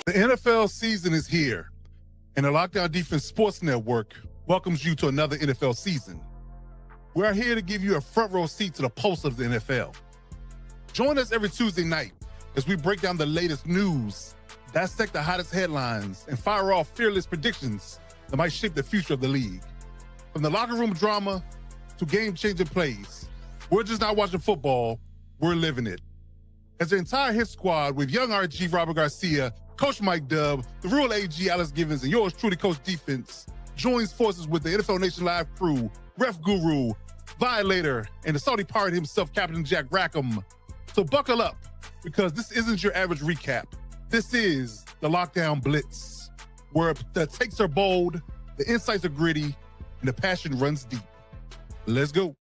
The NFL season is here, and the Lockdown Defense Sports Network welcomes you to another NFL season. We are here to give you a front row seat to the pulse of the NFL. Join us every Tuesday night as we break down the latest news, dissect the hottest headlines, and fire off fearless predictions that might shape the future of the league. From the locker room drama to game-changing plays, we're just not watching football, we're living it. As the entire hit squad with young RG Robert Garcia, Coach Mike Dub, the real AG Alex Givens, and yours truly, Coach Defense, joins forces with the NFL Nation Live crew, Ref Guru, Violator, and the Saudi pirate himself, Captain Jack Rackham. So buckle up, because this isn't your average recap. This is the Lockdown Blitz, where the takes are bold, the insights are gritty, and the passion runs deep. Let's go.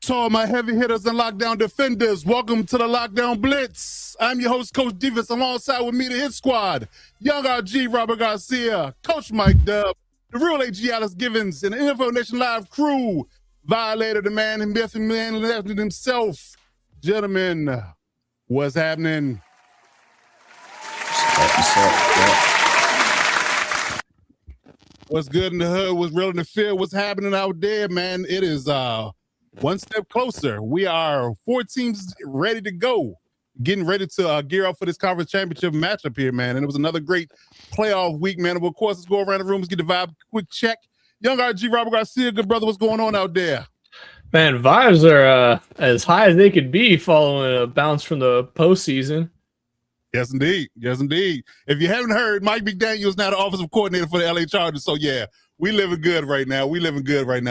To all my heavy hitters and lockdown defenders, welcome to the Lockdown Blitz. I'm your host, Coach Divas, alongside with me, the hit squad, young RG Robert Garcia, Coach Mike Dub, the real AG Alex Givens, and the NFL Nation Live crew, Violator, the man and myth and man himself. Gentlemen, what's happening? What's good in the hood? What's real in the field? What's happening out there, man? It is one step closer. We are 4 teams ready to go, getting ready to gear up for this conference championship matchup here, man. And it was another great playoff week, man. And of course, let's go around the room, let's get the vibe, quick check. Young RG Robert Garcia, good brother, what's going on out there? Man, vibes are as high as they could be following a bounce from the postseason. Yes, indeed. Yes, indeed. If you haven't heard, Mike McDaniel is now the offensive coordinator for the LA Chargers. So, yeah, we living good right now.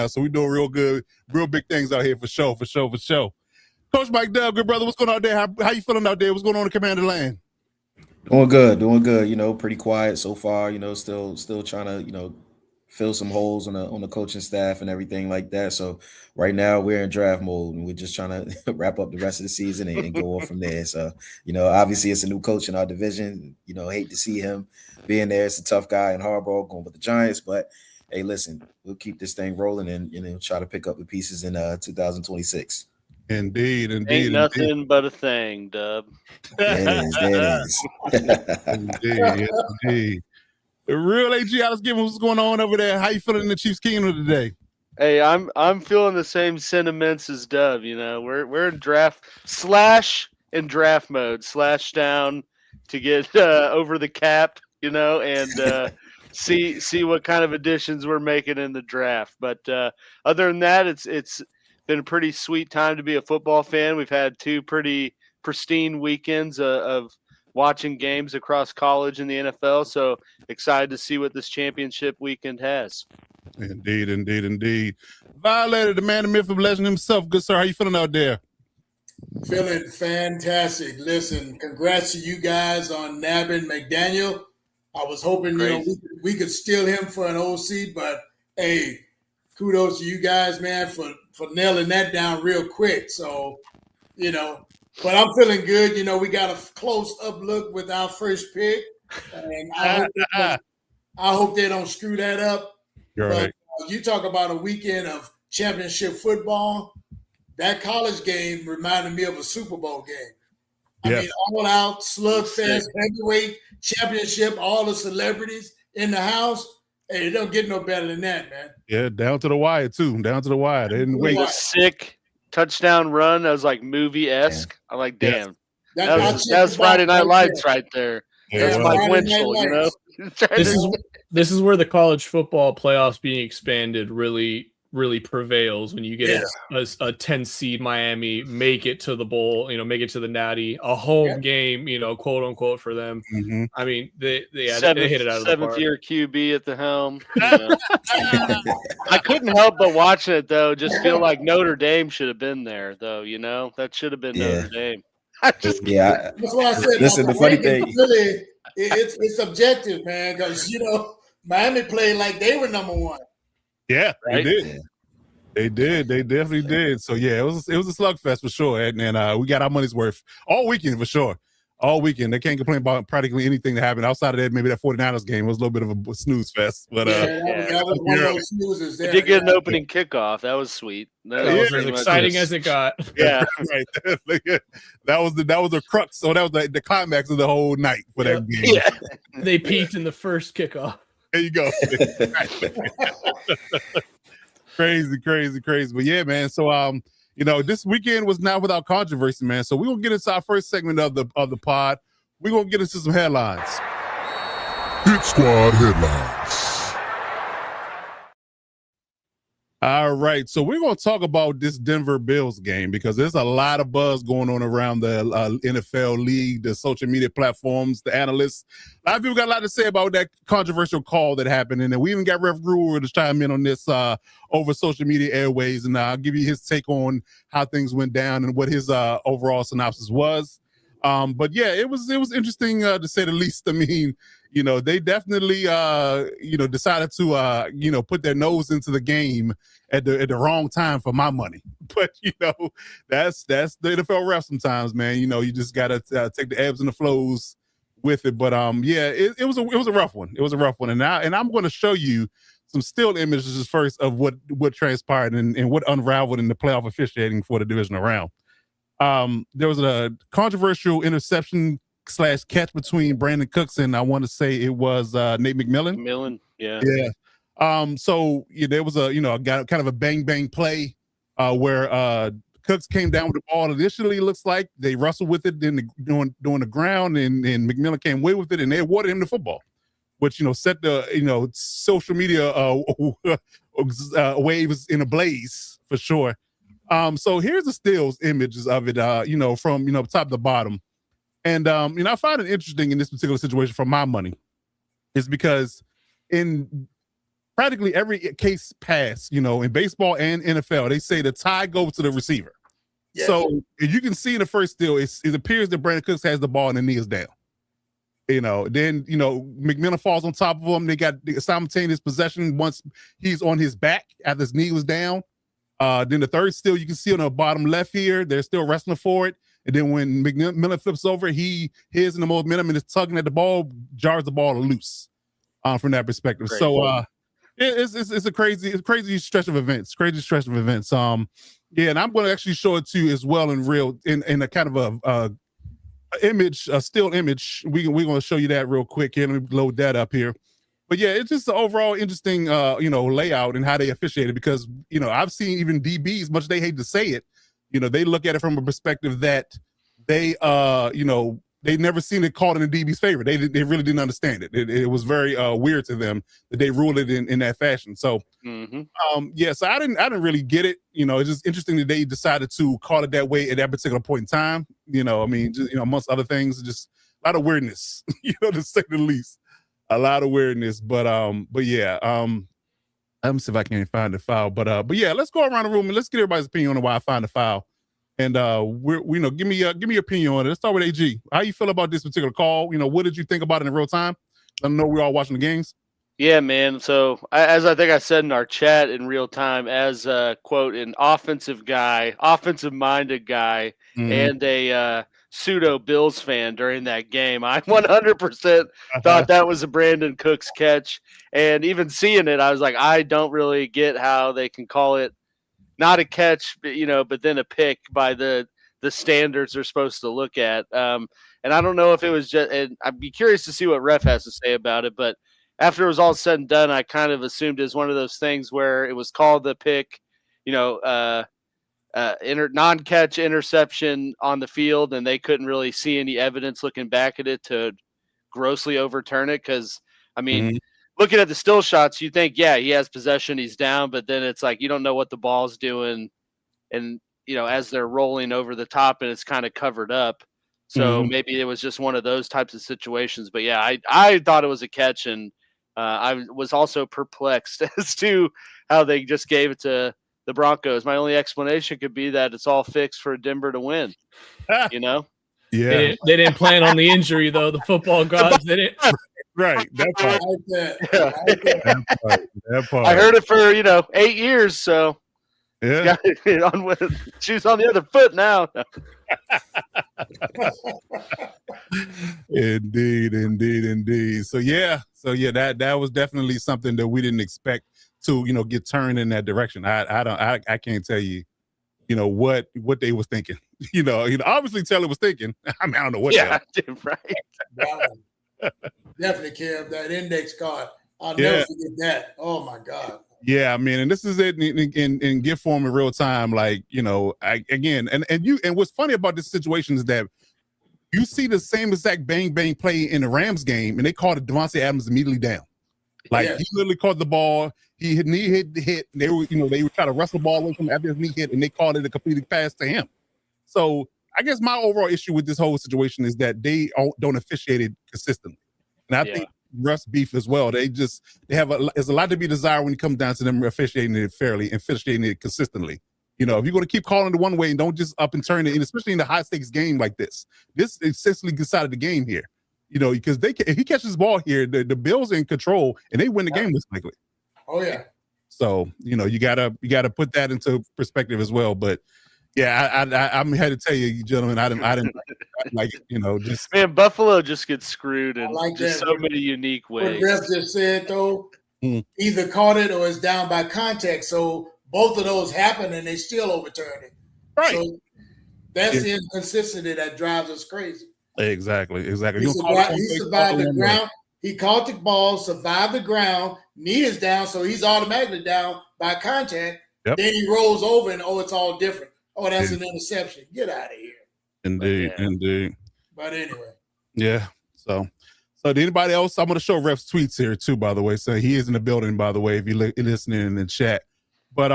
So we doing real good, real big things out here for sure. Coach Mike Dub, good brother, what's going on out there? How you feeling out there? What's going on in Commander Land? Doing good. You know, pretty quiet so far. You know, still trying to fill some holes on the coaching staff and everything like that. So right now we're in draft mode and we're just trying to wrap up the rest of the season and go on from there. So obviously it's a new coach in our division. Hate to see him being there. It's a tough guy and Harbaugh going with the Giants, but hey, listen, we'll keep this thing rolling and try to pick up the pieces in 2026. Indeed. Ain't nothing but a thing, Dub. There it is. Indeed. The real AG Alex Givens, what's going on over there? How you feeling in the Chiefs Kingdom today? Hey, I'm feeling the same sentiments as Dub. We're in draft mode, slash down to get over the cap, and see what kind of additions we're making in the draft. But other than that, it's been a pretty sweet time to be a football fan. We've had 2 pretty pristine weekends of watching games across college and the NFL. So excited to see what this championship weekend has. Indeed. Violator, the man, the myth, of legend himself. Good sir, how you feeling out there? Feeling fantastic. Listen, congrats to you guys on nabbing McDaniel. I was hoping we could steal him for an OC, but hey, kudos to you guys, man, for nailing that down real quick. So, but I'm feeling good. We got a close-up look with our first pick, and I hope they don't screw that up. You're right. You talk about a weekend of championship football. That college game reminded me of a Super Bowl game. I mean, all out slugfest, heavyweight championship, all the celebrities in the house. Hey, it don't get no better than that, man. Yeah, down to the wire too. Down to the wire. They didn't wait. The sick touchdown run. That was like movie-esque. I'm like, damn. Yes. That was Friday Night Lights right there. Yeah, That's Mike Winchell, you know. This is where the college football playoffs being expanded really prevails when you get a 10 seed Miami make it to the bowl, make it to the Natty, a home game, quote unquote for them. Mm-hmm. I mean, they hit it out of the park. 7th-year QB at the helm. I couldn't help but watching it though. Just feel like Notre Dame should have been there though. That should have been Notre Dame. That's why I said. Listen, the funny thing, really, it's subjective, man, because Miami played like they were number one. Yeah, right? They did. They did. They definitely did. So yeah, it was a slugfest for sure, and we got our money's worth all weekend for sure. All weekend, they can't complain about practically anything that happened outside of that. Maybe that 49ers game was a little bit of a snooze fest, but that was one of those snoozes there. It did get an opening kickoff. That was sweet. That was as exciting as it got. Yeah, right. That was the crux. So that was the climax of the whole night for that game. Yeah, they peaked in the first kickoff. There you go. Crazy. But yeah, man. So this weekend was not without controversy, man. So we're gonna get into our first segment of the pod. We're gonna get into some headlines. Hit Squad headlines. All right, so we're going to talk about this Denver Bills game because there's a lot of buzz going on around the NFL league, the social media platforms, the analysts. A lot of people got a lot to say about that controversial call that happened, and then we even got Ref Brewer to chime in on this over social media airways, and I'll give you his take on how things went down and what his overall synopsis was. But yeah, it was interesting to say the least. I mean, they definitely decided to put their nose into the game at the wrong time for my money. But that's the NFL ref sometimes, man. You just gotta take the ebbs and the flows with it. But it was a rough one. It was a rough one, and I'm going to show you some still images first of what transpired and what unraveled in the playoff officiating for the divisional round. There was a controversial interception / catch between Brandon Cooks and I want to say it was Nate McMillan. Yeah. So there was kind of a bang play where Cooks came down with the ball. Initially, it looks like they wrestled with it, then doing the ground, and McMillan came away with it, and they awarded him the football, which set the social media waves in a blaze for sure. So here's the stills images of it, from top to bottom. And I find it interesting in this particular situation for my money is because in practically every case pass, in baseball and NFL, they say the tie goes to the receiver. Yes. So if you can see in the first still, it appears that Brandon Cooks has the ball and the knee is down. Then McMillan falls on top of him. They got the simultaneous possession once he's on his back after his knee was down. Then the third still, you can see on the bottom left here, they're still wrestling for it. And then when McMillan flips over, he is in the momentum and is tugging at the ball, jars the ball loose from that perspective. Great. So it's a crazy stretch of events. And I'm going to actually show it to you as well in a kind of a still image. We're going to show you that real quick here. Let me load that up here. But yeah, it's just the overall interesting, layout and how they officiated because, I've seen even DBs, much as they hate to say it, they look at it from a perspective that they, they never seen it called in the DB's favor. They really didn't understand it. It was very weird to them that they ruled it in that fashion. So, so I didn't really get it. It's just interesting that they decided to call it that way at that particular point in time. Amongst other things, just a lot of weirdness, to say the least. A lot of weirdness, but yeah. Let me see if I can find the file. But yeah, let's go around the room and let's get everybody's opinion on why I find the file. And give me your opinion on it. Let's start with AG. How you feel about this particular call? What did you think about it in real time? I know we're all watching the games. Yeah, man. So as I think I said in our chat in real time, as quote, an offensive minded guy, and a pseudo Bills fan during that game, I 100% thought that was a Brandon Cooks catch. And even seeing it, I was like, I don't really get how they can call it not a catch, but then a pick by the the standards they're supposed to look at. And I don't know if it was just, and I'd be curious to see what ref has to say about it. But after it was all said and done, I kind of assumed it was one of those things where it was called the pick, non-catch interception on the field, and they couldn't really see any evidence looking back at it to grossly overturn it. Because, I mean, looking at the still shots, you think, yeah, he has possession, he's down, but then it's like you don't know what the ball's doing, and as they're rolling over the top and it's kind of covered up. So maybe it was just one of those types of situations. But yeah, I thought it was a catch, and I was also perplexed as to how they just gave it to the Broncos. My only explanation could be that it's all fixed for Denver to win. Yeah, they didn't plan on the injury though. The football gods didn't. Right, that part. That part. I heard it for 8 years, so yeah. Shoes on the other foot now. Indeed. So that was definitely something that we didn't expect to get turned in that direction. I can't tell you what they was thinking. Obviously Taylor was thinking. I mean, I don't know what. Yeah, right. Definitely, Kev, that index card. I'll never forget that. Oh my God. Yeah, I mean, and this is it in gift form in real time. Like, and what's funny about this situation is that you see the same exact bang play in the Rams game, and they called it Devontae Adams immediately down. Like he literally caught the ball, his knee hit. They were trying to wrestle the ball away from him after his knee hit, and they called it a completed pass to him. So I guess my overall issue with this whole situation is that they don't officiate it consistently, and I think refs beef as well. There's a lot to be desired when it comes down to them officiating it fairly and officiating it consistently. If you're going to keep calling it one way and don't just up and turn it, and especially in a high stakes game like this essentially decided the game here. Because if he catches the ball here, the Bills are in control and they win the game most likely. Oh yeah. So you gotta put that into perspective as well. But yeah, I'm here to tell you, gentlemen, I didn't like just man. Buffalo just gets screwed in like just so many unique ways. What Ref just said though, either caught it or is down by contact. So both of those happen and they still overturn it. Right. So that's the inconsistency that drives us crazy. Exactly. He survived the ground. He caught the ball, survived the ground, knee is down, so he's automatically down by contact. Yep. Then he rolls over and it's all different. Oh, that's an interception. Get out of here. Indeed. But anyway. Yeah. So anybody else? I'm going to show Ref's tweets here too, by the way. So he is in the building, by the way, if you're listening in the chat. But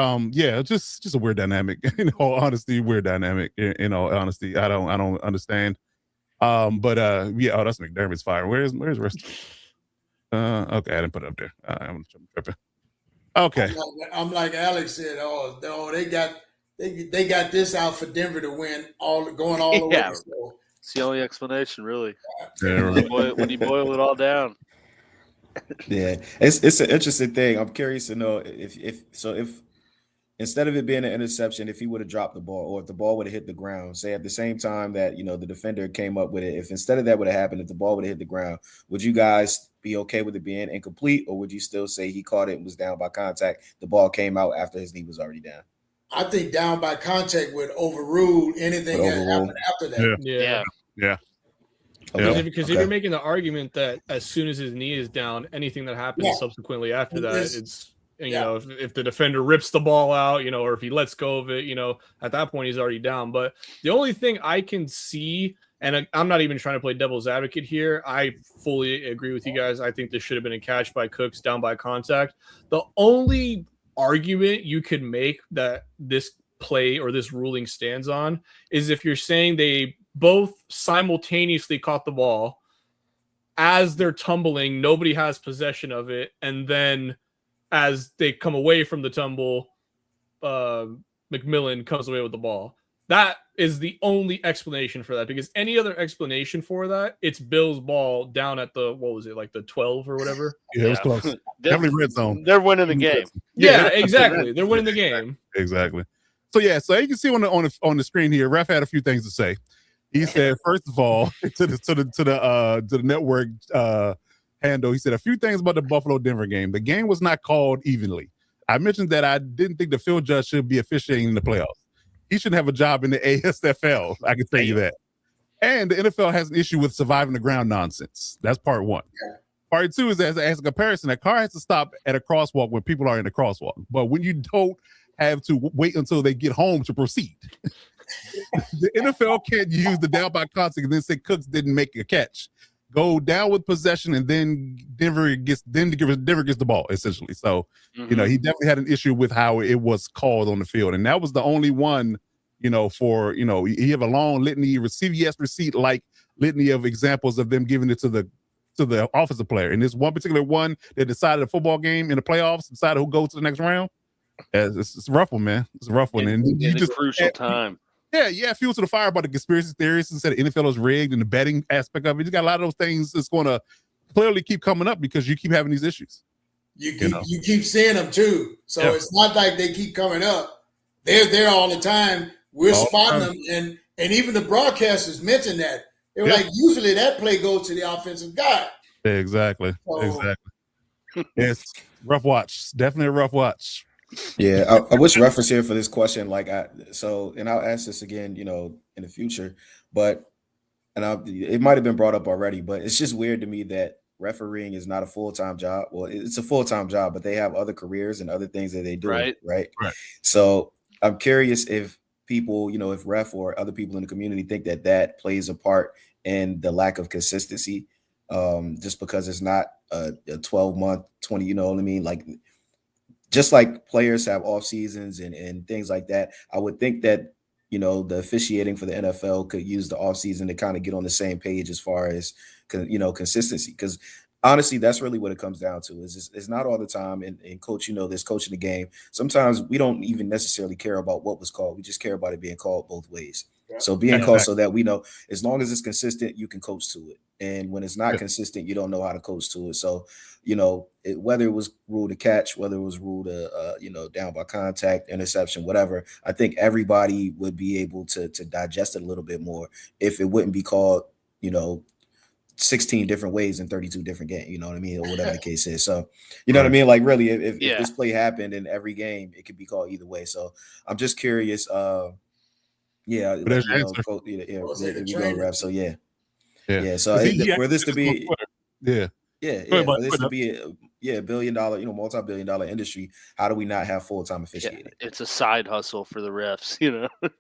just a weird dynamic. In all honesty, weird dynamic. In all honesty, I don't understand. Oh, that's McDermott's fire. Where's rest? Okay, I didn't put it up there. I'm tripping. Okay. I'm like Alex said. They got this out for Denver to win, going all the way. So. It's the only explanation, really. Yeah, right. When you boil it all down. Yeah, it's an interesting thing. I'm curious to know if instead of it being an interception, if he would have dropped the ball or if the ball would have hit the ground, say at the same time that the defender came up with it, if instead of that would have happened, if the ball would have hit the ground, would you guys be okay with it being incomplete, or would you still say he caught it and was down by contact? The ball came out after his knee was already down. I think down by contact would overrule anything that happened after that. Yeah. Okay. Because if you're making the argument that as soon as his knee is down, anything that happens subsequently after that, it's if the defender rips the ball out, or if he lets go of it, at that point he's already down. But the only thing I can see, and I'm not even trying to play devil's advocate here, I fully agree with you guys. I think this should have been a catch by Cooks down by contact. The only argument you could make that this play or this ruling stands on is if you're saying they both simultaneously caught the ball as they're tumbling, nobody has possession of it, and then as they come away from the tumble, McMillan comes away with the ball. That is the only explanation for that, because any other explanation for that, it's Bill's ball down at the, what was it, like the 12 or whatever? Yeah, it was close. Definitely red zone. They're winning the game. Yeah, exactly. They're winning the game. Exactly. So you can see on the screen here, Ref had a few things to say. He said, first of all, to the network handle, he said a few things about the Buffalo-Denver game. The game was not called evenly. I mentioned that I didn't think the field judge should be officiating in the playoffs. he shouldn't have a job in the ASFL. I can tell you that. And the NFL has an issue with surviving the ground nonsense. That's part one. Yeah. Part two is as a comparison, a car has to stop at a crosswalk when people are in the crosswalk. But when you don't have to wait until they get home to proceed, the NFL can't use the down by contact and then say Cooks didn't make a catch. Go down with possession, and then Denver gets the ball, essentially. So, he definitely had an issue with how it was called on the field. And that was the only one, for, he have a long litany, CVS receipt like litany of examples of them giving it to the offensive player. And this one particular one that decided a football game in the playoffs, decided who goes to the next round. It's a rough one, man. It's a rough one. And you just crucial time. Yeah, fuel to the fire about the conspiracy theories and said the NFL is rigged and the betting aspect of it. You got a lot of those things that's going to clearly keep coming up because you keep having these issues. You keep seeing them too. So it's not like they keep coming up. They're there all the time. We're spotting them. And even the broadcasters mentioned that. They were like, usually that play goes to the offensive guy. Yeah, exactly. It's rough watch. Definitely a rough watch. Yeah, I wish reference here for this question. And I'll ask this again, in the future. But it might have been brought up already, but it's just weird to me that refereeing is not a full-time job. Well, it's a full-time job, but they have other careers and other things that they do. Right. So I'm curious if people, if ref or other people in the community think that plays a part in the lack of consistency, just because it's not a 12-month, 20, you know what I mean? Like, just like players have off seasons and things like that, I would think that, the officiating for the NFL could use the off season to kind of get on the same page as far as, consistency. Because honestly, that's really what it comes down to. It's not all the time. And coach, there's coaching the game. Sometimes we don't even necessarily care about what was called. We just care about it being called both ways. Yeah. So being called so that we know, as long as it's consistent, you can coach to it. And when it's not consistent, you don't know how to coach to it. So, whether it was ruled a catch, whether it was ruled down by contact, interception, whatever, I think everybody would be able to digest it a little bit more if it wouldn't be called, 16 different ways in 32 different games, you know what I mean? Or whatever the case is. So, you know what I mean? Like, really, if this play happened in every game, it could be called either way. So I'm just curious. But there's we go, ref. So yeah. So for this to be, for this to be a billion-dollar, multi-billion-dollar industry, how do we not have full-time officiating? It's a side hustle for the refs,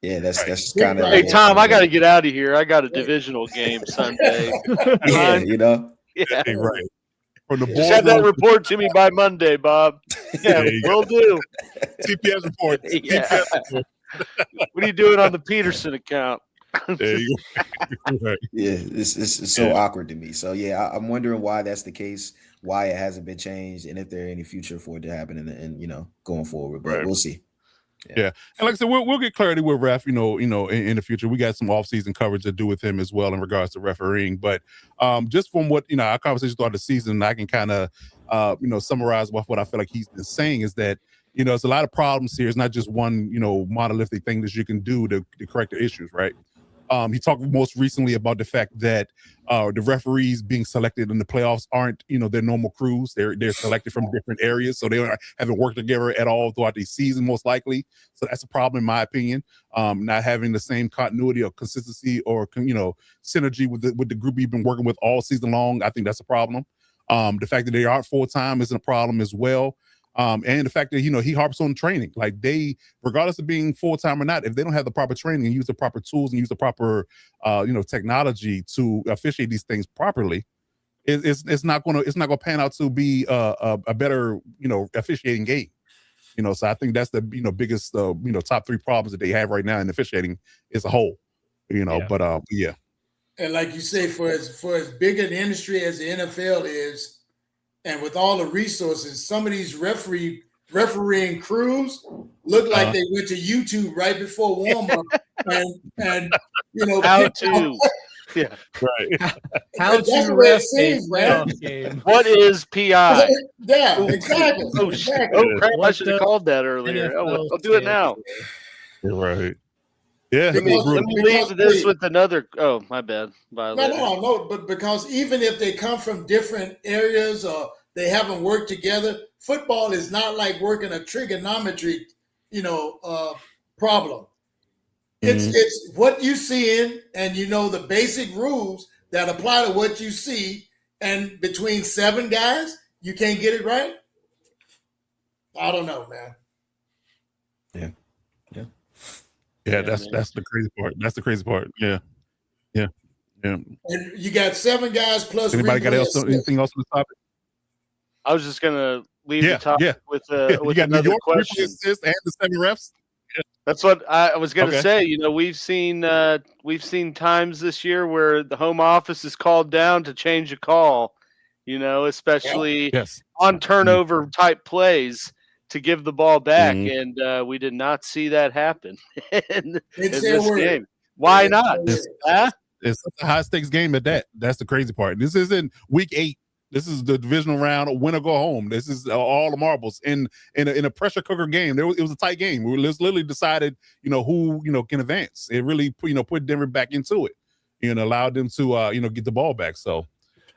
Yeah, that's kind of. Hey, Tom, I got to get out of here. I got a divisional game Sunday. Yeah. Hey, right. From the Just have that report to me by Monday, Bob. Yeah, will do. TPS report. Yeah. What are you doing on the Peterson account? There you go. Right. Yeah, it's so awkward to me. So yeah, I'm wondering why that's the case, why it hasn't been changed, and if there any future for it to happen, and going forward. But we'll see. Yeah, and like I said, we'll get clarity with ref. In the future, we got some off-season coverage to do with him as well in regards to refereeing. But just from what our conversation throughout the season, I can kind of summarize what I feel like he's been saying is that there's a lot of problems here. It's not just one monolithic thing that you can do to correct the issues, right? He talked most recently about the fact that the referees being selected in the playoffs aren't, their normal crews. They're selected from different areas, so they haven't worked together at all throughout the season, most likely. So that's a problem, in my opinion. Not having the same continuity or consistency or synergy with the group you've been working with all season long. I think that's a problem. The fact that they aren't full time isn't a problem as well. And the fact that, he harps on training, like regardless of being full-time or not, if they don't have the proper training and use the proper tools and use the proper, technology to officiate these things properly, it's not going to pan out to be a better, officiating game. So I think that's the, biggest, top three problems that they have right now in officiating as a whole, but yeah. And like you say, for as big an industry as the NFL is, and with all the resources, some of these refereeing crews look like they went to YouTube right before warm-up and how to. Yeah. Right. How to ref a playoff game. What is PI? Yeah, exactly. Oh, shit. Oh, crap. I should have called that earlier. I'll do it now. You're right. Yeah. Let me leave this with another. Oh, my bad. No. But because even if they come from different areas or they haven't worked together, football is not like working a trigonometry, problem. It's what you seeing, and you know the basic rules that apply to what you see. And between 7 guys, you can't get it right. I don't know, man. Yeah, that's the crazy part. That's the crazy part. Yeah. And you got 7 guys plus. Anybody got anything else on the topic? I was just gonna leave the topic with you got another New York question. Assist and the 7 refs. That's what I was going to say. You know, we've seen times this year where the home office is called down to change a call. You know, especially on turnover type plays to give the ball back, and we did not see that happen in this game. Why not? It's a high stakes game at that. That's the crazy part. This isn't week 8. This is the divisional round, win or go home. This is all the marbles in a pressure cooker game. It was a tight game. We literally decided, who can advance. It really put Denver back into it, and allowed them to get the ball back. So,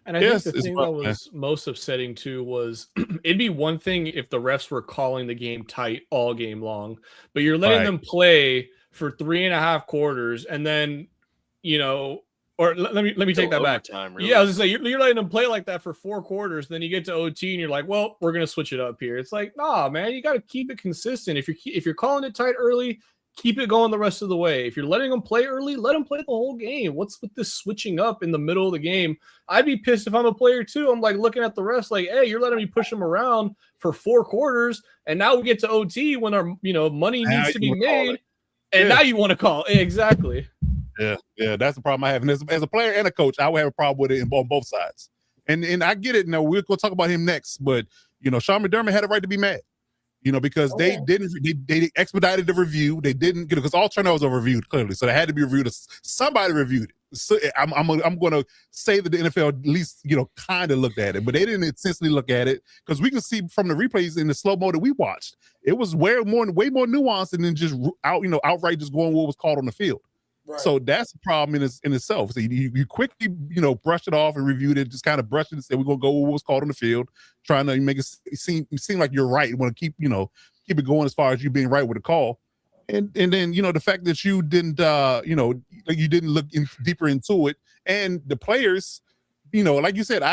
and I think the thing that was most upsetting too was it'd be one thing if the refs were calling the game tight all game long, but you're letting them play for 3.5 quarters, and then Or let me take that back. Really. Yeah, I was gonna say you're letting them play like that for 4 quarters. Then you get to OT and you're like, well, we're gonna switch it up here. It's like, nah, man, you got to keep it consistent. If you're calling it tight early, keep it going the rest of the way. If you're letting them play early, let them play the whole game. What's with this switching up in the middle of the game? I'd be pissed if I'm a player too. I'm like looking at the refs like, hey, you're letting me push them around for 4 quarters, and now we get to OT when our money needs to be made, and now you want to call exactly. Yeah, that's the problem I have. And as a player and a coach, I would have a problem with it on both sides. And I get it. Now we're going to talk about him next, but Sean McDermott had a right to be mad. Because they expedited the review. They didn't because all turnovers are reviewed clearly, so they had to be reviewed. Somebody reviewed it. So I'm going to say that the NFL at least kind of looked at it, but they didn't essentially look at it because we can see from the replays in the slow mo that we watched, it was way more nuanced than just outright just going what was called on the field. Right. So that's the problem in itself. So you quickly, brushed it off and reviewed it, just kind of brushed it and said, we're going to go with what was called on the field, trying to make it seem like you're right. You want to keep it going as far as you being right with the call. And then, the fact that you didn't, you didn't look deeper into it. And the players, like you said,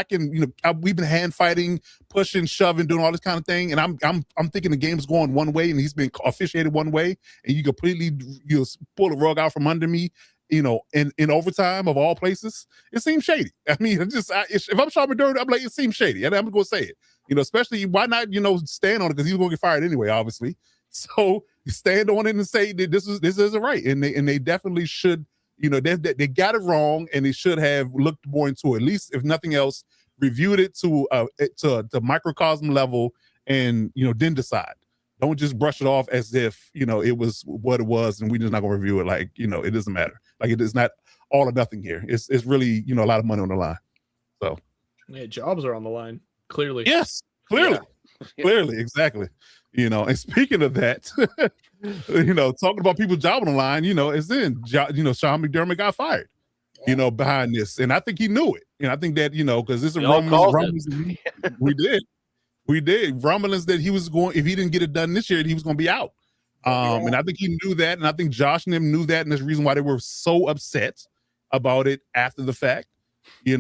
we've been hand fighting, pushing, shoving, doing all this kind of thing. And I'm thinking the game's going one way and he's been officiated one way, and you completely pull the rug out from under me, in overtime of all places. It seems shady. I mean, if I'm Sean McDermott, I'm like, it seems shady. And I'm going to say it, especially why not, stand on it, because he's going to get fired anyway, obviously. So stand on it and say that this isn't right. And they definitely should. They got it wrong, and they should have looked more into it. At least, if nothing else, reviewed it to microcosm level, and then decide. Don't just brush it off as if it was what it was, and we're just not going to review it. Like it doesn't matter. Like it is not all or nothing here. It's really a lot of money on the line. So jobs are on the line. Clearly, yes, clearly, clearly, exactly. And speaking of that, talking about people's job on the line, is then, Sean McDermott got fired, behind this. And I think he knew it. And I think that, because this is rumblings. We did rumblings that he was going, if he didn't get it done this year, he was going to be out. And I think he knew that. And I think Josh and them knew that. And that's the reason why they were so upset about it after the fact. They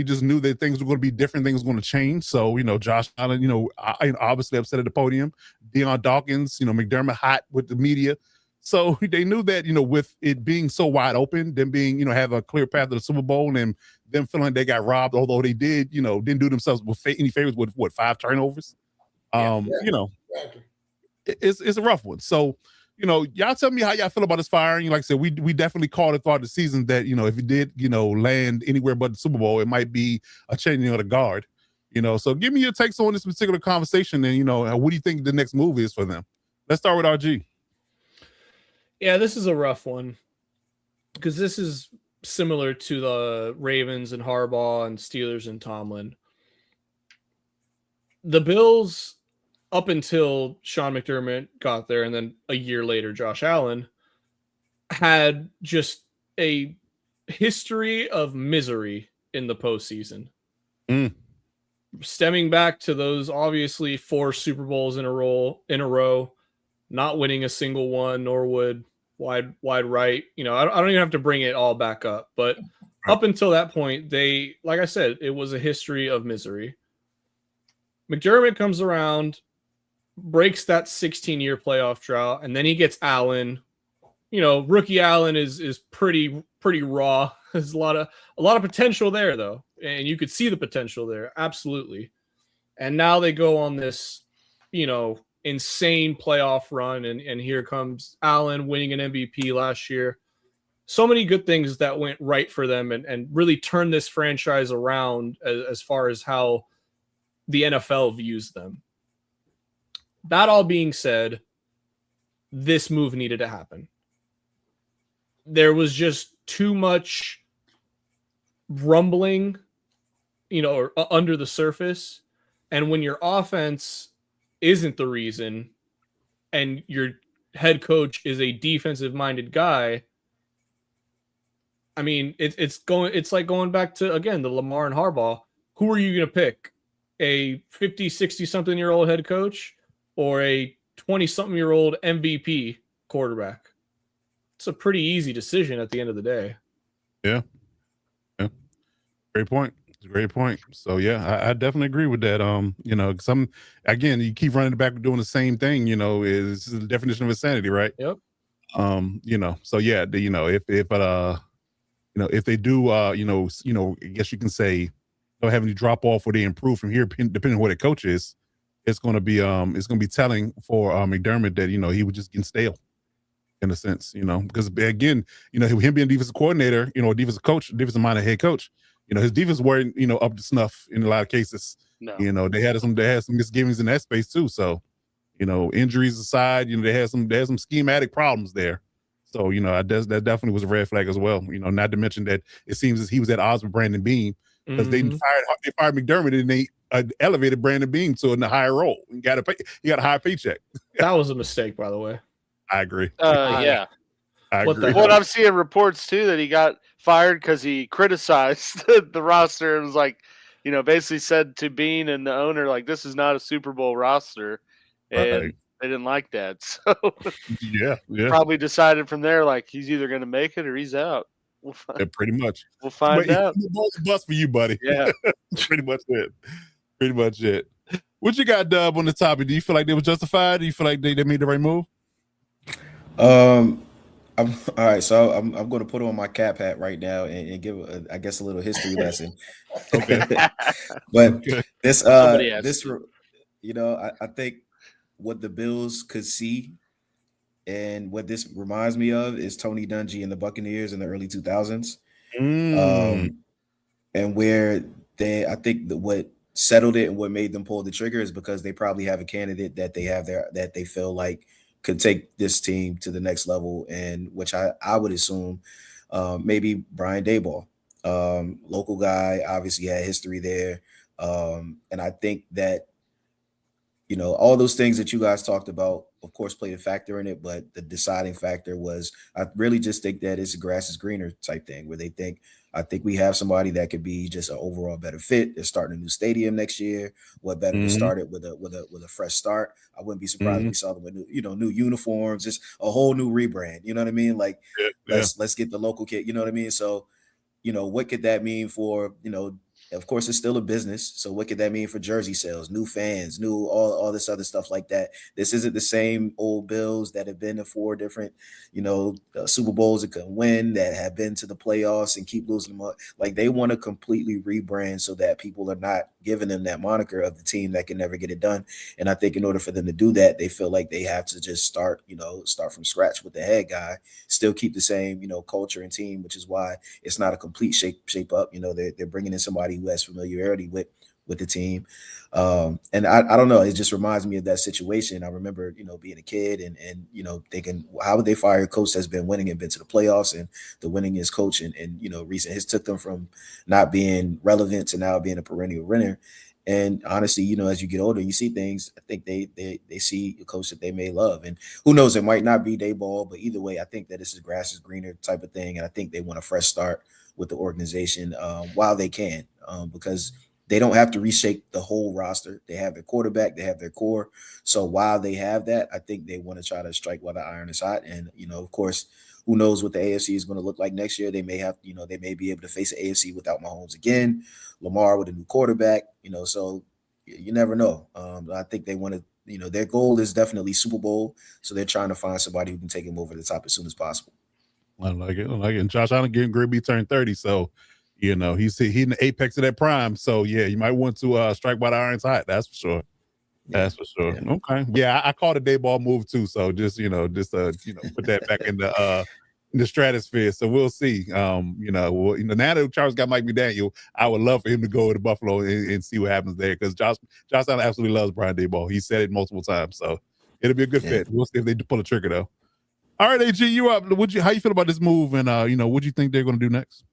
just knew that things were going to be different, things were going to change. So, Josh Allen, obviously upset at the podium. Deion Dawkins, McDermott hot with the media. So they knew that, with it being so wide open, them being, have a clear path to the Super Bowl, and them feeling they got robbed, although they did, didn't do themselves with any favors with 5 turnovers. Exactly. It's a rough one. So, y'all tell me how y'all feel about this firing. Like I said, we definitely called it throughout the season that, if it did, land anywhere but the Super Bowl, it might be a changing of the guard, So give me your takes on this particular conversation, and, what do you think the next move is for them? Let's start with RG. Yeah, this is a rough one because this is similar to the Ravens and Harbaugh and Steelers and Tomlin. The Bills, up until Sean McDermott got there, and then a year later, Josh Allen, had just a history of misery in the postseason. Stemming back to those obviously 4 Super Bowls in a row, not winning a single one, nor would wide right. I don't even have to bring it all back up, but up until that point, like I said, it was a history of misery. McDermott comes around, breaks that 16-year playoff drought, and then he gets Allen. Rookie Allen is pretty raw. There's a lot of potential there, though, and you could see the potential there, absolutely. And now they go on this, insane playoff run, and here comes Allen winning an MVP last year. So many good things that went right for them and really turned this franchise around as far as how the NFL views them. That all being said, this move needed to happen. There was just too much rumbling, or under the surface. And when your offense isn't the reason and your head coach is a defensive-minded guy, I mean, it's like going back to, again, the Lamar and Harbaugh. Who are you going to pick? A 50, 60-something-year-old head coach or a 20-something-year-old MVP quarterback? It's a pretty easy decision at the end of the day. Yeah. Great point. It's a great point. So yeah, I definitely agree with that. Again, you keep running back doing the same thing, is the definition of insanity, right? Yep. So yeah, if they do, I guess you can say they'll have any drop off or they improve from here, depending on what the coach is, it's going to be telling for McDermott that, he was just getting stale in a sense, because again, him being defensive coordinator, defensive coach, defensive minded head coach, his defense weren't, up to snuff in a lot of cases. No. They had some misgivings in that space too. So, injuries aside, they had some schematic problems there. So, that definitely was a red flag as well. Not to mention that it seems as he was at odds with Brandon Beam because they fired McDermott and they elevated Brandon Beam to a higher role. He got a higher paycheck. That was a mistake, by the way. I agree. Yeah. I agree. What I'm seeing reports too that he got fired because he criticized the roster and was like, basically said to Bean and the owner, like, this is not a Super Bowl roster, and they didn't like that. So yeah, probably decided from there, like, he's either going to make it or he's out. Pretty much. We'll find out. Bust for you, buddy. Yeah, pretty much it. What you got, Dub, on the topic? Do you feel like they were justified? Do you feel like they made the right move? All right, so I'm going to put on my cap hat right now and give, I guess, a little history lesson. Okay, but this, I think what the Bills could see, and what this reminds me of is Tony Dungy and the Buccaneers in the early 2000s, and where I think what settled it and what made them pull the trigger is because they probably have a candidate that they have there that they feel like could take this team to the next level, and which I would assume maybe Brian Daboll, local guy, obviously had history there, and I think that all those things that you guys talked about, of course, played a factor in it, but the deciding factor was I really just think that it's a grass is greener type thing where I think we have somebody that could be just an overall better fit. They're starting a new stadium next year. What better to start it with a fresh start? I wouldn't be surprised if we saw them with new uniforms, just a whole new rebrand. You know what I mean? Like let's get the local kid. You know what I mean? So, what could that mean for Of course, it's still a business. So what could that mean for jersey sales, new fans, new all this other stuff like that? This isn't the same old Bills that have been to 4 different, Super Bowls that can win, that have been to the playoffs and keep losing them up. Like, they want to completely rebrand so that people are not giving them that moniker of the team that can never get it done. And I think in order for them to do that, they feel like they have to just start from scratch with the head guy, still keep the same, culture and team, which is why it's not a complete shape up. They're bringing in somebody who has familiarity with the team. And I don't know, it just reminds me of that situation. I remember, being a kid and thinking, how would they fire a coach that's been winning and been to the playoffs and the winningest coach and recent his took them from not being relevant to now being a perennial winner. And honestly, as you get older, you see things. I think they see a coach that they may love, and who knows, it might not be Daboll, but either way, I think that this is grass is greener type of thing, and I think they want a fresh start with the organization while they can, because they don't have to reshape the whole roster. They have their quarterback, they have their core. So while they have that, I think they want to try to strike while the iron is hot. And, of course, who knows what the AFC is going to look like next year. They may have, they may be able to face the AFC without Mahomes again, Lamar with a new quarterback, so you never know. I think they want to, their goal is definitely Super Bowl. So they're trying to find somebody who can take him over the top as soon as possible. I like it. And Josh Allen getting great. He turned 30. So, he's in the apex of that prime. So, yeah, you might want to strike while the iron's hot. That's for sure. That's for sure. Yeah. Okay. Yeah, I called a day ball move too. So just put that back in the stratosphere. So we'll see. Now that Charles got Mike McDaniel, I would love for him to go to Buffalo and see what happens there, because Josh Allen absolutely loves Brian Daboll. He said it multiple times. So it'll be a good fit. We'll see if they pull the trigger though. All right, AG, you up? How you feel about this move, and what do you think they're going to do next?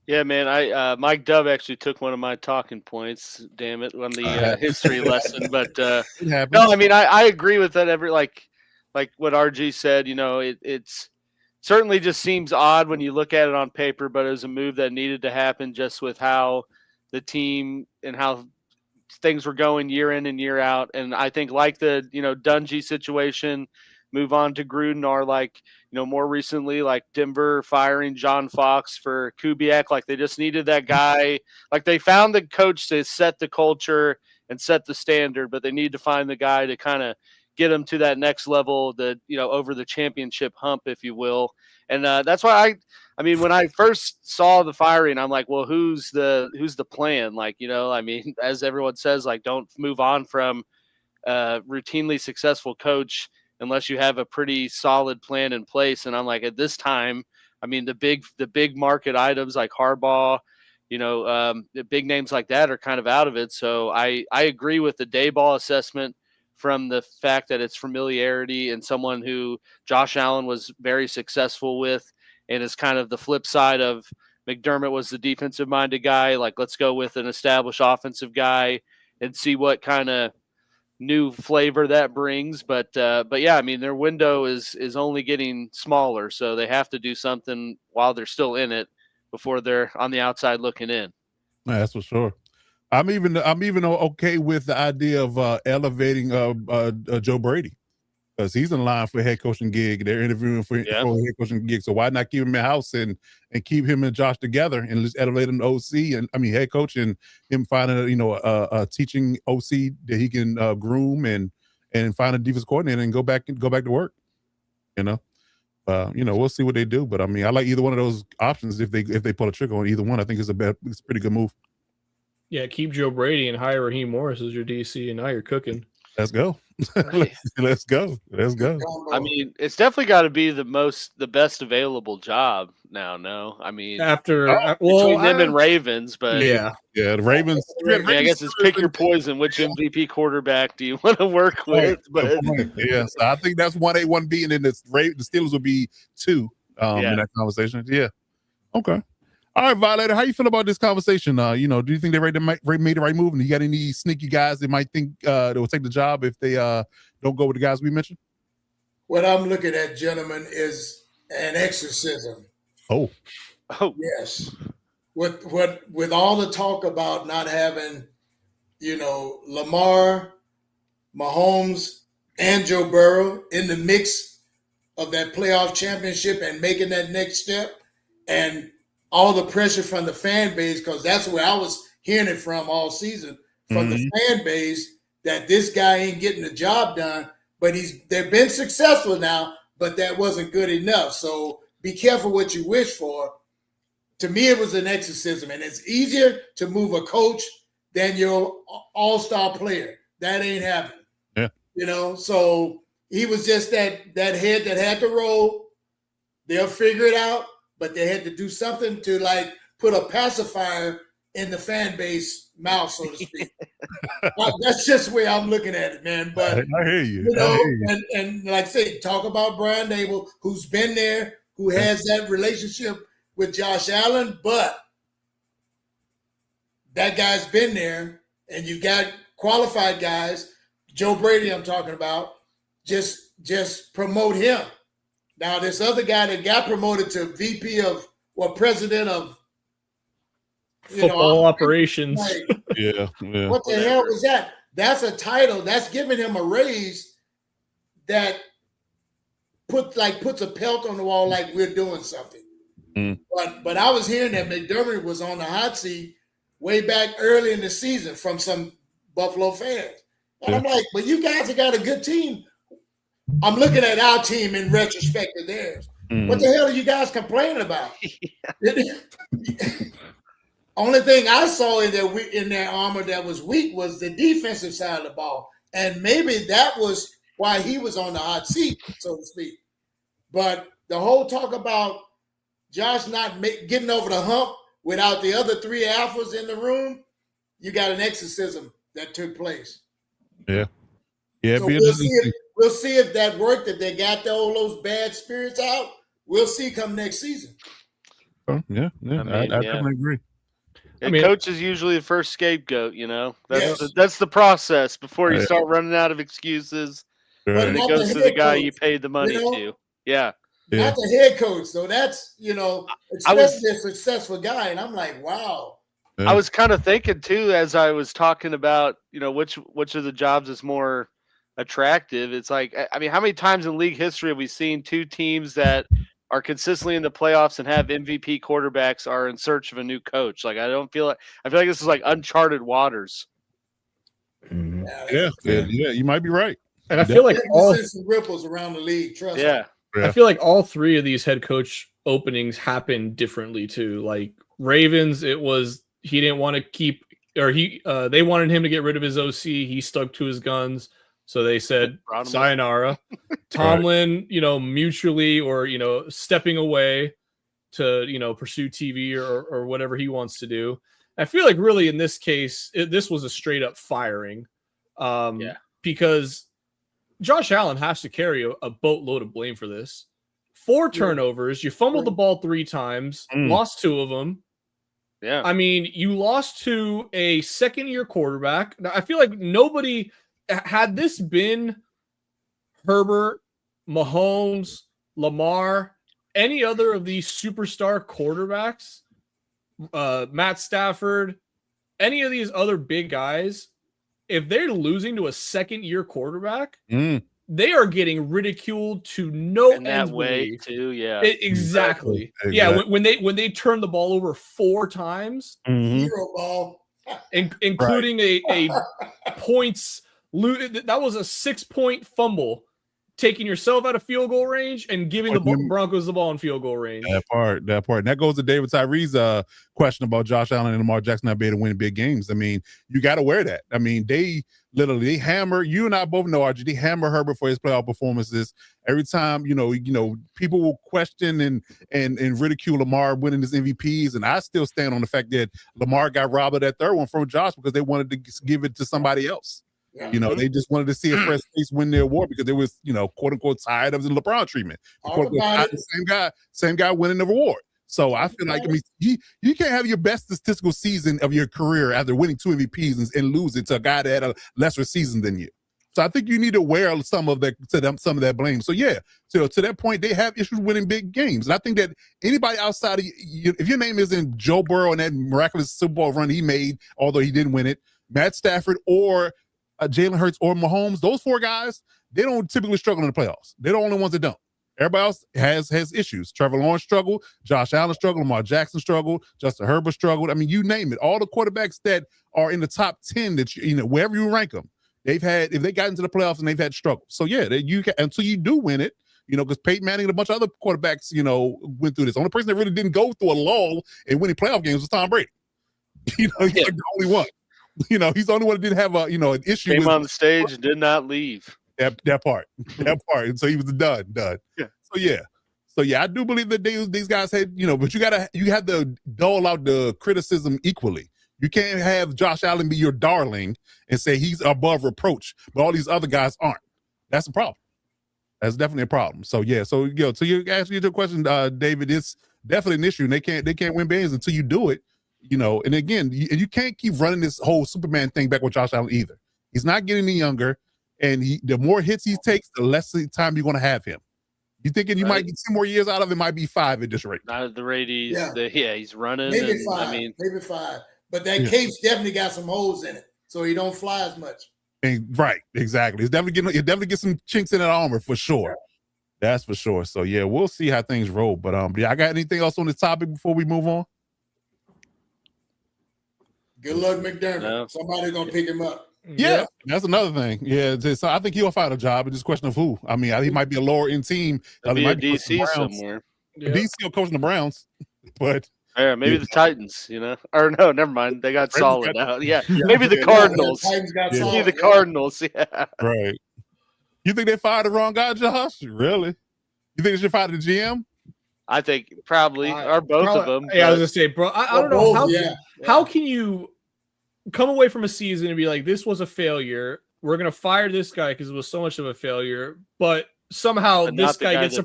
Yeah, man. Mike Dove actually took one of my talking points. Damn it, on the history lesson. But no, I mean, I agree with that. Like what RG said. It's certainly just seems odd when you look at it on paper, but it was a move that needed to happen just with how the team and how things were going year in and year out. And I think like the Dungy situation, move on to Gruden, or like, more recently, like Denver firing John Fox for Kubiak. Like they just needed that guy. Like they found the coach to set the culture and set the standard, but they need to find the guy to kind of get them to that next level, over the championship hump, if you will. And that's why I mean, when I first saw the firing, I'm like, well, who's the plan? Like, I mean, as everyone says, like, don't move on from a routinely successful coach unless you have a pretty solid plan in place. And I'm like, at this time, I mean, the big market items like Harbaugh, the big names like that are kind of out of it. So I agree with the Daboll assessment from the fact that it's familiarity and someone who Josh Allen was very successful with, and is kind of the flip side of McDermott was the defensive minded guy. Like, let's go with an established offensive guy and see what kind of new flavor that brings. But yeah, I mean, their window is only getting smaller, so they have to do something while they're still in it before they're on the outside looking in. That's for sure. I'm even okay with the idea of elevating Joe Brady, because he's in line for a head coaching gig. They're interviewing for a head coaching gig, so why not keep him in the house and keep him and Josh together and just elevate him to OC and head coach, and him finding a teaching OC that he can groom and find a defense coordinator and go back to work. We'll see what they do, but I mean, I like either one of those options. If they pull a trigger on either one, I think it's a pretty good move. Yeah, keep Joe Brady and hire Raheem Morris as your DC, and now you're cooking. Let's go. Let's go. I mean, it's definitely got to be the best available job now. No, I mean, between them and Ravens, but the Ravens. I guess it's pick your poison. Which MVP quarterback do you want to work with? But yes, I think that's 1A, 1B, and then the Steelers will be 2 in that conversation. Yeah. Okay. All right, Violator, how you feel about this conversation? Do you think they made the right move? And you got any sneaky guys that might think they will take the job if they don't go with the guys we mentioned? What I'm looking at, gentlemen, is an exorcism. Oh, yes. With all the talk about not having, Lamar, Mahomes, and Joe Burrow in the mix of that playoff championship and making that next step, and all the pressure from the fan base, because that's where I was hearing it from all season, from the fan base, that this guy ain't getting the job done, but they've been successful now, but that wasn't good enough. So be careful what you wish for. To me, it was an exorcism, and it's easier to move a coach than your all-star player. That ain't happening. Yeah. So he was just that head that had to roll. They'll figure it out. But they had to do something to like put a pacifier in the fan base mouth, so to speak. That's just the way I'm looking at it, man. But I hear you. And like I say, talk about Brian Daboll, who's been there, who has that relationship with Josh Allen, but that guy's been there, and you've got qualified guys. Joe Brady, I'm talking about. Just promote him. Now, this other guy that got promoted to VP president of football operations. Like, Yeah. what the hell was that? That's a title. That's giving him a raise that puts a pelt on the wall like we're doing something. But I was hearing that McDermott was on the hot seat way back early in the season from some Buffalo fans. And I'm like, but you guys have got a good team. I'm looking at our team in retrospect to theirs. What the hell are you guys complaining about? Only thing I saw in their armor that was weak was the defensive side of the ball. And maybe that was why he was on the hot seat, so to speak. But the whole talk about Josh not getting over the hump without the other three alphas in the room, you got an exorcism that took place. Yeah. So we'll see if that worked, if they got all those bad spirits out. We'll see come next season. I definitely agree. Coach is usually the first scapegoat, That's the process before you start running out of excuses. And it goes to the guy you paid the money to. Yeah. Not the head coach, though. That's, especially a successful guy. And I'm like, wow. I was kind of thinking, too, as I was talking about, which of the jobs is more attractive. It's like, I mean, how many times in league history have we seen two teams that are consistently in the playoffs and have MVP quarterbacks are in search of a new coach? Like, I feel like this is like uncharted waters. Yeah, you might be right. And I feel like all some ripples around the league. Trust me. I feel like all three of these head coach openings happened differently too. Like Ravens, it was he didn't want to keep, or they wanted him to get rid of his OC. He stuck to his guns, so they said sayonara. Tomlin, mutually or stepping away to pursue TV or whatever he wants to do. I feel like really in this case, this was a straight up firing, because Josh Allen has to carry a boatload of blame for this. 4 turnovers. You fumbled the ball 3 times, lost 2 of them. Yeah. I mean, you lost to a second-year quarterback. Now, I feel like nobody had this been Herbert, Mahomes, Lamar, any other of these superstar quarterbacks, Matt Stafford, any of these other big guys, if they're losing to a second-year quarterback, they are getting ridiculed to no end. That way too, exactly. Yeah, when they turn the ball over 4 times, 0 ball, including a points. That was a 6-point fumble, taking yourself out of field goal range and giving the Broncos the ball in field goal range. That part. And that goes to David Tyree's question about Josh Allen and Lamar Jackson not being able to win big games. I mean, you got to wear that. I mean, they hammer, you and I both know, RG, they hammer Herbert for his playoff performances. Every time, people will question and ridicule Lamar winning his MVPs. And I still stand on the fact that Lamar got robbed of that third one from Josh because they wanted to give it to somebody else. Yeah. They just wanted to see a fresh face win the award because they was, quote unquote, tired of the LeBron treatment. The same guy winning the award. So I feel like, you can't have your best statistical season of your career after winning 2 MVPs and lose it to a guy that had a lesser season than you. So I think you need to wear some of that blame. So to that point, they have issues winning big games. And I think that anybody outside of you, if your name isn't Joe Burrow and that miraculous Super Bowl run he made, although he didn't win it, Matt Stafford or Jalen Hurts or Mahomes, those 4 guys, they don't typically struggle in the playoffs. They're the only ones that don't. Everybody else has issues. Trevor Lawrence struggled, Josh Allen struggled, Lamar Jackson struggled, Justin Herbert struggled. I mean, you name it. All the quarterbacks that are in the top 10 that wherever you rank them, if they got into the playoffs and they've had struggles. So until you do win it, because Peyton Manning and a bunch of other quarterbacks, went through this. The only person that really didn't go through a lull in winning playoff games was Tom Brady. He's like the only one. He's the only one that didn't have an issue. Came on the stage and did not leave. That part. And so he was done. So I do believe that these guys had, but you have to dole out the criticism equally. You can't have Josh Allen be your darling and say he's above reproach, but all these other guys aren't. That's a problem. That's definitely a problem. So you ask you the question, David, it's definitely an issue, and they can't win games until you do it. And again, you can't keep running this whole Superman thing back with Josh Allen either. He's not getting any younger, and the more hits he takes, the less time you're going to have him. You thinking you might get 2 more years out of it? Might be 5 at this rate. Not at the rate he's running. Maybe and, 5. I mean, maybe 5. But that cape's definitely got some holes in it, so he don't fly as much. And, right, exactly. It definitely get some chinks in that armor for sure. That's for sure. So yeah, we'll see how things roll. But yeah, I got anything else on this topic before we move on? Good luck, McDermott. No. Somebody's gonna pick him up. Yeah, that's another thing. Yeah, so I think he'll find a job. It's just a question of who. I mean, he might be a lower end team. He might be DC somewhere. Yeah. DC will coaching the Browns, but yeah, maybe the Titans. Or no, never mind. They got solid now. Yeah, maybe the Cardinals. Maybe the Cardinals. Yeah, right. You think they fired the wrong guy, Josh? Really? You think they should fire the GM? I think probably, or both of them. Yeah, I was gonna say, bro. I don't know how can you come away from a season and be like, this was a failure. We're gonna fire this guy because it was so much of a failure, but somehow this guy gets a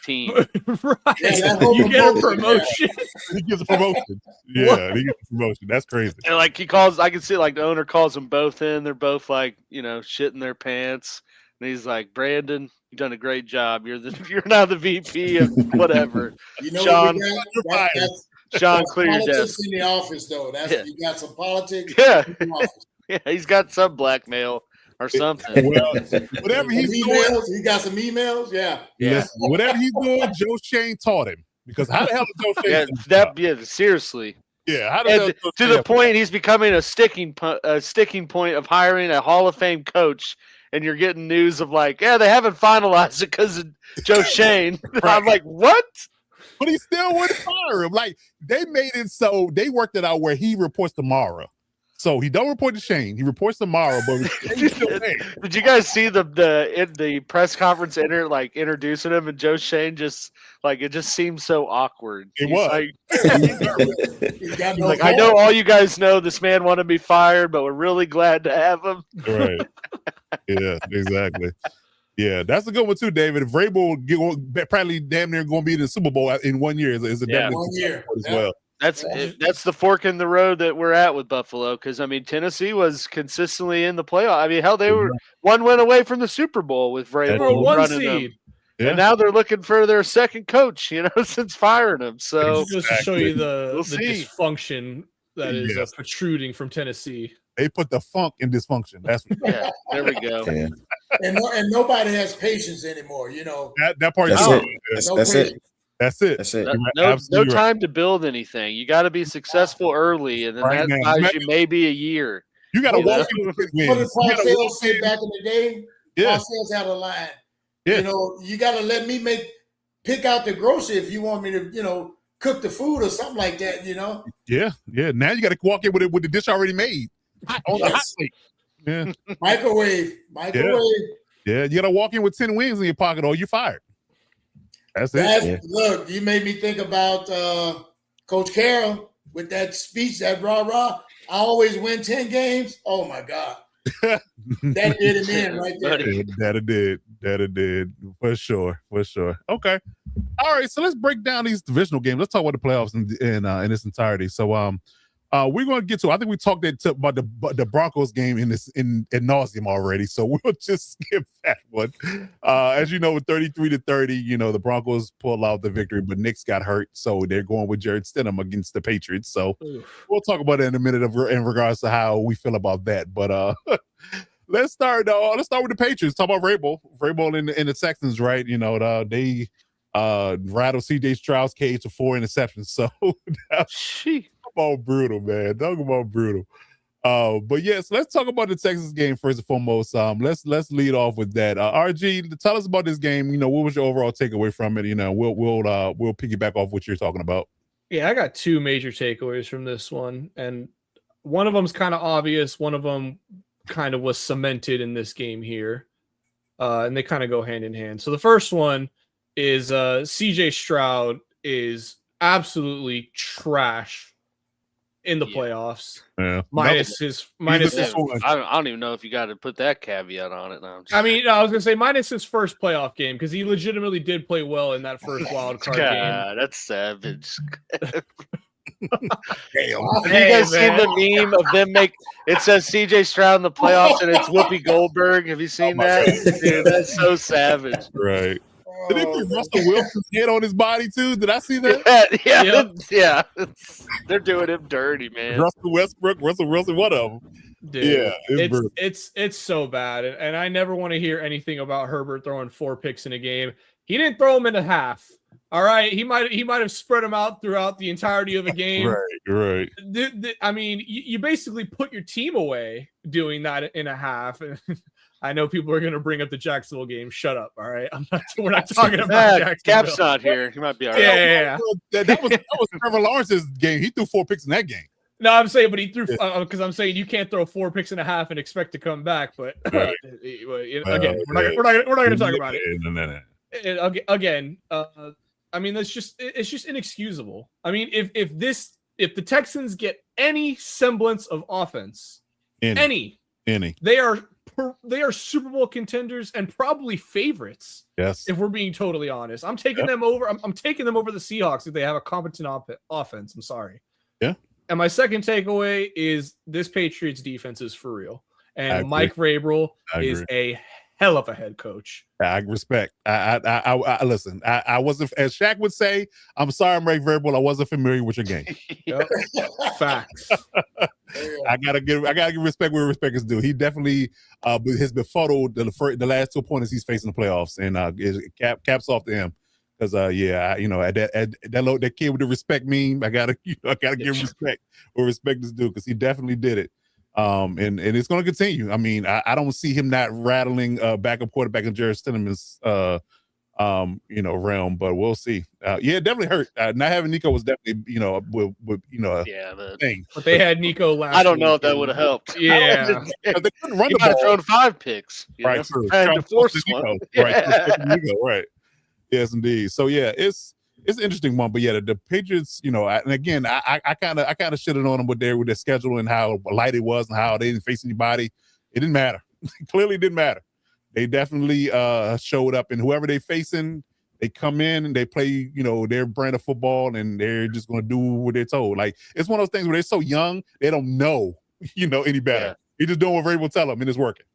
team. Right? Yeah, you get a promotion. He gets a promotion. Yeah, he gets a promotion. That's crazy. And like he calls, I can see like the owner calls them both in. They're both like shitting their pants. And he's like, Brandon, you've done a great job. You're now the VP of whatever. Sean, Sean, clear your desk. In the office, though. You got some politics. Yeah, in the office. Yeah, he's got some blackmail or something. Well, whatever he's doing, he got some emails. Yeah. Listen, whatever he's doing, Joe Shane taught him. Because how the hell is Joe Shane? Seriously. Yeah, how the hell to the point he's becoming a sticking point of hiring a Hall of Fame coach. And you're getting news of like, yeah, they haven't finalized it because of Joe Shane. I'm like, what? But he still wouldn't fire him. Like they made it so they worked it out where he reports tomorrow. So he don't report to Shane. He reports tomorrow, but he's still there. Did you guys see the press conference introducing him and Joe Shane just like it just seemed so awkward. It was. Like I know all you guys know this man wanted to be fired, but we're really glad to have him. Right. Yeah, exactly. Yeah, that's a good one too, David. If Vrabel probably damn near going to be in the Super Bowl in 1 year, is a definitely 1 year as well. That's the fork in the road that we're at with Buffalo because I mean Tennessee was consistently in the playoff. I mean hell they were 1 win away from the Super Bowl with Vrabel running them. Yeah. And now they're looking for their second coach, since firing him. So just to show you the dysfunction that is protruding from Tennessee. They put the funk in dysfunction. That's there we go. Yeah. And nobody has patience anymore. That part. That's it. No time to build anything. You got to be successful early, and then that buys you maybe a year. You got to walk in with what did Parcells say back in the day? Yeah. Parcells had a line. Yeah. You got to let me pick out the grocery if you want me to, cook the food or something like that. Yeah. Now you got to walk in with the dish already made on the hot plate. Yeah. Microwave. Yeah. You got to walk in with 10 wings in your pocket, or you're fired. That's it. Look, you made me think about Coach Carroll with that speech, that rah-rah. I always win 10 games. Oh, my God. That did him in right there. That it did. For sure. Okay. All right, so let's break down these divisional games. Let's talk about the playoffs in its entirety. So we're going to get to, I think we talked about the Broncos game in nauseum already, so we'll just skip that one. As you know, with 33-30, the Broncos pulled out the victory, but Nick's got hurt, so they're going with Jared Stidham against the Patriots. So we'll talk about it in a minute in regards to how we feel about that. But let's start with the Patriots. Talk about Vrabel and the Texans, right? They rattled CJ Stroud's cage to 4 interceptions. So Talk about brutal, man. Talk about brutal. But yes, let's talk about the Texas game first and foremost. Let's lead off with that. RG, tell us about this game. What was your overall takeaway from it? We'll piggyback off what you're talking about. Yeah, I got 2 major takeaways from this one, and one of them's kind of obvious. One of them kind of was cemented in this game here, and they kind of go hand in hand. So the first one is CJ Stroud is absolutely trash in the playoffs. Yeah. Minus his I don't even know if you got to put that caveat on it now. I was gonna say minus his first playoff game because he legitimately did play well in that first wild card game. That's savage. Have you guys seen the meme of them it says CJ Stroud in the playoffs and it's Whoopi Goldberg? Have you seen that? Dude, that's so savage. Right. Did they put Russell Wilson's head on his body too? Did I see that? Yeah. They're doing him dirty, man. Russell Westbrook, Russell Wilson, one of them. Dude, Yeah, it's so bad, and I never want to hear anything about Herbert throwing 4 picks in a game. He didn't throw them in a half. All right, he might have spread them out throughout the entirety of a game. Right. I mean, you basically put your team away doing that in a half. I know people are going to bring up the Jacksonville game. Shut up, all right? We're not talking about Jacksonville. Cap's not here. He might be all right. Yeah. That was Trevor Lawrence's game. He threw 4 picks in that game. No, I'm saying, but he threw because I'm saying you can't throw 4 picks and a half and expect to come back. But again, we're not going to talk about it. Again, I mean, it's just inexcusable. I mean, if the Texans get any semblance of offense, any, they are Super Bowl contenders and probably favorites. Yes, if we're being totally honest, I'm taking them over. I'm taking them over the Seahawks if they have a competent offense. I'm sorry. Yeah. And my second takeaway is this Patriots defense is for real, and Mike Vrabel is a hell of a head coach. I respect. I listen. I wasn't, as Shaq would say, I'm sorry, Mike Vrabel, I wasn't familiar with your game. Facts. I gotta give respect where respect is due. He definitely has befuddled the last 2 opponents he's facing in the playoffs, and caps off to him. Because that kid with the respect meme, I gotta give respect where respect is due, because he definitely did it. And it's going to continue. I mean, I don't see him not rattling backup quarterback in Jarrett Stidham's realm, but we'll see. It definitely hurt. Not having Nico was definitely thing. But they had Nico last. I don't know if that would have helped. Yeah, they couldn't run the ball. Thrown 5 picks, right? Trying to force one. Right. Yes, indeed. So yeah, it's an interesting one, but yeah, the Patriots, and again, I kind of shitted on them with their schedule and how light it was and how they didn't face anybody. It didn't matter. Clearly, didn't matter. They definitely showed up, and whoever they facing, they come in and they play, their brand of football, and they're just going to do what they're told. Like, it's one of those things where they're so young, they don't know, any better. Yeah. They're just doing what Vrabel tell them, and it's working.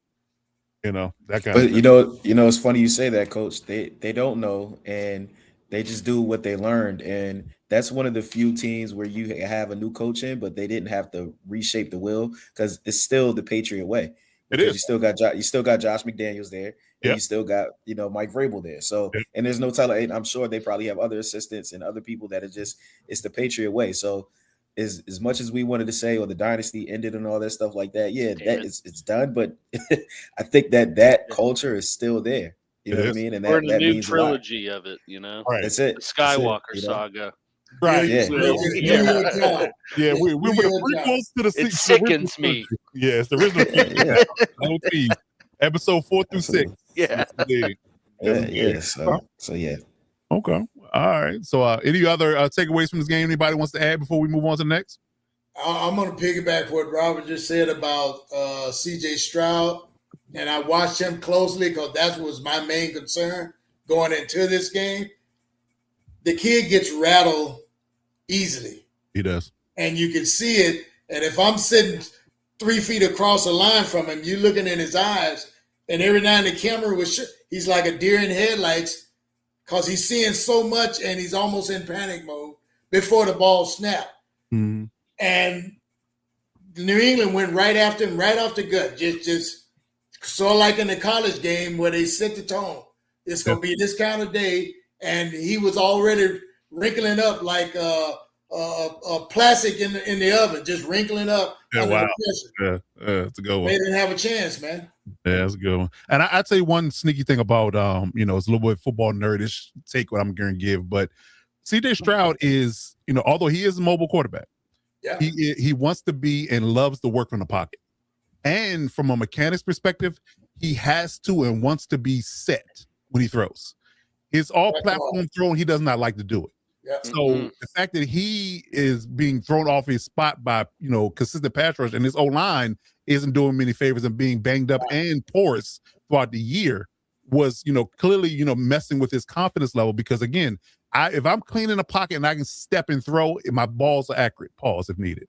That kind of thing. But it's funny you say that, Coach. They don't know, and they just do what they learned, and that's one of the few teams where you have a new coach in, but they didn't have to reshape the wheel, because it's still the Patriot way. It is. You still got Josh McDaniels there, and you still got Mike Vrabel there. So and there's no telling. I'm sure they probably have other assistants and other people that it's the Patriot way. So as much as we wanted to say, the dynasty ended and all that stuff like that, it's done. But I think that culture is still there. You know what I mean? And we're in the new means trilogy of it. Right. That's it. The Skywalker saga. Right. Yeah. Yeah. We were the prequels to the. It sickens me. Yeah, it's the original. Episode 4 through 6. Yeah. Yeah. So yeah. Okay. All right. So, any other takeaways from this game? Anybody wants to add before we move on to the next? I'm going to piggyback what Robert just said about C.J. Stroud, and I watched him closely because that was my main concern going into this game. The kid gets rattled easily. He does, and you can see it. And if I'm sitting 3 feet across the line from him, you're looking in his eyes, and every now and the camera he's like a deer in headlights. Because he's seeing so much and he's almost in panic mode before the ball snapped. Mm-hmm. And New England went right after him, right off the gut. Just sort of like in the college game where they set the tone. It's going to be this kind of day. And he was already wrinkling up like a plastic in the oven, just wrinkling up. Yeah, wow. That's a good one. They didn't have a chance, man. Yeah, that's a good one. And I'd say one sneaky thing about, it's a little bit football nerdish take what I'm going to give, but C.J. Stroud is, although he is a mobile quarterback, he wants to be and loves to work from the pocket. And from a mechanics perspective, he has to and wants to be set when he throws. His all-platform throwing, he does not like to do it. Yeah. So the fact that he is being thrown off his spot by, consistent pass rush, and his O-line isn't doing many favors and being banged up and porous throughout the year was, clearly, messing with his confidence level. Because again, if I'm clean in the pocket and I can step and throw, my balls are accurate. Pause if needed.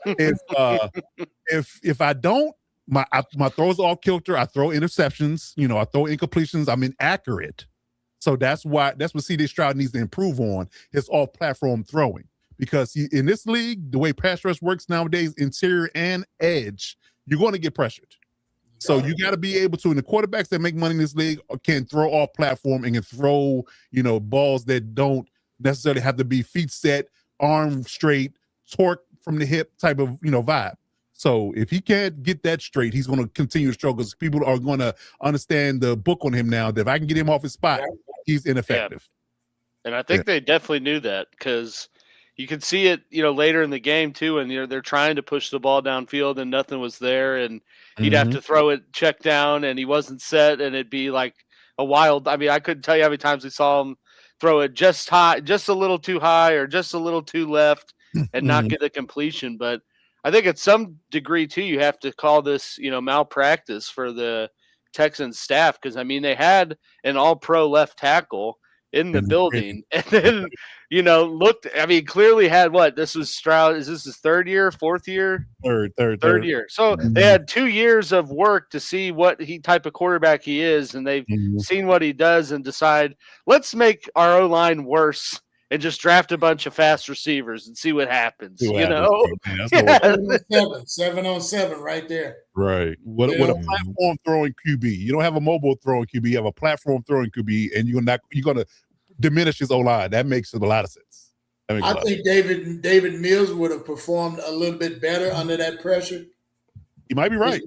If I don't, my throws are all kilter. I throw interceptions. I throw incompletions. I'm inaccurate. So that's what C.J. Stroud needs to improve on, his off-platform throwing. Because in this league, the way pass rush works nowadays, interior and edge, you're going to get pressured. So you got to be able to, and the quarterbacks that make money in this league can throw off platform and can throw, balls that don't necessarily have to be feet set, arm straight, torque from the hip type of, vibe. So if he can't get that straight, he's going to continue to struggle. People are going to understand the book on him now that if I can get him off his spot, he's ineffective. Yeah. And I think they definitely knew that, because you can see it, later in the game too, and they're trying to push the ball downfield and nothing was there, and he'd have to throw it check down, and he wasn't set, and it'd be like a wild. I mean, I couldn't tell you how many times we saw him throw it just high, just a little too high, or just a little too left, and not get the completion. But I think at some degree too, you have to call this, malpractice for the Texans staff, because I mean they had an All-Pro left tackle in the building, and then clearly had what, this was Stroud, is this his third year, fourth year? Third year. So they had 2 years of work to see what type of quarterback he is, and they've seen what he does and decide, let's make our O-line worse and just draft a bunch of fast receivers and see what happens. 7-on-7 right there. Right. With a platform throwing QB, you don't have a mobile throwing QB. You have a platform throwing QB, and you're going to diminish his O-line. That makes a lot of sense. I think David Mills would have performed a little bit better under that pressure. You might be right.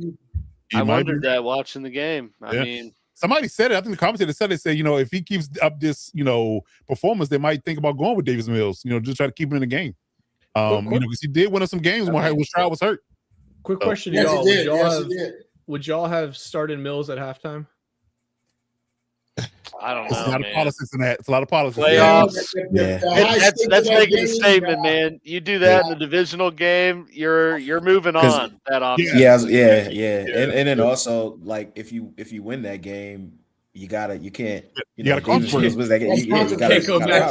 I wondered that watching the game. I mean, somebody said it. I think the commentator said it. Say, if he keeps up this, performance, they might think about going with Davis Mills. Just try to keep him in the game. Because he did win us some games when Stroud was hurt. Quick question to y'all: would y'all have started Mills at halftime? I don't know. It's a lot of politics in that. It's a lot of politics. Playoffs. That's making a statement, man. You do that in the divisional game, you're moving on that offseason. And then also, like, if you win that game, you can't gotta go back.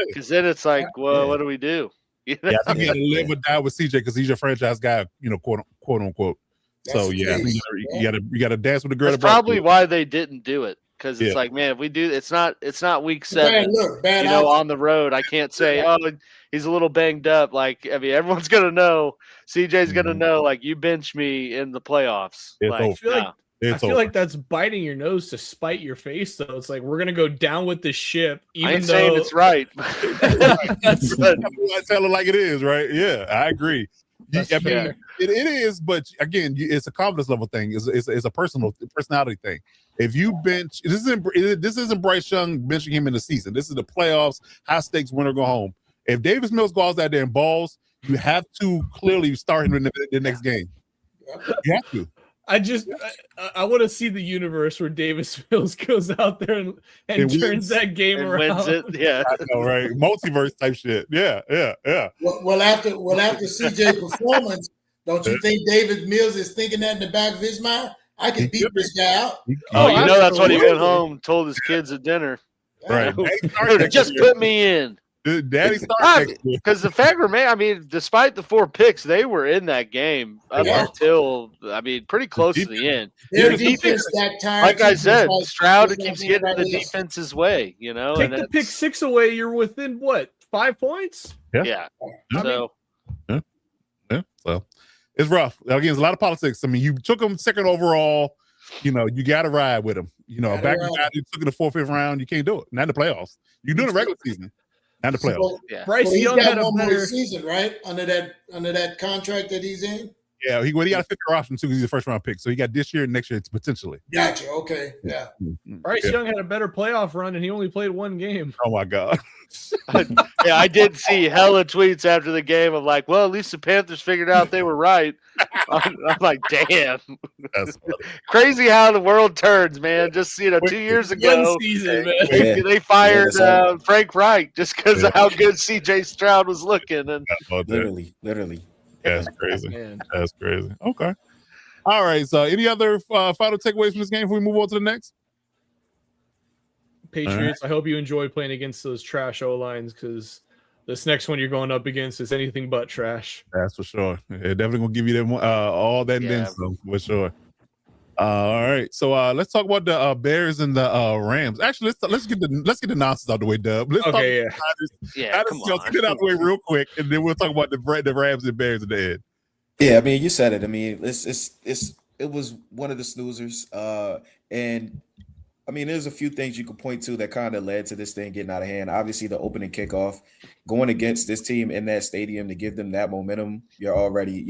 Because then it's like, well, what do we do? I think you got to live or die with CJ because he's your franchise guy, quote unquote. So I think you got to dance with the girl. That's probably why they didn't do it. Because it's like, man, if we do, it's not week 7, on the road. I can't say, he's a little banged up. Like, I mean, everyone's gonna know. CJ's gonna know. Like, you bench me in the playoffs. I feel like that's biting your nose to spite your face. Though it's like we're gonna go down with the ship. Even though saying it's right. That's I tell it like it is, right? Yeah, I agree. It is, but again, it's a confidence level thing. It's a personality thing. If you bench, this isn't Bryce Young benching him in the season. This is the playoffs, high stakes, win or go home. If Davis Mills goes out there and balls, you have to clearly start him in the next game. You have to. I want to see the universe where Davis Mills goes out there and turns that game around. Wins it. Yeah, I know, right? Multiverse type shit. Yeah. Well, after CJ performance, don't you think David Mills is thinking that in the back of his mind? I can beat this guy out. That's what he went home, told his kids at dinner. Right. Just put me in. Daddy started because the fact remains, I mean, despite the 4 picks, they were in that game up until, pretty close to the end. Their defense that time, like I said, Stroud keeps getting the defense's way. Take the pick 6 away, you're within what, 5 points? Yeah. So it's rough. Again, there's a lot of politics. I mean, you took him 2nd overall. You got to ride with him. Back in the guy you took in the 4th, 5th round, you can't do it. Not in the playoffs. You do it in the regular season. Not the playoffs. Bryce Young had a better season, right? Under that contract that he's in. Yeah, he got a 5th-year option too because he's a first-round pick. So he got this year and next year potentially. Gotcha. Okay. Yeah. Bryce Young had a better playoff run, and he only played 1 game. Oh my god. I did see hella tweets after the game of like, well, at least the Panthers figured out they were right. I'm like, damn. That's crazy how the world turns, man. Just 2 years ago, season, man. They fired Frank Reich just because of how good CJ Stroud was looking, and literally. That's crazy. That's crazy. Okay. All right. So, any other final takeaways from this game before we move on to the next? Patriots, I hope you enjoy playing against those trash O-lines because this next one you're going up against is anything but trash. That's for sure. They're definitely going to give you them all that and then some, for sure. All right, so let's talk about the Bears and the Rams. Actually, let's get the nonsense out of the way, Dub. Let's talk. Okay, Come on. Get it out of the way real quick, and then we'll talk about the Rams and Bears at the end. Yeah, I mean, you said it. I mean, it was one of the snoozers. And I mean, there's a few things you could point to that kind of led to this thing getting out of hand. Obviously, the opening kickoff, going against this team in that stadium to give them that momentum, you're already,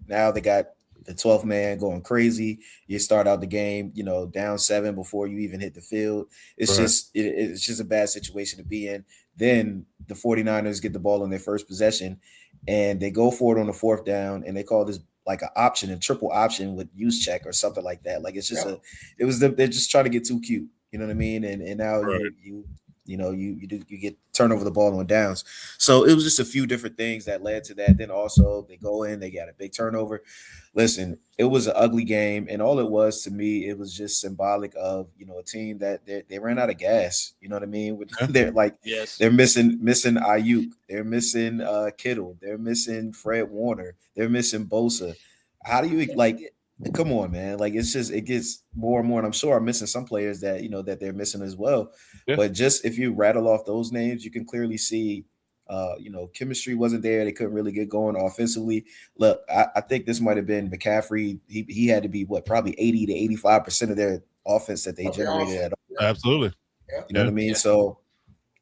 now they got the 12th man going crazy. You start out the game, down 7 before you even hit the field. It's Right. it's just a bad situation to be in. Then the 49ers get the ball on their first possession and they go for it on the 4th down and they call this like an option, a triple option with use check or something like that. Like it's just they're just trying to get too cute. You know what I mean? And now Right. you get turn over the ball on downs. So it was just a few different things that led to that. Then also they go in, they got a big turnover. Listen, it was an ugly game, and all it was to me, it was just symbolic of a team that they ran out of gas. You know what I mean? They're like Yes. they're missing Ayuk, they're missing Kittle, they're missing Fred Warner, they're missing Bosa. How do you come on, man? Like it gets more and more, and I'm sure I'm missing some players that that they're missing as well. Yeah. But just if you rattle off those names, you can clearly see chemistry wasn't there. They couldn't really get going offensively. Look, I think this might have been McCaffrey. He had to be probably 80 to 85% of their offense that they generated at all. Absolutely. You know what I mean? Yeah. So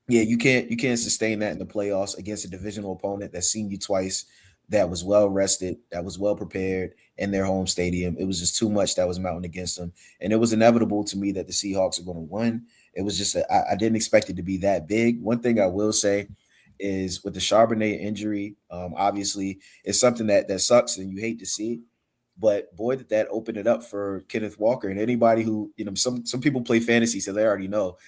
yeah, you can't sustain that in the playoffs against a divisional opponent that's seen you twice, that was well rested, that was well prepared in their home stadium. It was just too much that was mounting against them. And it was inevitable to me that the Seahawks are going to win. It was just I didn't expect it to be that big. One thing I will say is with the Charbonnet injury, obviously it's something that sucks and you hate to see. But boy, did that open it up for Kenneth Walker and anybody who, some people play fantasy, so they already know.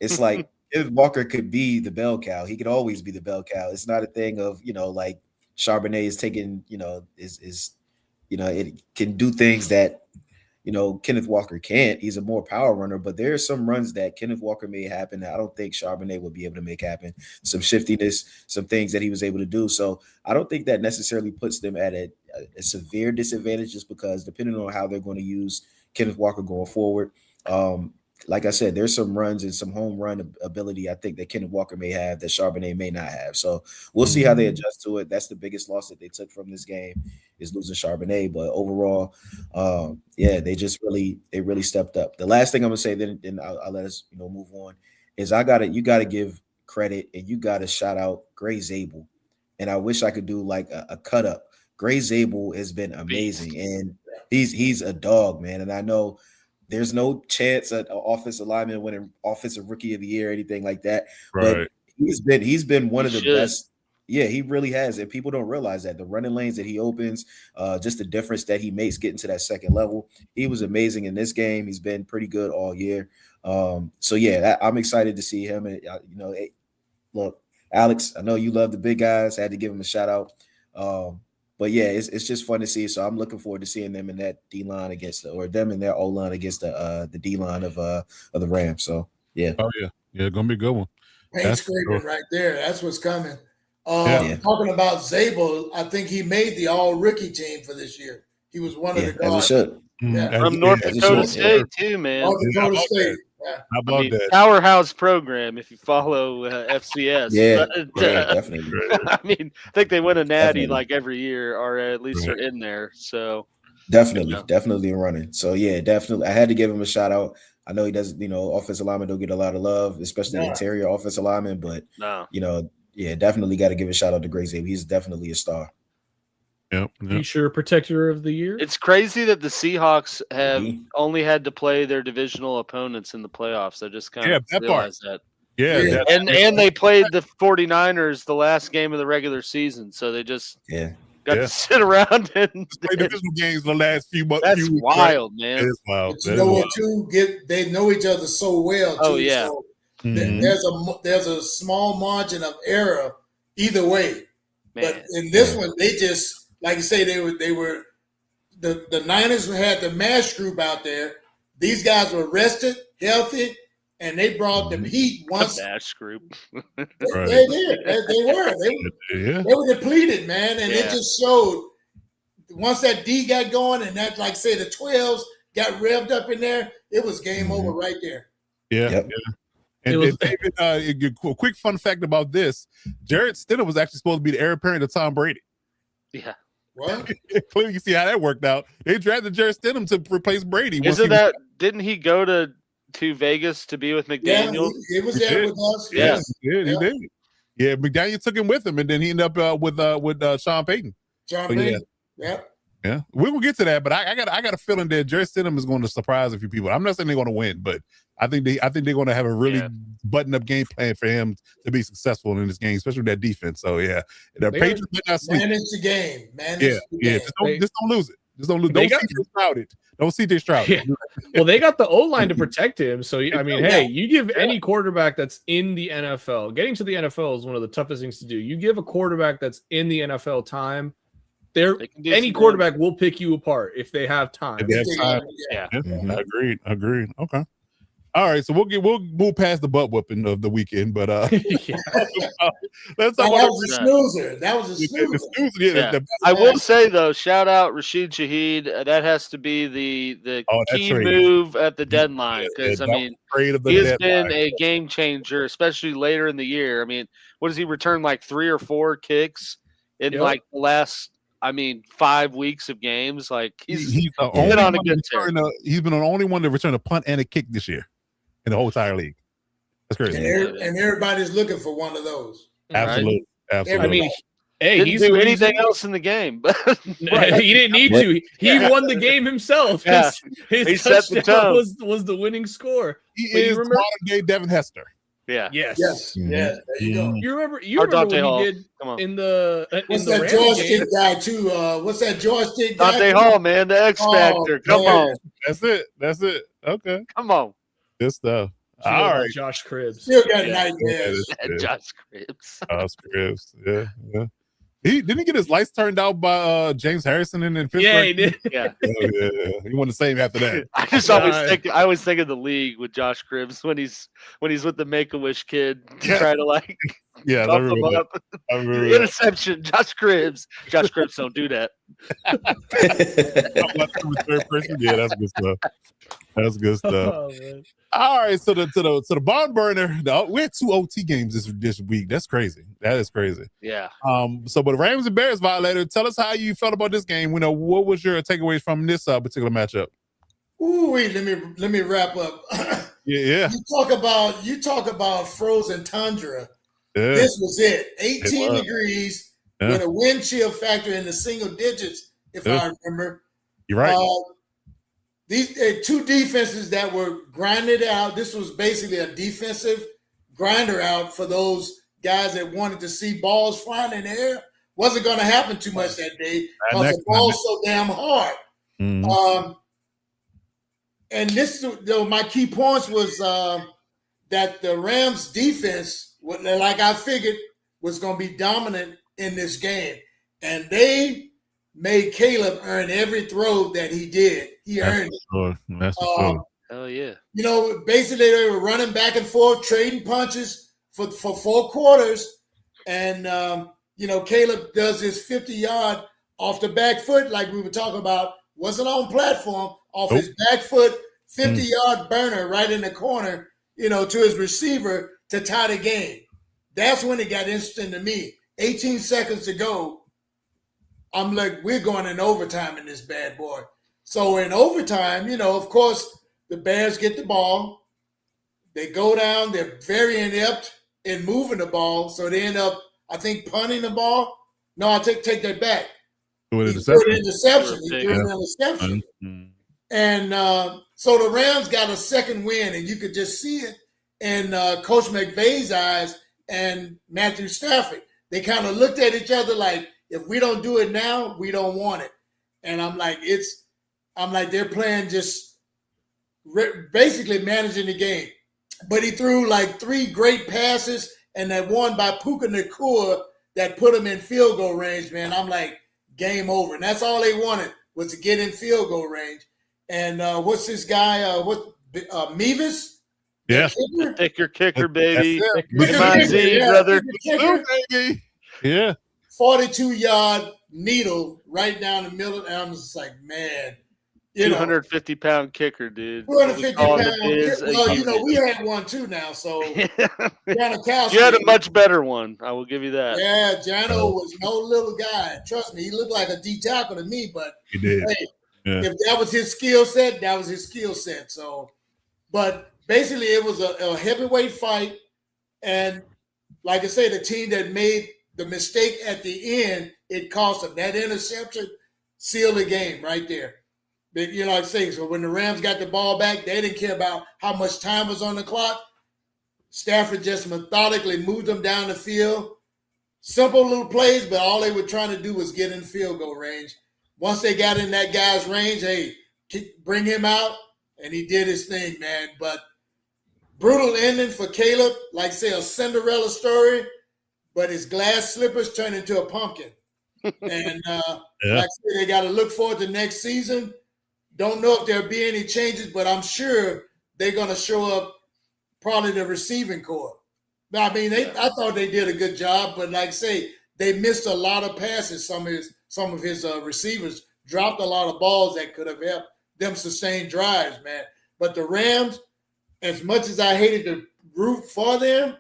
It's like Kenneth Walker could be the bell cow. He could always be the bell cow. It's not a thing of, like Charbonnet is taking, it can do things that Kenneth Walker can't. He's a more power runner, but there are some runs that Kenneth Walker made happen that I don't think Charbonnet would be able to make happen. Some shiftiness, some things that he was able to do. So I don't think that necessarily puts them at a severe disadvantage, just because depending on how they're going to use Kenneth Walker going forward. Like I said, there's some runs and some home run ability I think that Kenneth Walker may have that Charbonnet may not have. So we'll see how they adjust to it. That's the biggest loss that they took from this game, is losing Charbonnet. But overall, they really stepped up. The last thing I'm gonna say, then I'll let us move on, is you gotta give credit and you gotta shout out Gray Zabel. And I wish I could do like a cut up. Gray Zabel has been amazing, and he's a dog, man. And I know there's no chance at an offensive lineman winning offensive rookie of the year or anything like that. Right. But he's been one of the best. Yeah, he really has. And people don't realize that the running lanes that he opens, just the difference that he makes getting to that second level. He was amazing in this game. He's been pretty good all year. So yeah, I'm excited to see him. And look, Alex, I know you love the big guys. I had to give him a shout out. But yeah, it's just fun to see. So I'm looking forward to seeing them in that D line them in their O line against the D line of the Rams. So yeah. Oh yeah, gonna be a good one. Paint scraping right there. That's what's coming. Yeah. Talking about Zabel, I think he made the all rookie team for this year. He was one of the guys. As it should. Yeah. From North Dakota State too, man. North Dakota State. Yeah. How about that? Powerhouse program if you follow FCS. Yeah, But, definitely. I mean, I think they win a natty like every year, or at least they're in there. So Definitely running. So yeah, definitely. I had to give him a shout out. I know he doesn't, offensive linemen don't get a lot of love, especially interior offensive linemen, but definitely got to give a shout out to Gray Zabel. He's definitely a star. Yep. You sure protector of the year? It's crazy that the Seahawks have only had to play their divisional opponents in the playoffs. I just kind of realized that. Yeah. And they played the 49ers the last game of the regular season, so they just got to sit around and play divisional games the last few months. That's wild, man. It's wild. But you know what? They know each other so well. Too, oh yeah. So there's a small margin of error either way. Man. But in this one, they just, like you say, they were the Niners had the MASH group out there. These guys were rested, healthy, and they brought the heat once. The MASH group. They did. They were depleted, man, and it just showed once that D got going, and that, like say, the 12s got revved up in there, it was game over right there. Yeah. Yep. Yeah. And David, a quick fun fact about this: Jarrett Stidham was actually supposed to be the heir apparent of Tom Brady. Yeah. What? Clearly, you see how that worked out. They drafted Jarrett Stidham to replace Brady. Didn't he go to Vegas to be with McDaniel? Yeah, he was there with us. Yeah. He did. Yeah, McDaniel took him with him, and then he ended up with Sean Payton. Yeah, we will get to that, but I got a feeling that Jarrett Stidham is going to surprise a few people. I'm not saying they're going to win, but I think they're going to have a really button-up game plan for him to be successful in this game, especially with that defense. So yeah, the Patriots did not sleep. Manage the game. Just don't lose it. Just don't lose. Don't CJ Stroud. Yeah. Well, they got the O-line to protect him. So I mean, hey, you give any quarterback that's in the NFL, getting to the NFL is one of the toughest things to do. You give a quarterback that's in the NFL time. Any quarterback will pick you apart if they have time. Agreed. Okay. All right, so we'll move past the butt whooping of the weekend, but let's talk about a snoozer. That was a snoozer. I will say though, shout out Rashid Shaheed. That has to be the key move at the deadline because I mean he has been a game changer, especially later in the year. I mean, what does he return like 3 or 4 kicks in like the last? 5 weeks of games. Like he's been on a good tear. He's been the only one to return a punt and a kick this year in the whole entire league. That's crazy. And everybody's looking for one of those. Absolutely. I mean, hey, he didn't do anything else in the game. He didn't need to. He won the game himself. Yeah. His touchdown was the winning score. He is modern day Devin Hester. Yeah. Yes. There you go. You remember what he did in the What's that joystick guy too? What's that joystick guy? Dante Hall, man, the X Factor. Come on. That's it. Okay. Come on. Good stuff. All right. Josh Cribbs. Still got nightmares. Josh Cribbs. Yeah. He didn't get his lights turned out by James Harrison in Pittsburgh. Yeah, he did. Yeah. He won the same after that. I always think of the league with Josh Cribbs when he's with the Make-A-Wish kid to try to like I remember that. Interception, Josh Cribbs. Josh Cribbs don't do that. Third person. Yeah, that's good stuff. That's good stuff. Oh, man. All right, so the barn burner. We had 2 OT games this week. That's crazy. That is crazy. Yeah. But Rams and Bears violator. Tell us how you felt about this game. What was your takeaways from this particular matchup? Ooh, let me wrap up. Yeah. You talk about frozen tundra. Yeah. This was it. 18 degrees with a wind chill factor in the single digits, if I remember. You're right. These 2 defenses that were grinded out. This was basically a defensive grinder out for those guys that wanted to see balls flying in the air. Wasn't going to happen too much that day because the ball's so damn hard. Mm-hmm. And this, though, my key points was that the Rams defense, like I figured, was going to be dominant in this game. And they made Caleb earn every throw that he did. He earned it. That's for sure. Hell yeah. Basically they were running back and forth, trading punches for 4 quarters. And, Caleb does his 50-yard off the back foot, like we were talking about, wasn't on platform, off his back foot, 50-yard burner right in the corner, to his receiver to tie the game. That's when it got interesting to me. 18 seconds to go. I'm like, we're going in overtime in this bad boy. So in overtime, of course, the Bears get the ball. They go down. They're very inept in moving the ball. So they end up, I think, punting the ball. No, I take that back. He threw an interception. And so the Rams got a second win, and you could just see it in Coach McVay's eyes and Matthew Stafford. They kind of looked at each other like, if we don't do it now, we don't want it. And I'm like, they're playing just basically managing the game. But he threw like 3 great passes and that one by Puka Nacua that put him in field goal range, man. I'm like, game over. And that's all they wanted was to get in field goal range. And what's this guy? Mevis? Yeah. Thicker kicker, baby. Brother. Baby. Yeah. 42-yard needle right down the middle. And I'm just like, man, 250-pound kicker, dude. 250-pound kicker. Well, we had one too now, so Janikowski. You had a much better one. I will give you that. Yeah, Jano was no little guy. Trust me, he looked like a D tackle to me, but he did. Hey, if that was his skill set, that was his skill set. So, but basically, it was a heavyweight fight, and like I say, the team that made the mistake at the end, it cost them. That interception sealed the game right there. Like I say, so when the Rams got the ball back, they didn't care about how much time was on the clock. Stafford just methodically moved them down the field. Simple little plays, but all they were trying to do was get in field goal range. Once they got in that guy's range, hey, bring him out, and he did his thing, man. But brutal ending for Caleb, like say a Cinderella story, but his glass slippers turned into a pumpkin. And like I said, they got to look forward to next season. Don't know if there'll be any changes, but I'm sure they're going to show up probably the receiving corps. I mean, I thought they did a good job, but like I say, they missed a lot of passes. Some of his receivers dropped a lot of balls that could have helped them sustain drives, man. But the Rams, as much as I hated to root for them,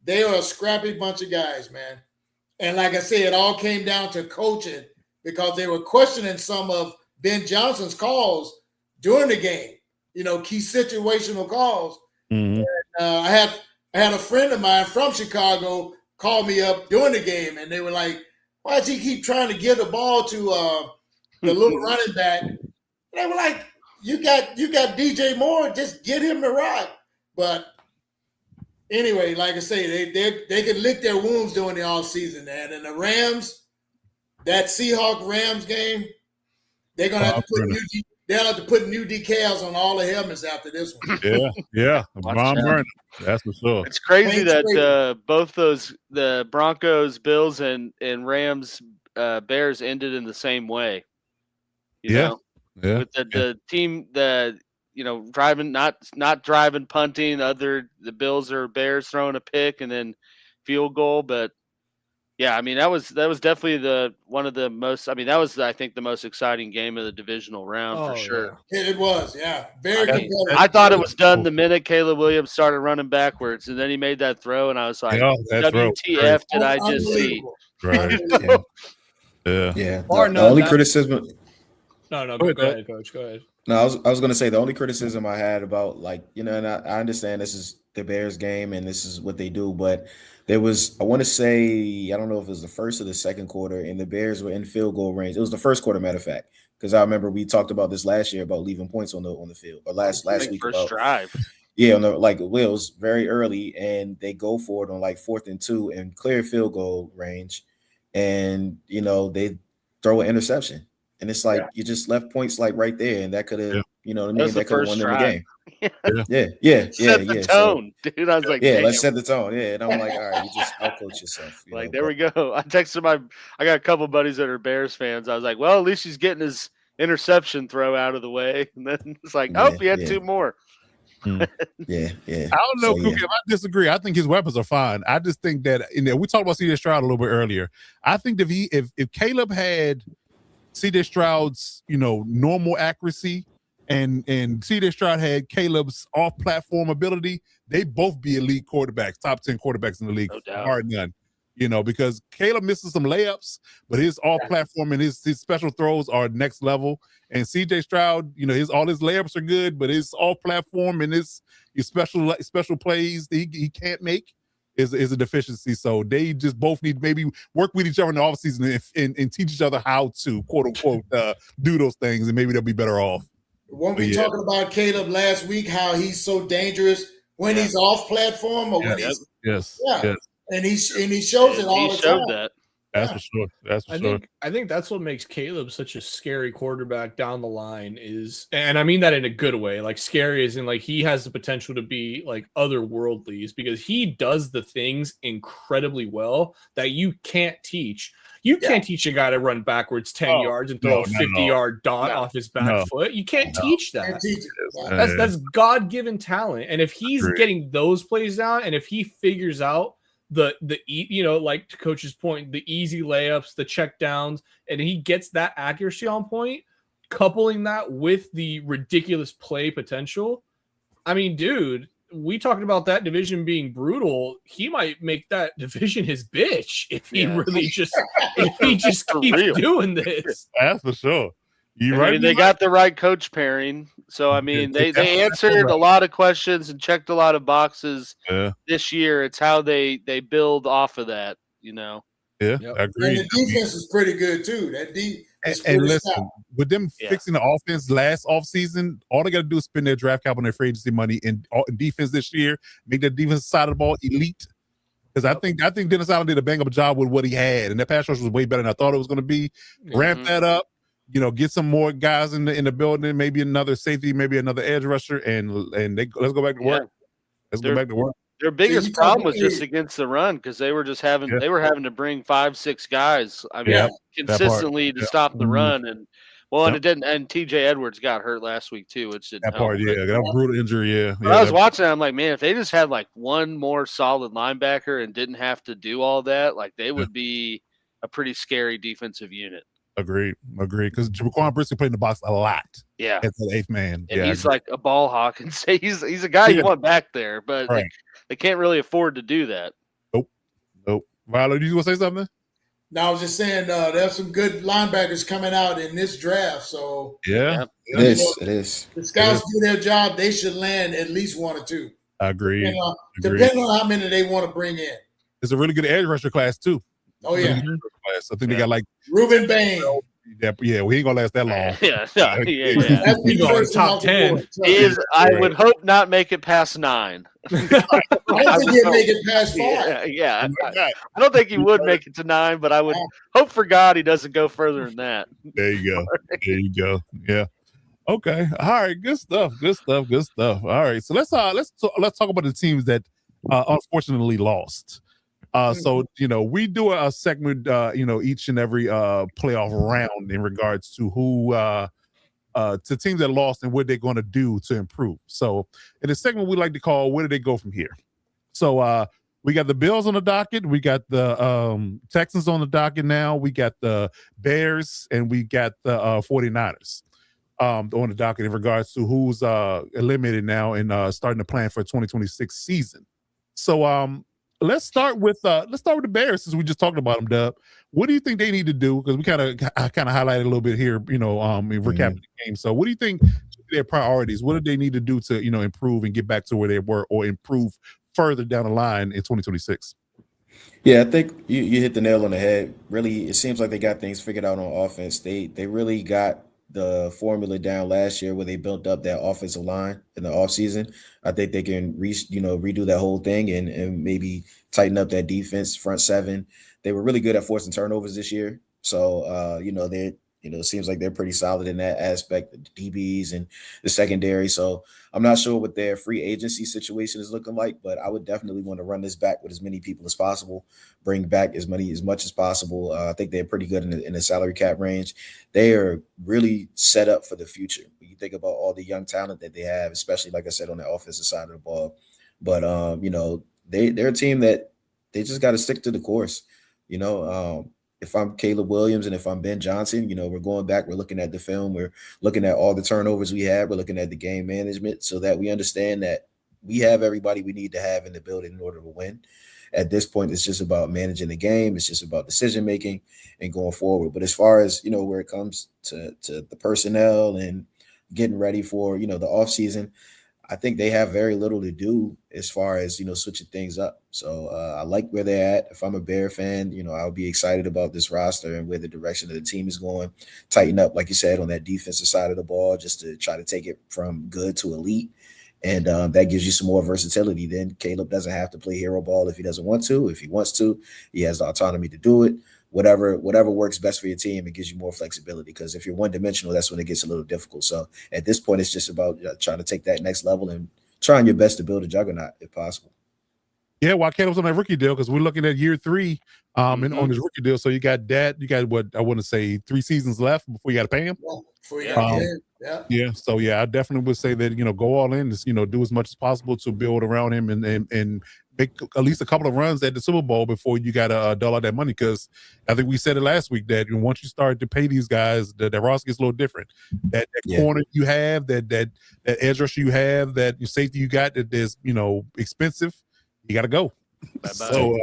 they are a scrappy bunch of guys, man. And like I said, it all came down to coaching because they were questioning some of Ben Johnson's calls during the game, key situational calls. Mm-hmm. And, I had a friend of mine from Chicago call me up during the game, and they were like, why does he keep trying to give the ball to the little running back? And they were like, you got DJ Moore, just get him the rock. But anyway, like I say, they can lick their wounds during the offseason, man. And the Rams, that Seahawks-Rams game, they're gonna have to put new decals on all the helmets after this one. Yeah. Von Brennan, that's for sure. It's crazy that both the Broncos, Bills, and Rams, Bears ended in the same way. You know? With the team driving, not driving, punting. The Bills or Bears throwing a pick and then field goal, but. Yeah, I mean that was definitely one of the most. I mean that was I think the most exciting game of the divisional round for sure. Yeah. It was, yeah, very competitive. I thought it was done the minute Caleb Williams started running backwards, and then he made that throw, and I was like, "WTF did I just see?" Right? Yeah. The only criticism. No. Go ahead, Coach. Go ahead. No, I was going to say the only criticism I had about and I understand this is the Bears game and this is what they do, but there was, I want to say, I don't know if it was the first or the second quarter, and the Bears were in field goal range. It was the first quarter, matter of fact, because I remember we talked about this last year about leaving points on the field, or last week first drive. Yeah, it was very early, and they go for it on 4th and 2 and clear field goal range, and they throw an interception. And it's you just left points right there, and that could have, that could have won them the game. Set the tone, dude. I was like, let's set the tone. Yeah, and I'm like, all right, you just outcoach yourself. There we go. I texted I got a couple buddies that are Bears fans. I was like, well, at least he's getting his interception throw out of the way, and then it's like, he had two more. Yeah. I don't know, Cookie. I disagree. I think his weapons are fine. I just think that we talked about C.J. Stroud a little bit earlier. I think if Caleb had C.J. Stroud's, normal accuracy and C.J. Stroud had Caleb's off-platform ability, they both be elite quarterbacks, top 10 quarterbacks in the league. No doubt. Hard none. Because Caleb misses some layups, but his off-platform and his special throws are next level. And C.J. Stroud, all his layups are good, but his off-platform and his special plays he can't make is a deficiency. So they just both need to maybe work with each other in the offseason and teach each other how to, quote unquote, do those things, and maybe they'll be better off. Weren't we talking about Caleb last week, how he's so dangerous when he's off platform or when he's yes. And he shows it all the time. That. That's for sure. That's for sure. I think that's what makes Caleb such a scary quarterback down the line and I mean that in a good way. Scary as in he has the potential to be otherworldly, is because he does the things incredibly well that you can't teach. You can't teach a guy to run backwards 10 yards and throw a 50-yard dot off his back foot. You can't teach that. That's God-given talent. And if he's getting those plays down, and if he figures out to Coach's point, the easy layups, the check downs, and he gets that accuracy on point, coupling that with the ridiculous play potential, I mean, dude, we talked about that division being brutal. He might make that division his bitch if he just keeps doing this. That's for sure. You I right? mean, they got the right coach pairing. So I mean, they answered a lot of questions and checked a lot of boxes this year. It's how they build off of that, you know. Yeah, I agree. And the defense is pretty good too. That and listen, with them fixing the offense last offseason, all they got to do is spend their draft cap on their free agency money in defense this year, make that defense side of the ball elite. Because I think Dennis Allen did a bang up job with what he had, and that pass rush was way better than I thought it was going to be. Ramp that up, get some more guys in the building, maybe another safety, maybe another edge rusher, and let's go back to work. Let's go back to work. Their biggest problem was just against the run because they were just having to bring 5-6 guys. I mean, consistently to stop the run, and it didn't. And TJ Edwards got hurt last week too, which didn't help. That was brutal injury. Yeah, I was watching. I'm like, man, if they just had like one more solid linebacker and didn't have to do all that, like they would be a pretty scary defensive unit. Agreed. Because Jaquan Brisker played in the box a lot. Yeah, as the 8th man. And he's like a ball hawk, and say he's a guy you want back there, but they can't really afford to do that. Nope. Viola, do you want to say something? No, I was just saying there's some good linebackers coming out in this draft. So it is. The scouts do their job; they should land at least one or two. I agree. Depending on how many they want to bring in. It's a really good edge rusher class too. Oh yeah, I think they got like Ruben Bain. Yeah, we ain't gonna last that long. He's going top 10. He is. I would hope not make it past 9. I don't think he'll make it past 5. Yeah. I don't think he would make it to 9, but I would hope for God he doesn't go further than that. There you go. Yeah. Okay. All right. Good stuff. All right. So let's talk about the teams that unfortunately lost. So we do a segment each and every playoff round in regards to who to teams that lost and what they're going to do to improve. So in the segment we like to call where do they go from here? So we got the Bills on the docket, we got the Texans on the docket now, we got the Bears, and we got the 49ers on the docket in regards to who's eliminated now and starting to plan for 2026 season. So let's start with the Bears since we just talked about them, Dub. What do you think they need to do? Because we kind of highlighted a little bit here, in recapping the game. So what do you think their priorities? What do they need to do to, improve and get back to where they were or improve further down the line in 2026? Yeah, I think you hit the nail on the head. Really, it seems like they got things figured out on offense. They really got the formula down last year where they built up that offensive line in the offseason. I think they can redo that whole thing and maybe tighten up that defense front seven. They were really good at forcing turnovers this year. So it seems like they're pretty solid in that aspect, the DBs and the secondary. So I'm not sure what their free agency situation is looking like, but I would definitely want to run this back with as many people as possible, bring back as much as possible. I think they're pretty good in the salary cap range. They are really set up for the future. When you think about all the young talent that they have, especially, like I said, on the offensive side of the ball. But, they're a team that they just got to stick to the course. If I'm Caleb Williams and if I'm Ben Johnson, we're going back, we're looking at the film, we're looking at all the turnovers we had, we're looking at the game management so that we understand that we have everybody we need to have in the building in order to win. At this point, it's just about managing the game. It's just about decision-making and going forward. But as far as, where it comes to the personnel and getting ready for, the offseason, I think they have very little to do as far as, switching things up. So I like where they're at. If I'm a Bear fan, I'll be excited about this roster and where the direction of the team is going. Tighten up, like you said, on that defensive side of the ball just to try to take it from good to elite. And that gives you some more versatility. Then Caleb doesn't have to play hero ball if he doesn't want to. If he wants to, he has the autonomy to do it. Whatever works best for your team, it gives you more flexibility because if you're one-dimensional, that's when it gets a little difficult. So at this point, it's just about trying to take that next level and trying your best to build a juggernaut if possible. Yeah, while Caleb's on that rookie deal, because we're looking at year 3 and on his rookie deal. So you got what I want to say 3 seasons left before you got to pay him. Yeah. So I definitely would say that go all in, do as much as possible to build around him and make at least a couple of runs at the Super Bowl before you got to dole out that money. Because I think we said it last week that once you start to pay these guys, the roster gets a little different. That corner you have, that edge rusher you have, that your safety you got that is expensive, you got to go. So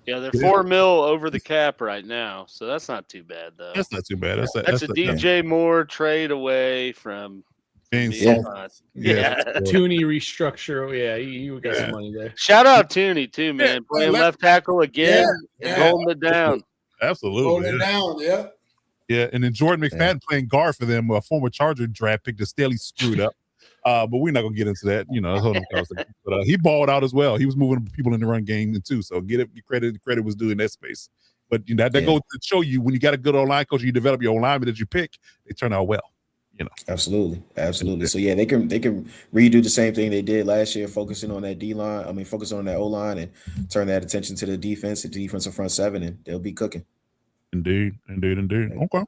they're $4 million over the cap right now, so that's not too bad though. That's not too bad. That's a DJ Moore trade away from. Yeah. Tooney restructure. Yeah, you got some money there. Shout out Tooney too, man. Playing left tackle again, holding it down. Absolutely, holding it down. Yeah. Yeah, and then Jordan McFadden playing guard for them, a former Charger draft pick that Staley screwed up. But we're not gonna get into that. But he balled out as well. He was moving people in the run game too. So get credit was due in that space. But that goes to show you when you got a good O-line coach, you develop your O-lineman that you pick, they turn out well. Absolutely. So they can redo the same thing they did last year, focusing on that D-line. I mean, focusing on that O-line and turn that attention to the defense, the defensive front seven, and they'll be cooking. Indeed. Okay.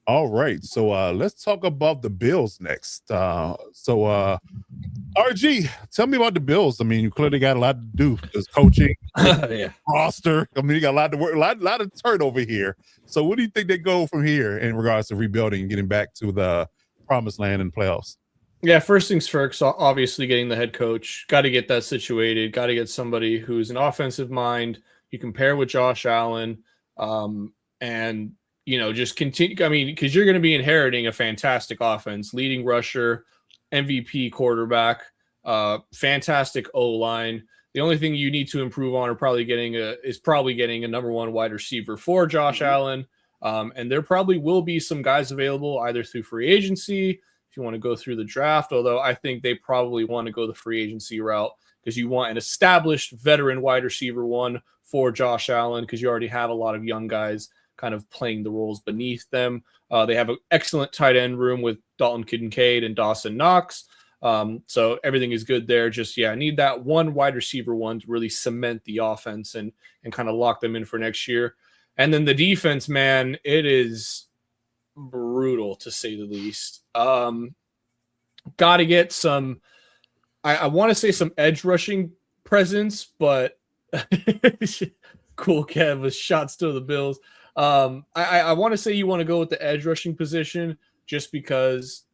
All right. So let's talk about the Bills next. RG, tell me about the Bills. I mean, you clearly got a lot to do. There's coaching, roster. I mean, you got a lot to work, a lot of turnover here. So what do you think they go from here in regards to rebuilding and getting back to the promised land and playoffs? Yeah, first things first, obviously getting the head coach. Got to get that situated. Got to get somebody who's an offensive mind. You can pair with Josh Allen and just continue. I mean, because you're going to be inheriting a fantastic offense, leading rusher, MVP quarterback, fantastic O-line. The only thing you need to improve on is probably getting a number one wide receiver for Josh Allen. And there probably will be some guys available either through free agency, if you want to go through the draft, although I think they probably want to go the free agency route because you want an established veteran wide receiver one for Josh Allen because you already have a lot of young guys kind of playing the roles beneath them. They have an excellent tight end room with Dalton Kincaid and Dawson Knox. So everything is good there. Just, I need that one wide receiver one to really cement the offense and kind of lock them in for next year. And then the defense, man, it is brutal to say the least. Got to get some, I want to say some edge rushing presence, but cool Kev with shots to the Bills. I want to say you want to go with the edge rushing position just because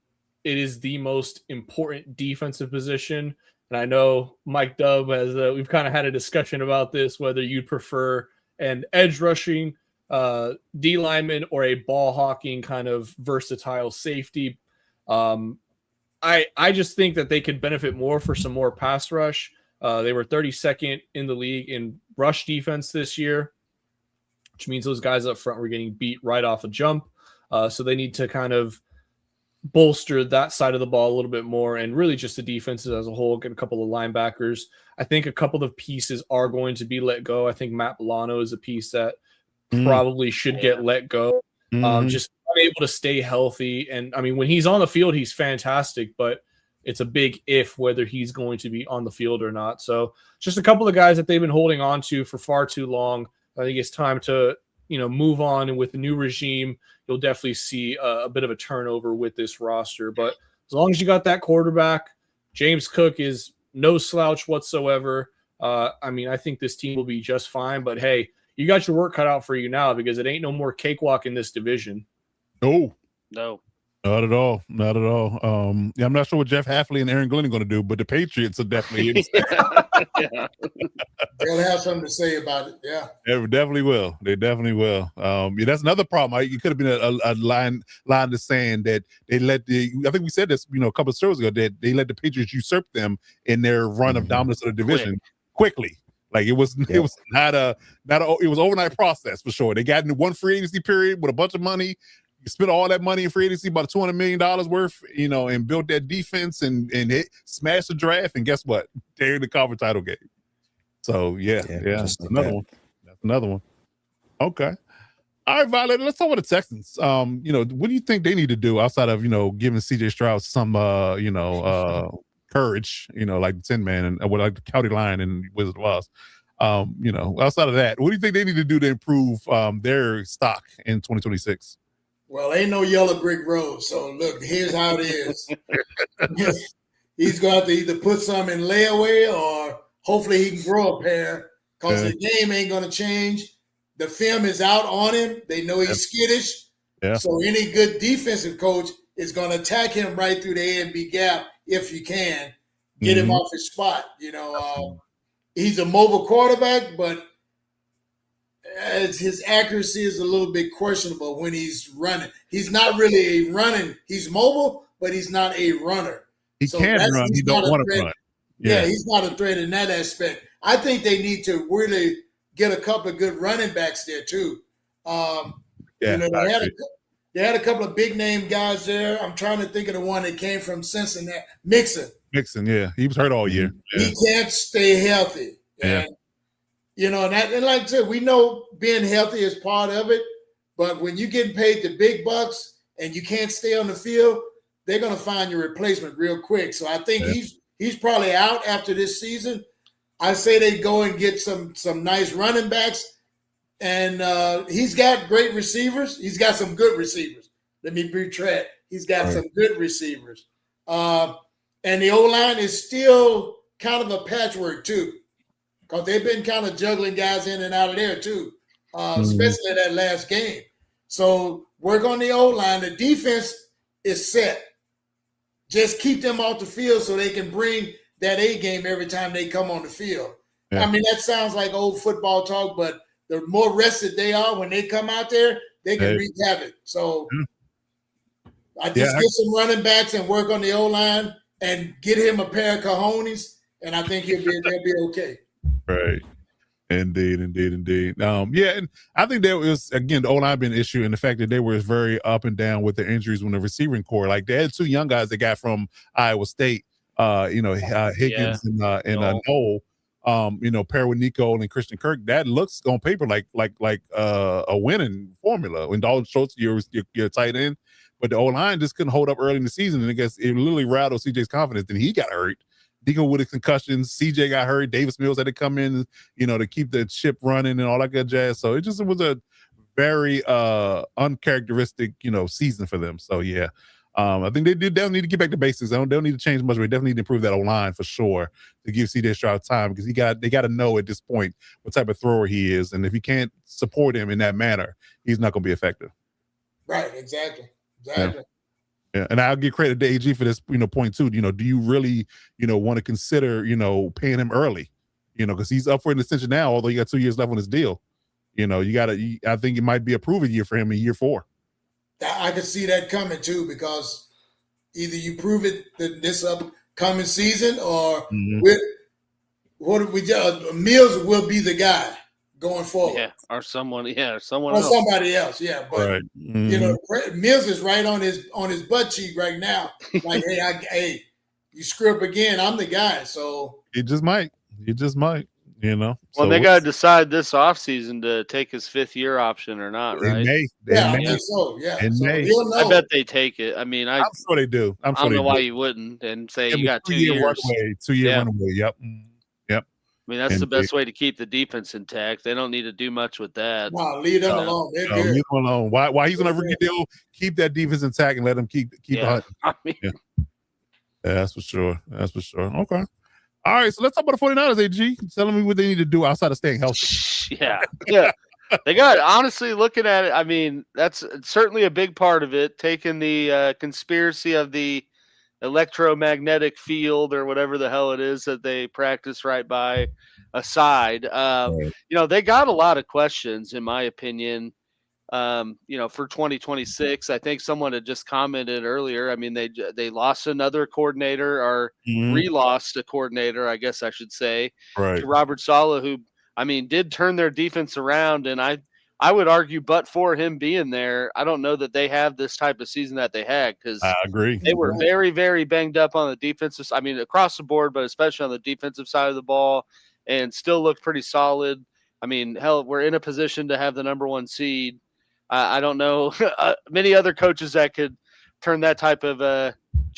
it is the most important defensive position. And I know Mike Dubb has, we've kind of had a discussion about this, whether you'd prefer an edge rushing D lineman or a ball hawking kind of versatile safety. I just think that they could benefit more for some more pass rush. They were 32nd in the league in rush defense this year, which means those guys up front were getting beat right off a jump. So they need to kind of bolster that side of the ball a little bit more and really just the defenses as a whole, get a couple of linebackers. I think a couple of pieces are going to be let go. I think Matt Milano is a piece that probably should get let go. Just unable to stay healthy. And I mean, when he's on the field, he's fantastic, but it's a big if whether he's going to be on the field or not. So just a couple of guys that they've been holding on to for far too long. I think it's time to, move on. And with the new regime, you'll definitely see a bit of a turnover with this roster. But as long as you got that quarterback, James Cook is no slouch whatsoever. I think this team will be just fine. But, hey, you got your work cut out for you now because it ain't no more cakewalk in this division. No. Not at all. I'm not sure what Jeff Hafley and Aaron Glenn are going to do, but the Patriots are definitely They'll have something to say about it. Yeah. They definitely will. That's another problem. It could have been a line to saying that they let I think we said this, a couple of shows ago, that they let the Patriots usurp them in their run of dominance of the division quickly. Like it was not it was an overnight process for sure. They got into one free agency period with a bunch of money. You spent all that money in free agency, about $200 million worth, and built that defense and smashed the draft. And guess what? They're in the conference title game. So that's another one. That's another one. Okay. All right, Violet, let's talk about the Texans. What do you think they need to do outside of, giving CJ Stroud some courage, like the Tin Man and like the County Line and Wizard of Oz. Outside of that, what do you think they need to do to improve their stock in 2026? Well, ain't no yellow brick road. So look, here's how it is. He's going to either put some in layaway or Hopefully he can grow a pair because the game ain't going to change. The film is out on him. They know he's skittish. Yeah. So any good defensive coach is going to attack him right through the A and B gap if you can. Get him off his spot. He's a mobile quarterback, but his accuracy is a little bit questionable when he's running. He's not really a running. He's mobile, but he's not a runner. He can run. He don't want to run. Yeah, he's not a threat in that aspect. I think they need to really get a couple of good running backs there too. They had a couple of big name guys there. I'm trying to think of the one that came from Cincinnati, Mixon. Yeah, he was hurt all year. Yeah. He can't stay healthy. Yeah. And like I said, we know being healthy is part of it, but when you're getting paid the big bucks and you can't stay on the field, they're going to find your replacement real quick. So I think he's probably out after this season. I say they go and get some nice running backs, and he's got great receivers. He's got some good receivers. Let me retread. He's got some good receivers. And the O-line is still kind of a patchwork too, because they've been kind of juggling guys in and out of there too, especially that last game. So work on the O-line. The defense is set. Just keep them off the field so they can bring that A game every time they come on the field. Yeah. I mean, that sounds like old football talk, but the more rested they are when they come out there, they can wreak havoc. So I just get some running backs and work on the O-line and get him a pair of cojones, and I think they'll be okay. Right. Indeed. And I think there was, again, the O-line being an issue, and the fact that they were very up and down with the injuries when the receiving core. Like, they had two young guys they got from Iowa State, Higgins and Noel, pair with Nico and Christian Kirk. That looks on paper like a winning formula. When Dalton Schultz, your tight end, but the O-line just couldn't hold up early in the season, and I guess it literally rattled CJ's confidence. Then he got hurt. Nico with his concussions, CJ got hurt. Davis Mills had to come in, to keep the ship running and all that good jazz. So it was a very uncharacteristic, season for them. So yeah, I think they definitely need to get back to basics. They don't need to change much, but they definitely need to improve that O-line for sure to give CJ Stroud time, because they got to know at this point what type of thrower he is, and if you can't support him in that manner, he's not going to be effective. Right. Exactly. Yeah, and I'll give credit to AG for this, point too. Do you really, want to consider, paying him early, because he's up for an extension now, although you got 2 years left on his deal. I think it might be a proven year for him in year 4. I could see that coming too, because either you prove it this upcoming season, or Mills will be the guy going forward. Yeah, or someone else. Somebody else. Yeah, but Mills is right on his butt cheek right now. Like, hey, you screw up again, I'm the guy. So it just might. Well, they got to decide this offseason to take his 5th year option or not, right? I think so. Yeah, I bet they take it. I mean, I'm sure they do. I don't know why you wouldn't, and say you got 2 years. 2 year runaway. Yep. I mean, that's the best way to keep the defense intact. They don't need to do much with that. No, leave them alone. They're good. Leave them alone. Why he's on a rookie deal? Keep that defense intact and let him keep the hunt. I mean, that's for sure. Okay. All right, so let's talk about the 49ers, AG. Tell me what they need to do outside of staying healthy. Yeah. They got, honestly, looking at it, I mean, that's certainly a big part of it, taking the conspiracy of the electromagnetic field or whatever the hell it is that they practice right by aside. They got a lot of questions, in my opinion, for 2026. I think someone had just commented earlier. I mean, they lost another coordinator, or re-lost a coordinator, I guess I should say, to Robert Saleh, who, I mean, did turn their defense around. And I would argue, but for him being there, I don't know that they have this type of season that they had, because I agree. They were very, very banged up on the defensive. I mean, across the board, but especially on the defensive side of the ball, and still looked pretty solid. I mean, hell, we're in a position to have the number 1 seed. I don't know many other coaches that could turn that type of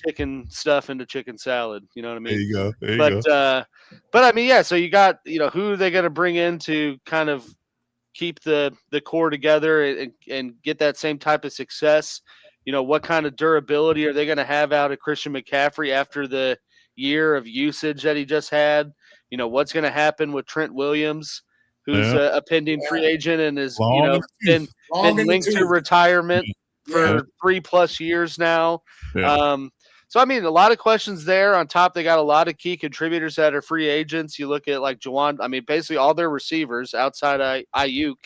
chicken stuff into chicken salad. You know what I mean? There you go. But I mean, yeah. So you got, who are they going to bring in to kind of keep the core together and get that same type of success? What kind of durability are they going to have out of Christian McCaffrey after the year of usage that he just had? what's going to happen with Trent Williams, who's a pending free agent and is, been linked to retirement for 3+ years now. Yeah. So, I mean, a lot of questions there. On top, they got a lot of key contributors that are free agents. You look at like Jawan, I mean, basically all their receivers outside of Ayuk,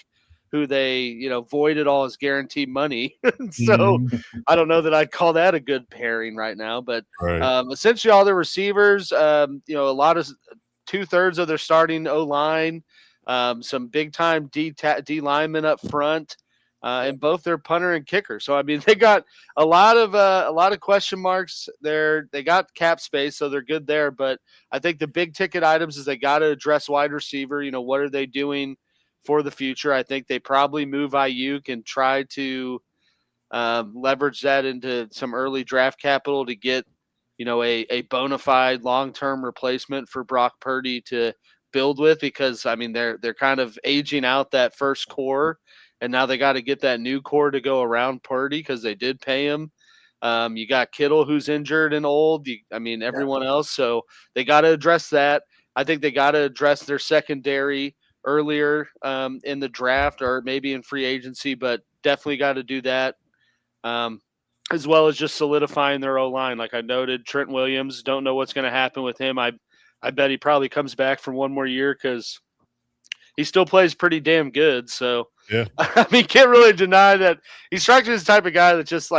who they, voided all his guaranteed money. So I don't know that I'd call that a good pairing right now. But essentially all their receivers, a lot of 2/3 of their starting O-line, some big-time D linemen up front. And both their punter and kicker. So I mean, they got a lot of question marks there. They got cap space, so they're good there. But I think the big ticket items is they got to address wide receiver. What are they doing for the future? I think they probably move Ayuk and try to leverage that into some early draft capital to get a bona fide long-term replacement for Brock Purdy to build with, because I mean they're kind of aging out that first core. And now they got to get that new core to go around Purdy because they did pay him. You got Kittle, who's injured and old. Everyone else. So they got to address that. I think they got to address their secondary earlier in the draft or maybe in free agency, but definitely got to do that, as well as just solidifying their O-line. Like I noted, Trent Williams, don't know what's going to happen with him. I bet he probably comes back for one more year because he still plays pretty damn good. So, I mean, can't really deny that he strikes me as the type of guy that just Joe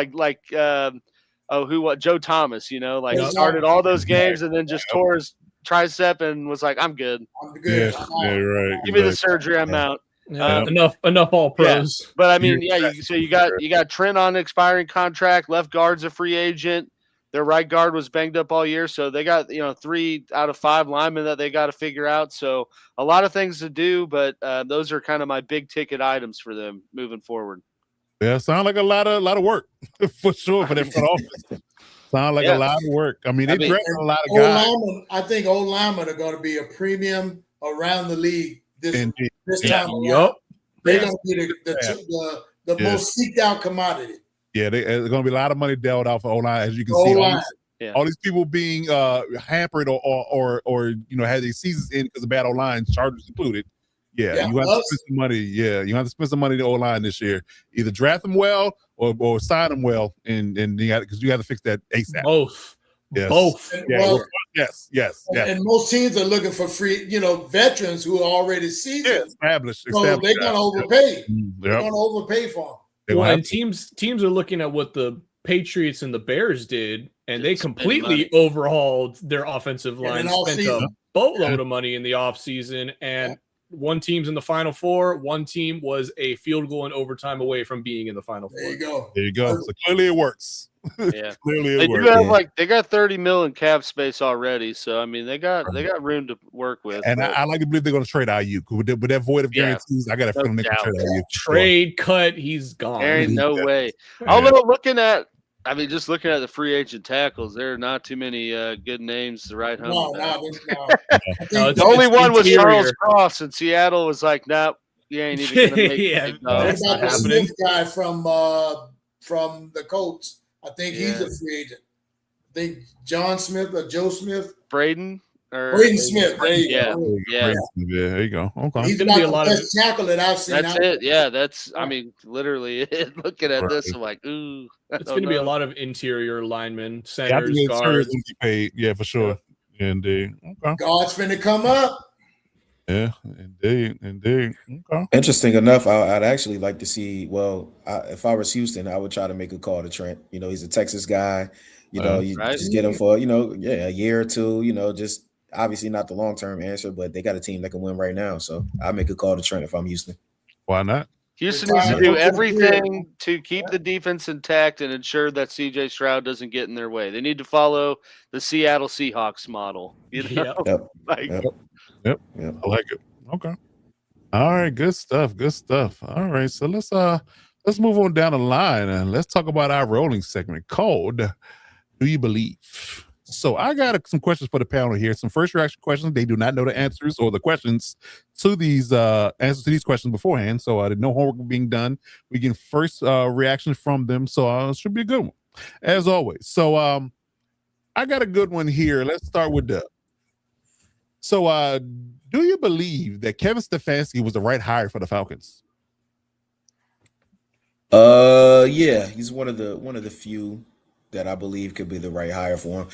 Thomas, started all those games and then just tore his tricep and was like, I'm good. I'm good. Right. Give me the surgery. I'm out. Enough all pros. Yeah. But I mean, you got Trent on an expiring contract. Left guard's a free agent. Their right guard was banged up all year, so they got 3 out of 5 linemen that they got to figure out. So a lot of things to do, but those are kind of my big ticket items for them moving forward. Yeah, sound like a lot of work for sure for that front office. Sound like a lot of work. I mean, they drafted a lot of guys. I think old linemen are going to be a premium around the league this time around. Yep. They're going to be the most seeked out commodity. Yeah, there's going to be a lot of money dealt out for O-line, as you can see. All these people being hampered or had their seasons in because of bad O-line, Chargers included. You have to spend some money. Yeah, you have to spend some money to O-line this year. Either draft them well or sign them well, and because you have to fix that ASAP. Both. Yes. Both. Yes. And most teams are looking for free, veterans who are already seasoned. Established. So they're going to overpay. They're going to overpay for them. And teams are looking at what the Patriots and the Bears did, and they completely overhauled their offensive line, spent a boatload of money in the offseason, and one team's in the Final Four. One team was a field goal in overtime away from being in the Final Four. There you go. So clearly it works. Yeah, clearly it works. They got $30 million cap space already, so I mean they got room to work with. And I like to believe they're going to trade Ayuk with that void of guarantees. I got a feeling they can trade Ayuk. Trade cut, he's gone. There ain't no way. Although looking at the free agent tackles, there are not too many good names to write home. The only one was Charles Cross, and Seattle was like, nope, you ain't even going to make it. That's not the Smith guy from the Colts. I think he's a free agent. I think John Smith or Joe Smith. Braden Smith. There you go. There you go. Okay. He's about the best tackle that I've seen. That's it. Yeah, that's, I mean, literally it. Looking at this, I'm like, ooh. It's going to be a lot of interior linemen, centers, guards. Paid. Yeah, for sure. Indeed. Okay. Guards finna come up. Yeah, indeed. Okay. Interesting enough, I'd actually like to see. Well, if I was Houston, I would try to make a call to Trent. He's a Texas guy. You just get him for a year or two. Just obviously not the long-term answer, but they got a team that can win right now. So I make a call to Trent if I'm Houston. Why not? Houston needs to do everything to keep the defense intact and ensure that C.J. Stroud doesn't get in their way. They need to follow the Seattle Seahawks model. Yep. I like it. Okay. All right. Good stuff. All right. So let's move on down the line and let's talk about our rolling segment called Do You Believe? So I got some questions for the panel here. Some first reaction questions. They do not know the answers or the questions to these answers to these questions beforehand. So I did no homework being done. We get first reactions from them. So it should be a good one, as always. So I got a good one here. Let's start with Doug. So, do you believe that Kevin Stefanski was the right hire for the Falcons? Yeah, he's one of the few that I believe could be the right hire for him.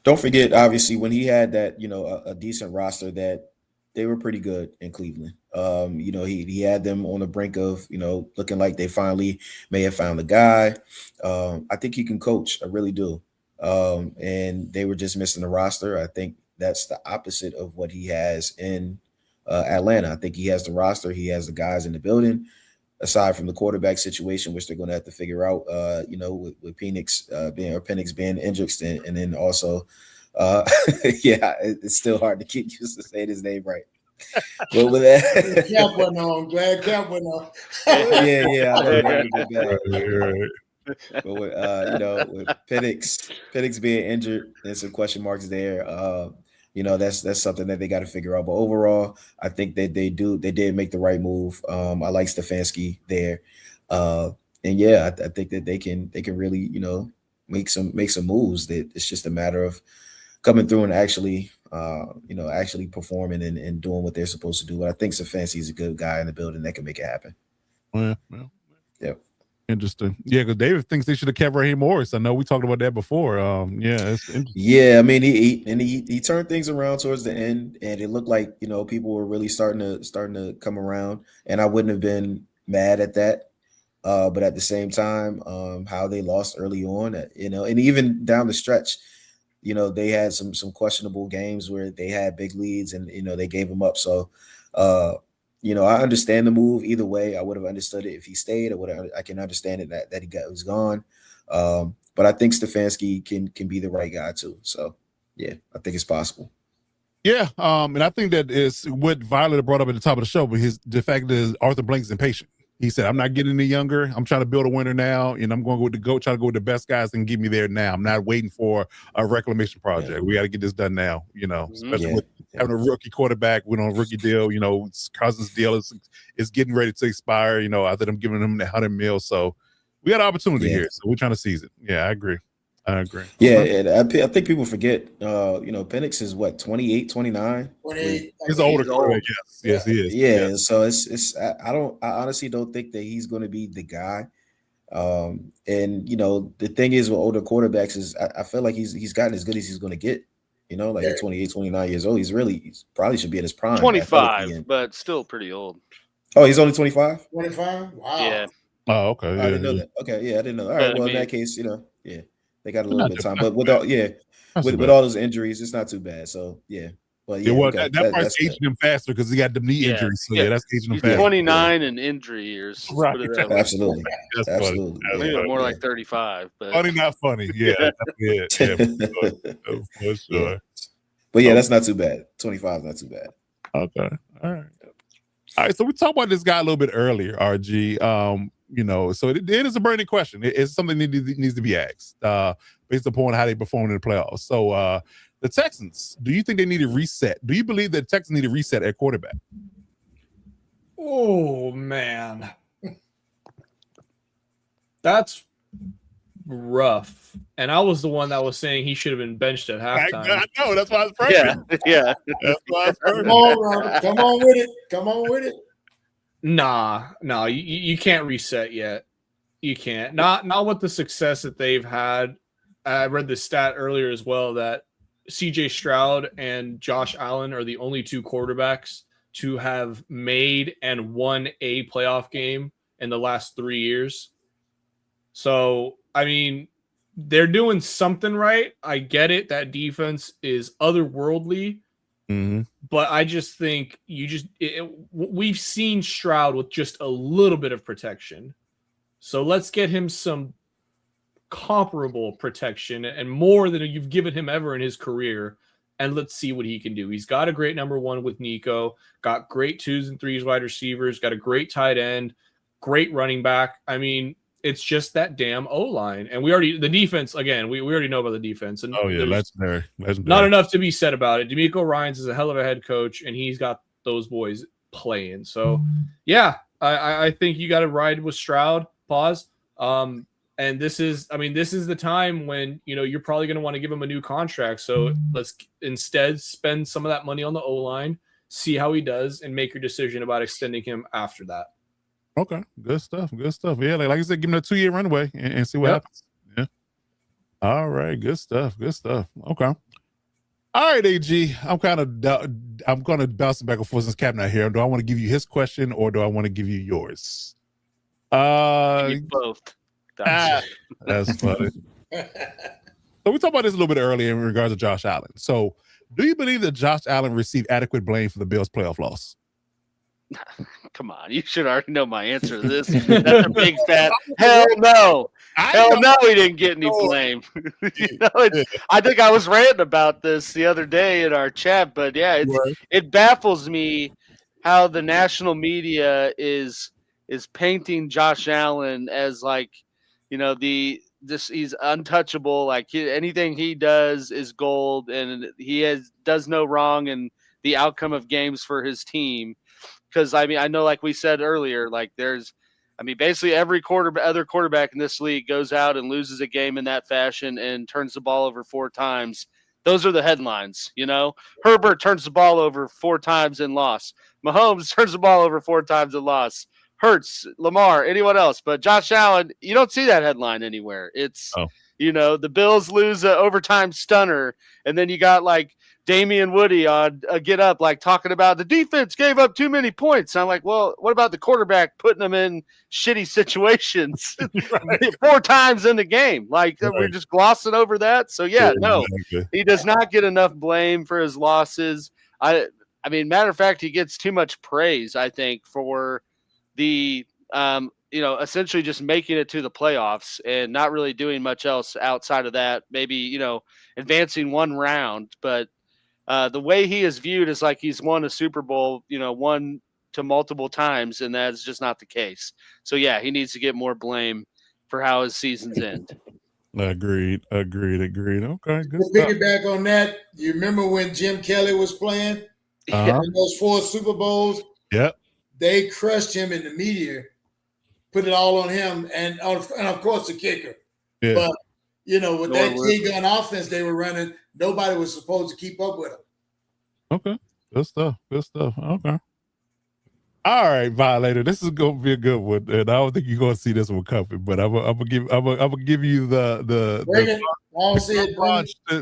Don't forget, obviously, when he had that, a decent roster, that they were pretty good in Cleveland. He had them on the brink of, looking like they finally may have found the guy. I think he can coach. I really do. And they were just missing the roster. I think that's the opposite of what he has in Atlanta. I think he has the roster. He has the guys in the building. Aside from the quarterback situation, which they're going to have to figure out, with Penix being injured, and then also, yeah, it's still hard to get used to saying his name right. But with that, Cap went on. Glad Cap went on. yeah, I know. Gotta get back. Right. But with Penix being injured and some question marks there, that's something that they got to figure out. But overall, I think that they did make the right move. I like Stefanski there, and yeah, I think that they can really make some moves. That it's just a matter of coming through and actually performing and doing what they're supposed to do. But I think Stefanski is a good guy in the building that can make it happen. Well. Yep. Interesting. Yeah, because David thinks they should have kept Raheem Morris. I know we talked about that before. Yeah, it's interesting. Yeah, I mean, he turned things around towards the end, and it looked like people were really starting to come around, and I wouldn't have been mad at that. But at the same time, how they lost early on, and even down the stretch, they had some questionable games where they had big leads, and they gave them up. So, I understand the move either way. I would have understood it if he stayed. I can understand it that he was gone. But I think Stefanski can be the right guy too. So yeah, I think it's possible. Yeah, and I think that is what Violet brought up at the top of the show. But the fact is Arthur Blank's impatient. He said, "I'm not getting any younger. I'm trying to build a winner now, and I'm going to try to go with the best guys and get me there now. I'm not waiting for a reclamation project. Yeah. We got to get this done now. Especially with having a rookie quarterback, we on a rookie deal. Cousins' deal is getting ready to expire. After them giving him the $100 million, so we got an opportunity here. So we're trying to seize it. Yeah, I agree. Yeah, and I think people forget. Penix is what 28, 29. 28. He's older. Yes, he is. Yeah, so it's I honestly don't think that he's going to be the guy. And the thing is with older quarterbacks is I feel like he's gotten as good as he's going to get. At 28, 29 years old, he's probably should be in his prime. 25, but still pretty old. Oh, he's only 25? 25? Wow. Yeah. Oh, okay. I didn't know that. Okay, yeah, I didn't know that. All right, well, in that case, yeah. They got a little bit of time, but with all those injuries, it's not too bad. So yeah, but yeah, that part's aging him faster because he got the knee injuries. So that's aging him faster. 29 and injury years. Right. Absolutely. Maybe more like 35. But funny, not funny. Yeah, for sure. But yeah, that's not too bad. 25 is not too bad. Okay. All right. So we talked about this guy a little bit earlier, RG. So it is a burning question. It's something that needs to be asked based upon how they performed in the playoffs. So the Texans, do you think they need a reset? Do you believe that Texans need a reset at quarterback? Oh, man. That's rough. And I was the one that was saying he should have been benched at halftime. I know. That's why I was perfect. Yeah. That's why I was perfect. Come on with it. Nah, you can't reset yet. You can't. Not with the success that they've had. I read the stat earlier as well that CJ Stroud and Josh Allen are the only two quarterbacks to have made and won a playoff game in the last 3 years. So, I mean, they're doing something right. I get it. That defense is otherworldly. Mm-hmm. But I just think we've seen Stroud with just a little bit of protection. So let's get him some comparable protection and more than you've given him ever in his career. And let's see what he can do. He's got a great number one with Nico, got great 2s and 3s wide receivers, got a great tight end, great running back. I mean, it's just that damn O-line. And the defense, again, we already know about the defense. And legendary. Not enough to be said about it. DeMeco Ryans is a hell of a head coach, and he's got those boys playing. So, yeah, I think you got to ride with Stroud. Pause. And this is the time when, you're probably going to want to give him a new contract. So let's instead spend some of that money on the O-line, see how he does, and make your decision about extending him after that. Okay, good stuff. Yeah, like I said, give him a 2-year runway and see what happens. Yeah. All right, good stuff. Okay. All right, AG. I'm going to bounce back and forth since Cap not here. Do I want to give you his question or do I want to give you yours? Both. That's funny. So we talked about this a little bit earlier in regards to Josh Allen. So, do you believe that Josh Allen received adequate blame for the Bills' playoff loss? Come on, you should already know my answer to this. That's a big fat hell no. Hell no, he didn't get any blame. I think I was ranting about this the other day in our chat, but yeah, it baffles me how the national media is painting Josh Allen as like, he's untouchable. Like anything he does is gold, and he does no wrong in the outcome of games for his team. Because I know, like we said earlier, like basically every other quarterback in this league goes out and loses a game in that fashion and turns the ball over 4 times. Those are the headlines, Herbert turns the ball over 4 times and lost. Mahomes turns the ball over 4 times and lost. Hurts, Lamar, anyone else. But Josh Allen, you don't see that headline anywhere. It's, the Bills lose an overtime stunner, and then you got like Damian Woody on Get Up, like talking about the defense gave up too many points. I'm like, well, what about the quarterback putting them in shitty situations 4 times in the game? Like we're just glossing over that. So he does not get enough blame for his losses. Matter of fact, he gets too much praise, I think, for the essentially just making it to the playoffs and not really doing much else outside of that. Maybe advancing 1 round, but the way he is viewed is like he's won a Super Bowl, 1 to multiple times, and that's just not the case. So yeah, he needs to get more blame for how his seasons end. Agreed. Okay, good to piggyback on that, you remember when Jim Kelly was playing in those 4 Super Bowls? Yep. They crushed him in the media, put it all on him, and of course the kicker. Yeah. But with that T-gun offense they were running, nobody was supposed to keep up with him. Okay, good stuff. Okay. All right, Violator. This is gonna be a good one, and I don't think you're gonna see this one coming. But I'm gonna give you the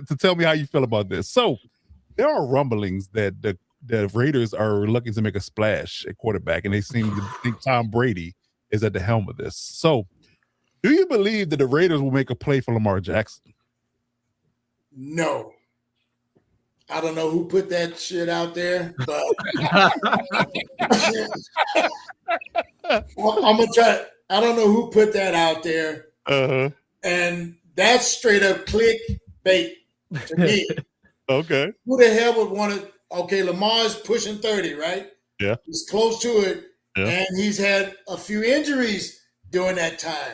to tell me how you feel about this. So there are rumblings that the Raiders are looking to make a splash at quarterback, and they seem to think Tom Brady is at the helm of this. So, do you believe that the Raiders will make a play for Lamar Jackson? No. I don't know who put that shit out there, but I'm gonna try. I don't know who put that out there, and that's straight up clickbait to me. Okay. Who the hell would want to? Okay, Lamar's pushing 30, right? Yeah. He's close to it, and he's had a few injuries during that time.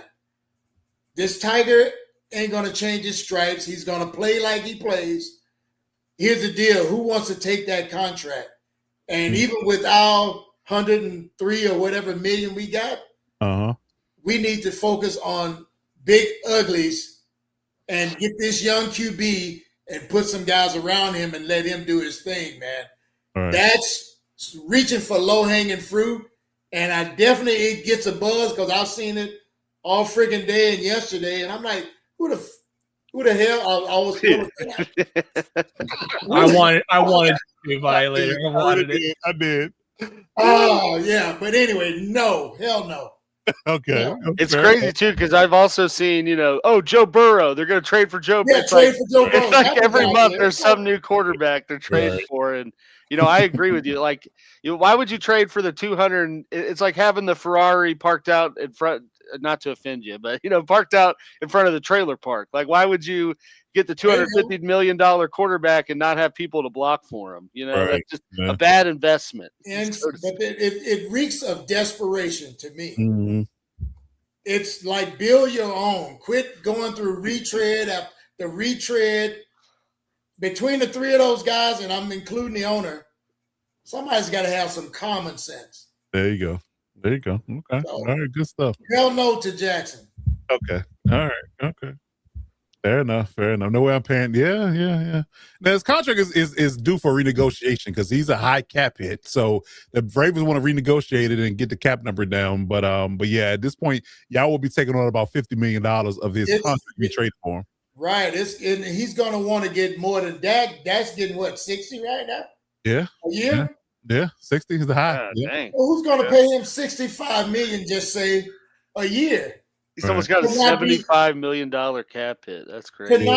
This Tiger ain't gonna change his stripes. He's gonna play like he plays. Here's the deal. Who wants to take that contract? And even with our 103 or whatever million we got, we need to focus on big uglies and get this young QB and put some guys around him and let him do his thing, man. Right. That's reaching for low-hanging fruit. And it gets a buzz because I've seen it all freaking day and yesterday. And I'm like, who the hell? I was I wanted to be violated. I did. Oh, yeah. But anyway, no. Hell no. Okay. No. It's crazy, too, because I've also seen, Joe Burrow. They're going to trade for Joe Burrow. Yeah, trade for Joe Burrow. It's like every month there's some new quarterback they're trading for. And, I agree with you. Like, why would you trade for the 200? It's like having the Ferrari parked out in front. Not to offend you, but parked out in front of the trailer park. Like, why would you get the $250 million quarterback and not have people to block for him? That's just a bad investment. But it reeks of desperation to me. Mm-hmm. It's like build your own. Quit going through retread after retread. Between the 3 of those guys, and I'm including the owner, somebody's got to have some common sense. There you go. Okay. So, all right. Good stuff. Hell no to Jackson. Okay. All right. Okay. Fair enough. No way I'm paying. Yeah. Now his contract is due for renegotiation because he's a high cap hit. So the Ravens want to renegotiate it and get the cap number down. But yeah, at this point, y'all will be taking on about $50 million of his contract to be traded for him. Right. And he's gonna want to get more than Dak. Dak's getting what, 60 right now? Yeah. A year? Yeah. 60 is the high. Yeah. Well, who's gonna pay him $65 million, just say, a year? He's almost got a $75 million cap hit. That's crazy.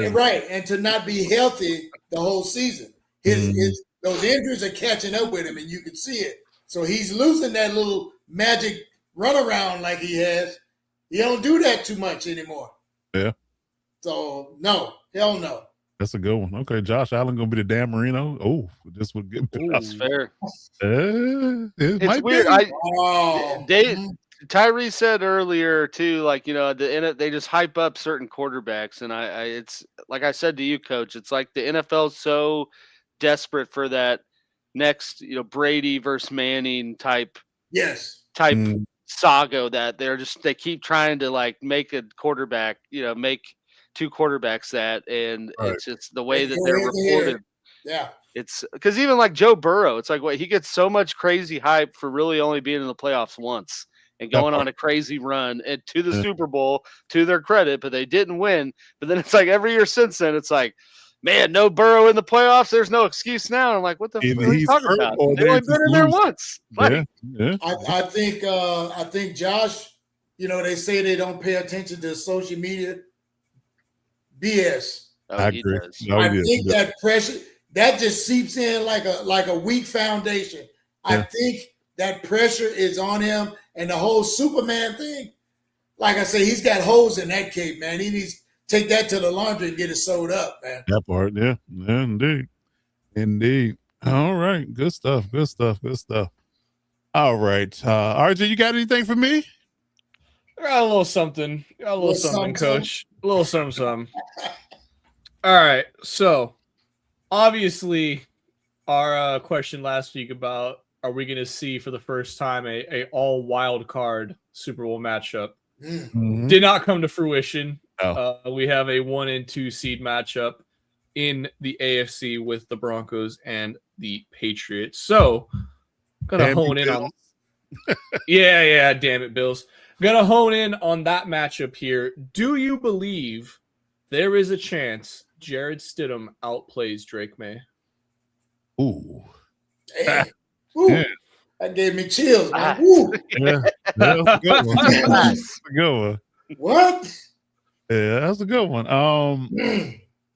Right, and to not be healthy the whole season. His those injuries are catching up with him, and you can see it. So he's losing that little magic runaround like he has. He don't do that too much anymore. Yeah. So no, hell no. That's a good one. Okay, Josh Allen gonna be the Dan Marino. Oh, this would get. That's fair. It's weird. Tyree said earlier too, like, you know, they just hype up certain quarterbacks, and it's like I said to you, Coach. It's like the NFL is so desperate for that next, you know, Brady versus Manning type saga that they keep trying to like make a quarterback, you know, make two quarterbacks that, and it's just the way that they're reported. Yeah. It's because even like Joe Burrow, it's like he gets so much crazy hype for really only being in the playoffs once and going on a crazy run and to the Super Bowl, to their credit, but they didn't win. But then it's like every year since then, it's like, man, no Burrow in the playoffs. There's no excuse now. And I'm like, what the fuck are you talking about? They've only been in there once. Like, I think Josh, you know, they say they don't pay attention to social media. BS. I agree. I think that pressure that just seeps in like a weak foundation. I think that pressure is on him, and the whole Superman thing. Like I say, he's got holes in that cape, man. He needs to take that to the laundry and get it sewed up, man. That part, yeah, indeed. All right, good stuff. All right, RJ, you got anything for me? I got a little something. Coach. A little something. All right, so obviously, our question last week about are we going to see for the first time a all wild card Super Bowl matchup did not come to fruition. We have a 1 and 2 seed matchup in the AFC with the Broncos and the Patriots. So, gonna hone in on. Yeah, damn it, Bills. Gonna hone in on that matchup here. Do you believe there is a chance Jared Stidham outplays Drake May? Ooh. Hey. Ooh. Yeah. That gave me chills, man. Ooh. That's a good one. That's a good one. What? Yeah, that's a good one. I'm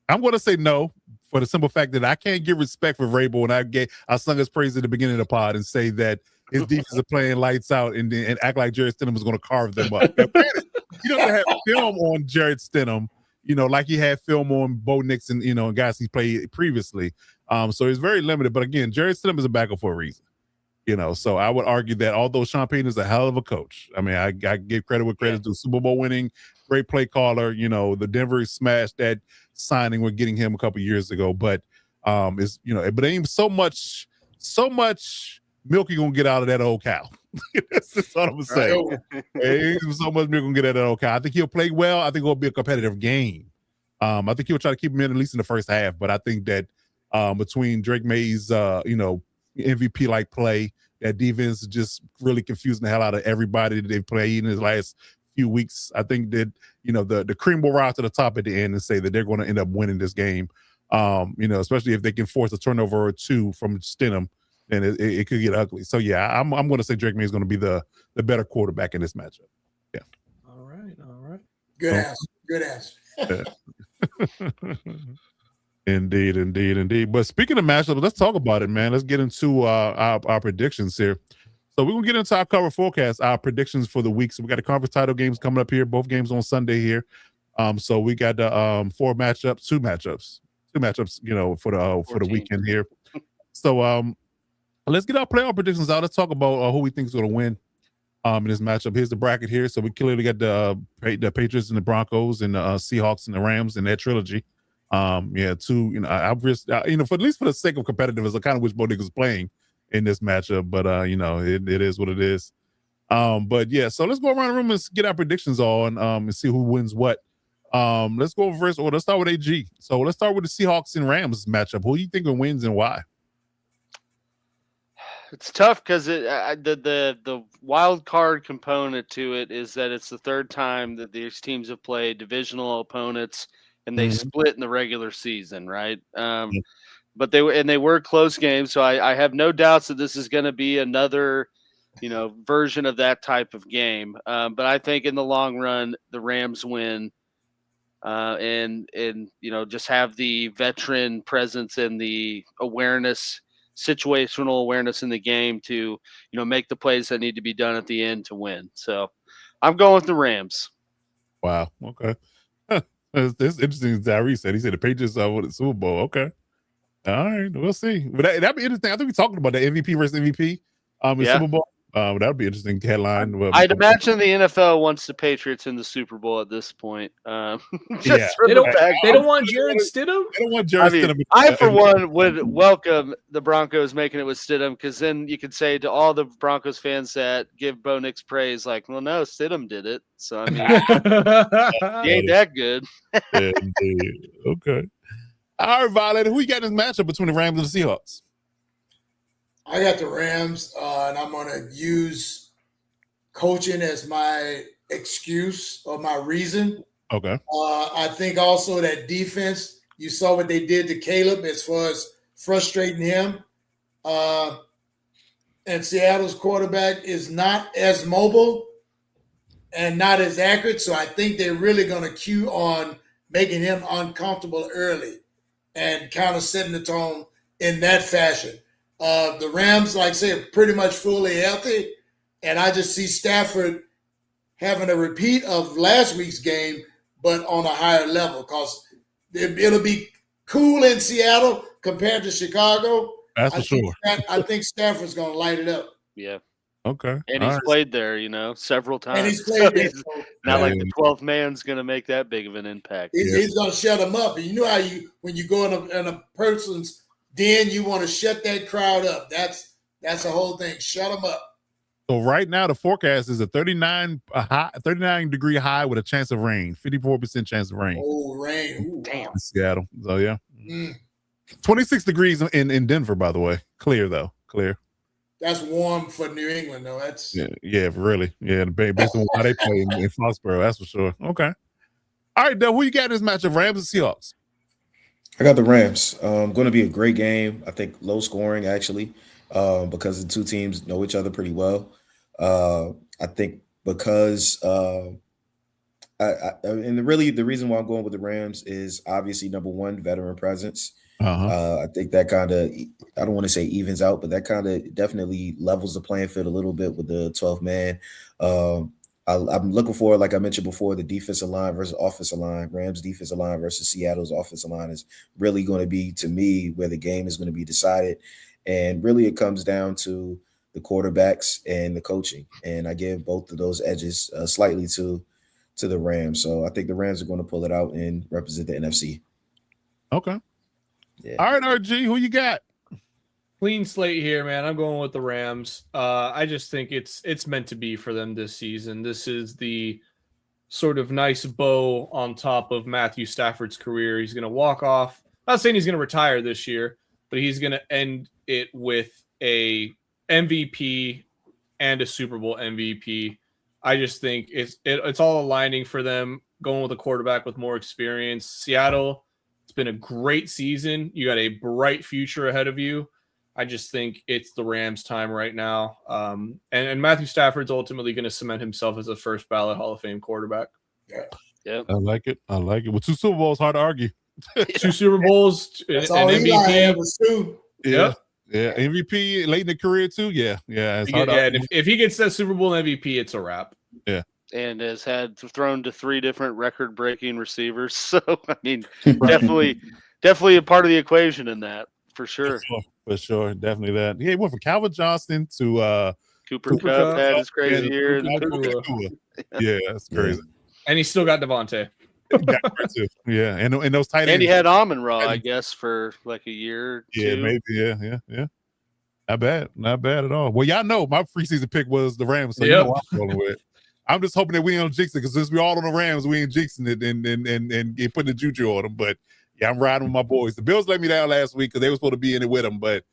going to say no for the simple fact that I can't give respect for Vrabel, and I sung his praise at the beginning of the pod and say that his defense is playing lights out and act like Jared Stidham is going to carve them up. He doesn't have film on Jared Stidham, you know, like he had film on Bo Nix and, you know, guys he's played previously. So he's very limited. But again, Jared Stidham is a backup for a reason. You know, so I would argue that although Sean Payton is a hell of a coach, I mean, I give credit where credit's due. Super Bowl winning, great play caller. You know, the Denver smashed that signing with getting him a couple years ago. But it's, you know, but ain't so much milk you gonna get out of that old cow. That's just what I'm gonna say. Ain't so much milk gonna get out of that old cow. I think he'll play well. I think it'll be a competitive game. I think he'll try to keep him in at least in the first half. But I think that between Drake May's you know, MVP like play, that defense is just really confusing the hell out of everybody that they've played in his last few weeks. I think that, you know, the cream will rise to the top at the end and say that they're going to end up winning this game. You know, especially if they can force a turnover or two from Stidham, then it could get ugly. So yeah, I'm going to say Drake May is going to be the better quarterback in this matchup. Yeah. All right. Good answer. Yeah. Indeed. But speaking of matchups, let's talk about it, man. Let's get into our predictions here. So we're gonna get into our cover forecast, our predictions for the week. So we got the conference title games coming up here, both games on Sunday here. So we got the two matchups, you know, for the weekend here. So let's get our playoff predictions out. Let's talk about who we think is gonna win in this matchup. Here's the bracket here. So we clearly got the Patriots and the Broncos and the Seahawks and the Rams in that trilogy. Two, you know, I've risked, you know, for at least for the sake of competitiveness, I kind of wish both niggas was playing in this matchup, but you know, it is what it is. But yeah, so let's go around the room and get our predictions on and see who wins what. Let's go first. Or let's start with AG. So let's start with the Seahawks and Rams matchup. Who do you think wins and why? It's tough because the wild card component to it is that it's the third time that these teams have played divisional opponents, and they split in the regular season, right? But they were close games, so I have no doubts that this is going to be another, version of that type of game. But I think in the long run, the Rams win, and just have the veteran presence and the awareness. Situational awareness in the game to, make the plays that need to be done at the end to win. So I'm going with the Rams. Wow. Okay. It's interesting. Tyree said, he said the Patriots won the Super Bowl. Okay. All right. We'll see. But that'd be interesting. I think we talked about the MVP versus MVP in Super Bowl. That'd be an interesting headline. I'd imagine the NFL wants the Patriots in the Super Bowl at this point. They don't want Jarrett Stidham. They don't want Jarrett Stidham. I, for one, would welcome the Broncos making it with Stidham, because then you could say to all the Broncos fans that give Bo Nix praise, like, well, no, Stidham did it. So, I mean, he ain't that good. Yeah, indeed. Okay. All right, Violet, who you got in this matchup between the Rams and the Seahawks? I got the Rams, and I'm going to use coaching as my excuse or my reason. Okay. I think also that defense, you saw what they did to Caleb as far as frustrating him. And Seattle's quarterback is not as mobile and not as accurate, so I think they're really going to cue on making him uncomfortable early and kind of setting the tone in that fashion. The Rams, like I say, are pretty much fully healthy, and I just see Stafford having a repeat of last week's game, but on a higher level, because it'll be cool in Seattle compared to Chicago. That's for sure. I think Stafford's going to light it up. Yeah. Okay. And he's played there, several times. And he's played there. Not like the 12th man's going to make that big of an impact. He's going to shut him up. And you know how when you go in a person's den, you want to shut that crowd up. That's the whole thing. Shut them up. So right now the forecast is a 39 degree high with a chance of rain, 54% chance of rain. Oh, rain! Ooh, damn. In Seattle. So yeah, 26 degrees in Denver. By the way, clear though. Clear. That's warm for New England, though. That's really. Yeah, based on how they play in Foxborough, that's for sure. Okay. All right, Dale, who you got in this matchup, Rams and Seahawks? I got the Rams. Going to be a great game. I think low scoring, actually, because the two teams know each other pretty well. I think because and really the reason why I'm going with the Rams is obviously, number one, veteran presence. I think that kind of, I don't want to say evens out, but that kind of definitely levels the playing field a little bit with the 12th man. I'm looking for, like I mentioned before, the defensive line versus offensive line. Rams defensive line versus Seattle's offensive line is really going to be, to me, where the game is going to be decided. And really it comes down to the quarterbacks and the coaching. And I give both of those edges slightly to the Rams. So I think the Rams are going to pull it out and represent the NFC. Okay. Yeah. All right, RG, who you got? Clean slate here, man. I'm going with the Rams. I just think it's meant to be for them this season. This is the sort of nice bow on top of Matthew Stafford's career. He's going to walk off. I'm not saying he's going to retire this year, but he's going to end it with a MVP and a Super Bowl MVP. I just think it's all aligning for them, going with a quarterback with more experience. Seattle, it's been a great season. You got a bright future ahead of you. I just think it's the Rams' time right now. And Matthew Stafford's ultimately going to cement himself as a first ballot Hall of Fame quarterback. Yeah. I like it. Well, 2 Super Bowls, hard to argue. 2 Super Bowls, an MVP. Yeah. MVP late in the career too. Yeah. If he gets that Super Bowl MVP, it's a wrap. Yeah. And has had thrown to 3 different record-breaking receivers. So, I mean, definitely a part of the equation in that, for sure. For sure. Definitely that. Yeah, he went from Calvin Johnston to Cooper Kupp had his crazy year. Yeah, that's crazy. And he still got Devontae. Yeah, and those tight ends. And he had Amon-Ra, I guess, for like a year or two. Yeah, maybe. Yeah. Not bad at all. Well, y'all know my preseason pick was the Rams, so Yep. you know what I'm rolling with. I'm just hoping that we don't jinx it, because since we all on the Rams, we ain't jinxing it and putting the juju on them. But yeah, I'm riding with my boys. The Bills let me down last week because they were supposed to be in it with them, but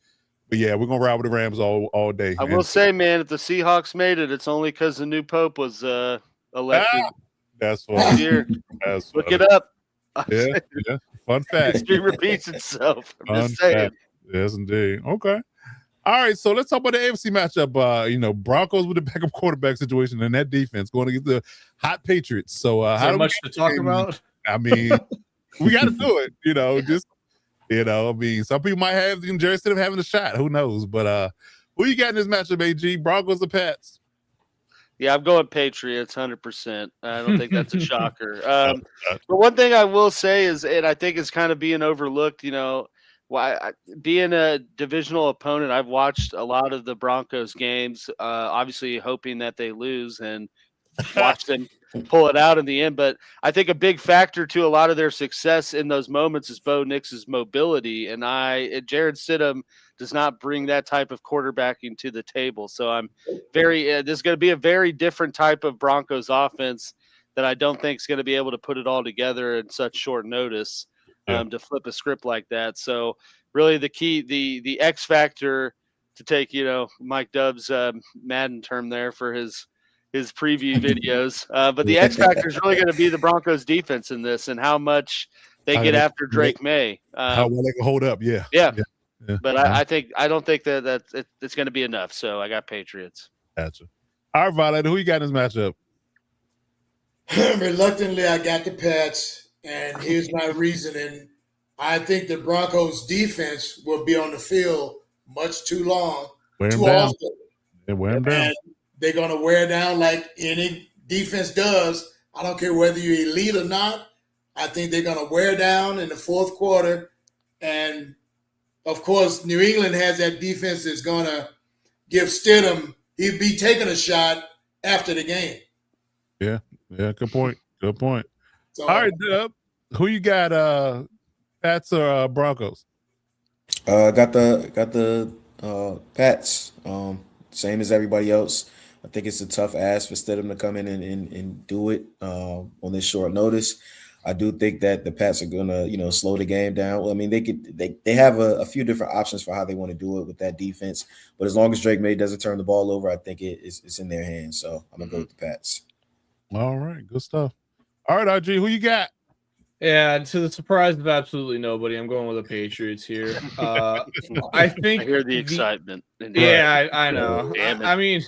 yeah, we're gonna ride with the Rams all day. I will say, man, if the Seahawks made it, it's only because the new pope was elected. That's funny. Year. That's Look funny. it up. Yeah. Fun fact. History repeats itself. I'm Fun just saying. fact. Yes, indeed. Okay. All right, so let's talk about the AFC matchup. Broncos with the backup quarterback situation and that defense going against the hot Patriots. So Is there much to talk about? I mean, we got to do it. Some people might have Jerry Stidham having a shot. Who knows? But who you got in this matchup, AG? Broncos or Pats? Yeah, I'm going Patriots 100%. I don't think that's a shocker. But one thing I will say is, and I think it's kind of being overlooked, being a divisional opponent, I've watched a lot of the Broncos games, obviously hoping that they lose and watch them pull it out in the end. But I think a big factor to a lot of their success in those moments is Bo Nix's mobility. And Jared Stidham does not bring that type of quarterbacking to the table. So I'm this is going to be a very different type of Broncos offense that I don't think is going to be able to put it all together in such short notice. To flip a script like that. So really the key, the X factor to take, Mike Dubb's Madden term there for his preview videos. But the X factor is really going to be the Broncos defense in this and how much they get after Drake May. How well they can hold up. Yeah. But I don't think that it's going to be enough. So I got Patriots. Gotcha. All right, Violet, who you got in this matchup? Reluctantly, I got the Pats. And here's my reasoning. I think the Broncos defense will be on the field much too long, too often. They wear them down. And they're going to wear down like any defense does. I don't care whether you're elite or not. I think they're going to wear down in the fourth quarter. And, of course, New England has that defense that's going to give Stidham, he'd be taking a shot after the game. Yeah, good point. So, all right, Dub, who you got? Pats or Broncos? Got the Pats. Same as everybody else. I think it's a tough ask for Stidham to come in and do it on this short notice. I do think that the Pats are gonna, slow the game down. Well, I mean, they have a few different options for how they want to do it with that defense. But as long as Drake May doesn't turn the ball over, I think it's in their hands. So I'm gonna go with the Pats. All right, good stuff. All right, RG, who you got? Yeah, to the surprise of absolutely nobody, I'm going with the Patriots here. I think I hear the excitement. Yeah, I know. Damn it. I mean,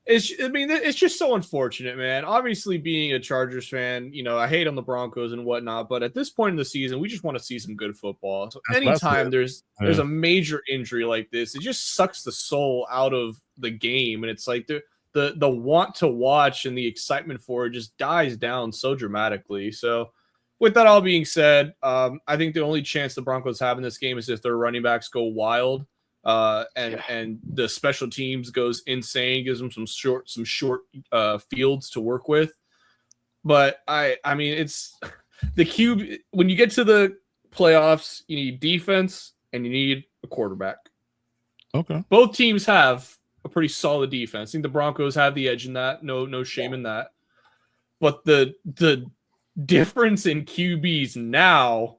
it's just so unfortunate, man. Obviously, being a Chargers fan, I hate on the Broncos and whatnot, but at this point in the season, we just want to see some good football. So anytime there's a major injury like this, it just sucks the soul out of the game, and it's like the want to watch and the excitement for it just dies down so dramatically. So with that all being said, I think the only chance the Broncos have in this game is if their running backs go wild and the special teams goes insane, gives them some short fields to work with. But I mean, it's the QB. When you get to the playoffs, you need defense and you need a quarterback. Okay. Both teams have a pretty solid defense. I think the Broncos have the edge in that. No shame in that. But the difference in QBs now,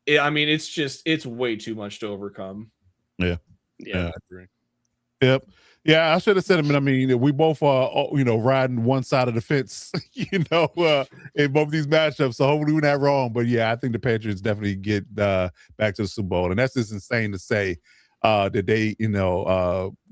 it's way too much to overcome. Yeah, I agree. Yep. Yeah, I should have said it. I mean, we both are, riding one side of the fence, in both these matchups. So hopefully we're not wrong. But yeah, I think the Patriots definitely get back to the Super Bowl, and that's just insane to say that they,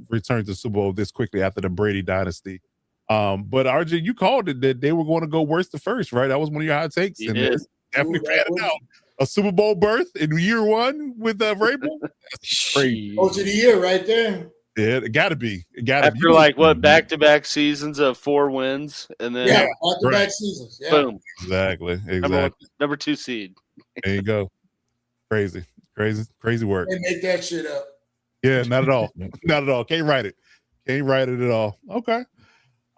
return to the Super Bowl this quickly after the Brady dynasty. But RJ, you called it that they were going to go worst to first, right? That was one of your hot takes. You did. Definitely panning out. A Super Bowl berth in year one with Vrabel. That's crazy. Coach of the year right there. Yeah, it got to be. After back-to-back seasons of 4 wins, and then back-to-back seasons. Yeah. Boom. Exactly. Number 2 seed. There you go. Crazy work. They make that shit up. Yeah, not at all. Not at all. Can't write it at all. Okay.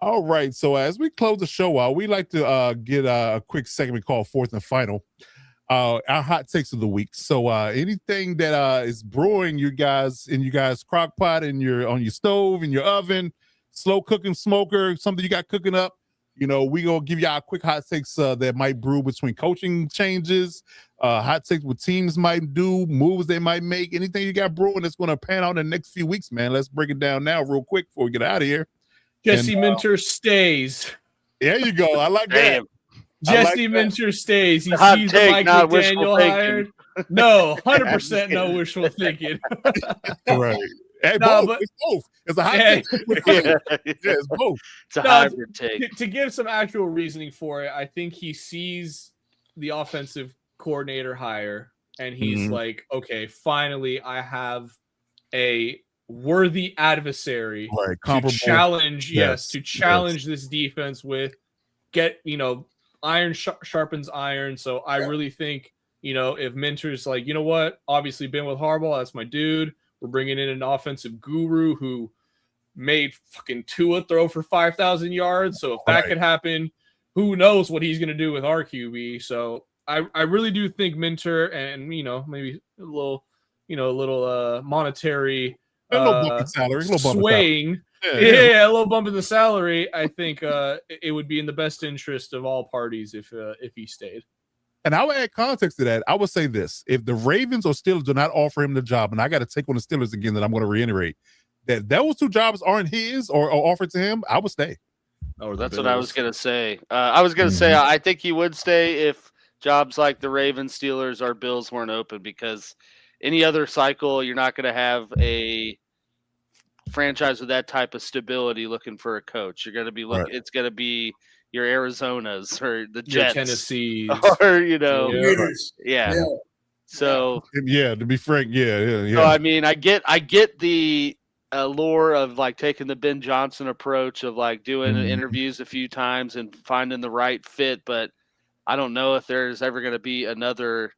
All right. So as we close the show out, we like to get a quick segment called Fourth and Final. our hot takes of the week. So anything that is brewing you guys in you guys crock pot and on your stove, in your oven, slow cooking smoker, something you got cooking up, we gonna give y'all quick hot takes that might brew between coaching changes, hot takes what teams might do, moves they might make, anything you got brewing that's gonna pan out in the next few weeks, man. Let's break it down now real quick before we get out of here. Jesse Minter stays. There you go. I like that. Jesse Minter stays. He Hot sees take, Mike not McDaniel wishful hired. No, 100% no wishful thinking. Right. Hey, No, both. but- It's both. It's a hot Yeah. take. Yeah, it's both. It's a No, hybrid take. To give some actual reasoning for it, I think he sees the offensive coordinator hire and he's like, okay, finally I have a worthy adversary to challenge, to challenge this defense with iron sharpens iron. So I really think, if Minter's like, you know what, obviously been with Harbaugh, that's my dude. We're bringing in an offensive guru who made fucking Tua throw for 5,000 yards. So if that could happen, who knows what he's going to do with our QB. So I really do think Minter and, maybe a little monetary a little bump in salary, swaying. Yeah, a little bump in the salary. I think it would be in the best interest of all parties if he stayed. And I would add context to that. I would say this: if the Ravens or Steelers do not offer him the job, and I got to take on the Steelers again, that I'm going to reiterate that those two jobs aren't his or offered to him, I would stay. Oh, that's what I was going to say. I was going to say I think he would stay if jobs like the Ravens, Steelers, or Bills weren't open, because any other cycle, you're not going to have a franchise with that type of stability looking for a coach. You're going to be looking. It's going to be your Arizonas or the Jets, your Tennessees, or So to be frank, So I mean, I get the allure of like taking the Ben Johnson approach of like doing interviews a few times and finding the right fit, but I don't know if there's ever going to be another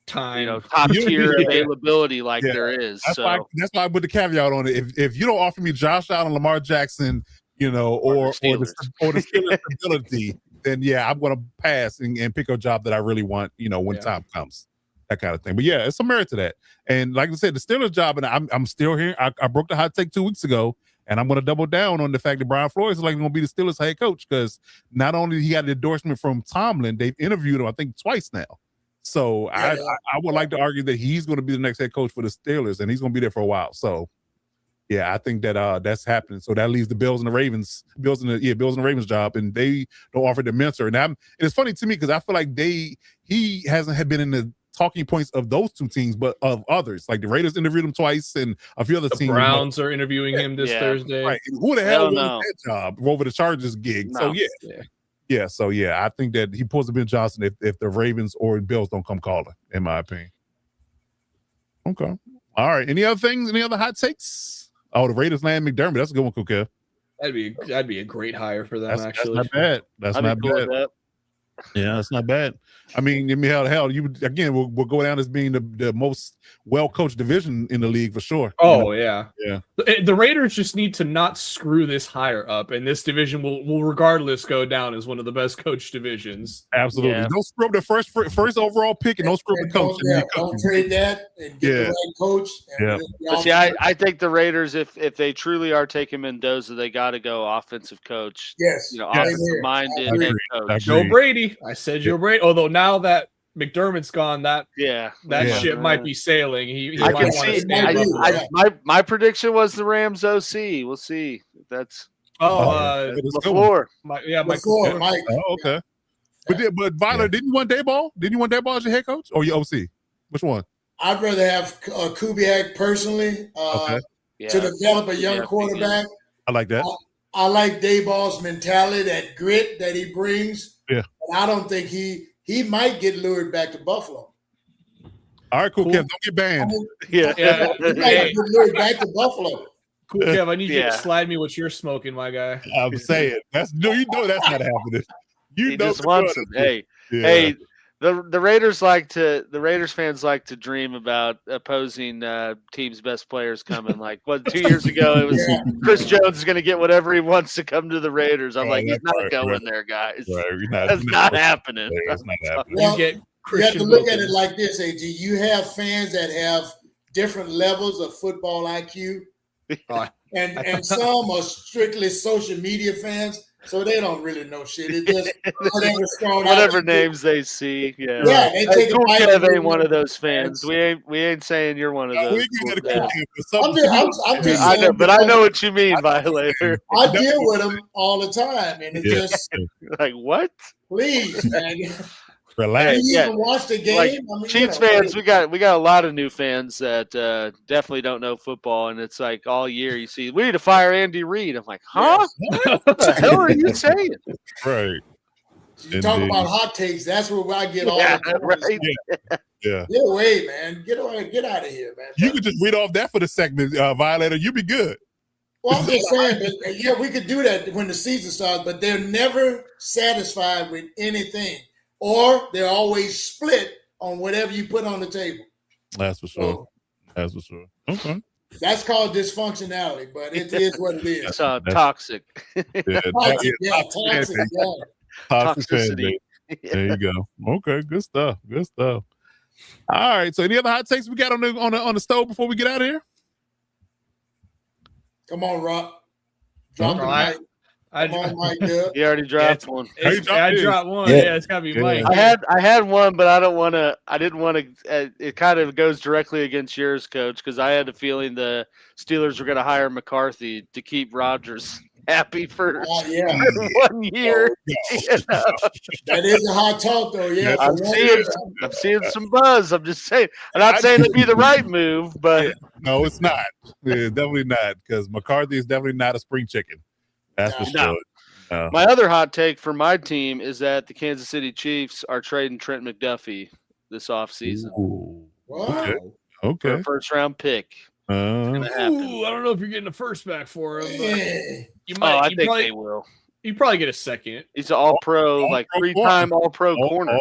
time, top tier availability like there is. That's why I put the caveat on it. If you don't offer me Josh Allen, Lamar Jackson, or the Steelers stability, then I'm going to pass and pick a job that I really want. When time comes, that kind of thing. But it's some merit to that. And like I said, the Steelers job, and I'm still here. I broke the hot take 2 weeks ago, and I'm going to double down on the fact that Brian Flores is like going to be the Steelers head coach, because not only he got an endorsement from Tomlin, they've interviewed him I think twice now. So I would like to argue that he's going to be the next head coach for the Steelers, and he's going to be there for a while. So I think that that's happening. So that leaves the Bills and the Ravens, Bills and the Ravens job, and they don't offer the mentor. And it's funny to me because I feel like he hasn't been in the talking points of those two teams, but of others. Like the Raiders interviewed him twice, and a few other teams. The Browns are interviewing him this Thursday. Right. Who the hell wants that job over the Chargers gig? No. So I think that he pulls a Ben Johnson if the Ravens or Bills don't come calling, in my opinion. Okay. All right. Any other things? Any other hot takes? Oh, the Raiders land McDermott. That's a good one, Kuka. That'd be a great hire for them. That's not bad. That's not bad. Yeah, that's not bad. I mean, hell, you again will go down as being the most well-coached division in the league for sure. Oh, yeah. The Raiders just need to not screw this hire up, and this division will regardless go down as one of the best coached divisions. Absolutely. Yeah. Don't screw up the first overall pick, and don't screw up the coach. Don't trade that and get the right coach. But see, I think the Raiders, if they truly are taking Mendoza, they got to go offensive coach. Yes. Offensive-minded head coach. Joe Brady. I said Joe Brady. Although now that McDermott's gone, that ship might be sailing. He I might can want to see. My prediction was the Rams OC. We'll see if that's LaFleur. LaFleur. Mike. Oh, okay. But Violet, didn't you want Dayball? Didn't you want Dayball as your head coach or your OC? Which one? I'd rather have Kubiak personally to develop a young quarterback. I like that. I like Dayball's mentality, that grit that he brings. Yeah. But I don't think he might get lured back to Buffalo. All right, cool, Kev. Don't get banned. He might get lured back to Buffalo. Cool, Kev. I need you to slide me what you're smoking, my guy. I'm saying that's not happening. He just wants him. Hey, the Raiders fans like to dream about opposing teams' best players coming. Like 2 years ago, it was Chris Jones is going to get whatever he wants to come to the Raiders. I'm like, he's not going there, guys. That's not happening. That's not happening. You have to look at it like this, AG. You have fans that have different levels of football IQ, and some are strictly social media fans, so they don't really know shit. It's just whatever names they see. Yeah, they take Cool a Kev ain't one of those fans. We ain't saying you're one of those. I'm just I know, but I know what you mean, Violator. I deal with them all the time, and it's just like, what? Please, man. Relax. You even watch the game. Like, Chiefs fans, we got a lot of new fans that definitely don't know football, and it's like all year you see we need to fire Andy Reid. I'm like, huh? What the hell are you saying? Right. You talk about hot takes. That's where I get all the right. Yeah. Get away, man. Get away. Get out of here, man. You could just read off that for the segment, Violator. You'd be good. Well, I'm just saying, but we could do that when the season starts, but they're never satisfied with anything. Or they're always split on whatever you put on the table. That's for sure. That's for sure. Okay. That's called dysfunctionality, but it is what it is. It's toxic. Toxic. Toxicity. There you go. Okay, good stuff. Good stuff. All right. So, any other hot takes we got on the stove before we get out of here? Come on, Rock. Drop the mic. He already dropped one. I dropped one. Yeah, it's gotta be Mike. I had one, but I didn't want to. It kind of goes directly against yours, Coach, because I had a feeling the Steelers were going to hire McCarthy to keep Rodgers happy for 1 year. That is a hot talk, though. Yeah, I'm seeing some buzz. I'm just saying. I'm not saying it'd be the right move, but no, it's not. Yeah, definitely not, because McCarthy is definitely not a spring chicken. That's for sure. No. My other hot take for my team is that the Kansas City Chiefs are trading Trent McDuffie this offseason. What? Okay. For a first-round pick. I don't know if you're getting a first back for him. But you might. I think they will. You probably get a second. He's an all-pro, three-time all-pro corner.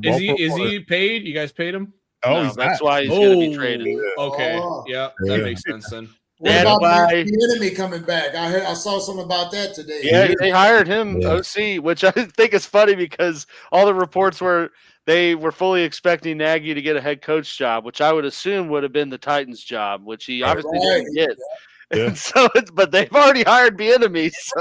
Is he paid? You guys paid him? No, that's why he's going to be traded. Okay. Yeah, that makes sense then. What about the enemy coming back? I saw something about that today. Yeah, they hired him OC, which I think is funny because all the reports were they were fully expecting Nagy to get a head coach job, which I would assume would have been the Titans job, which he obviously didn't get. Yeah. So but they've already hired Bieniemy. So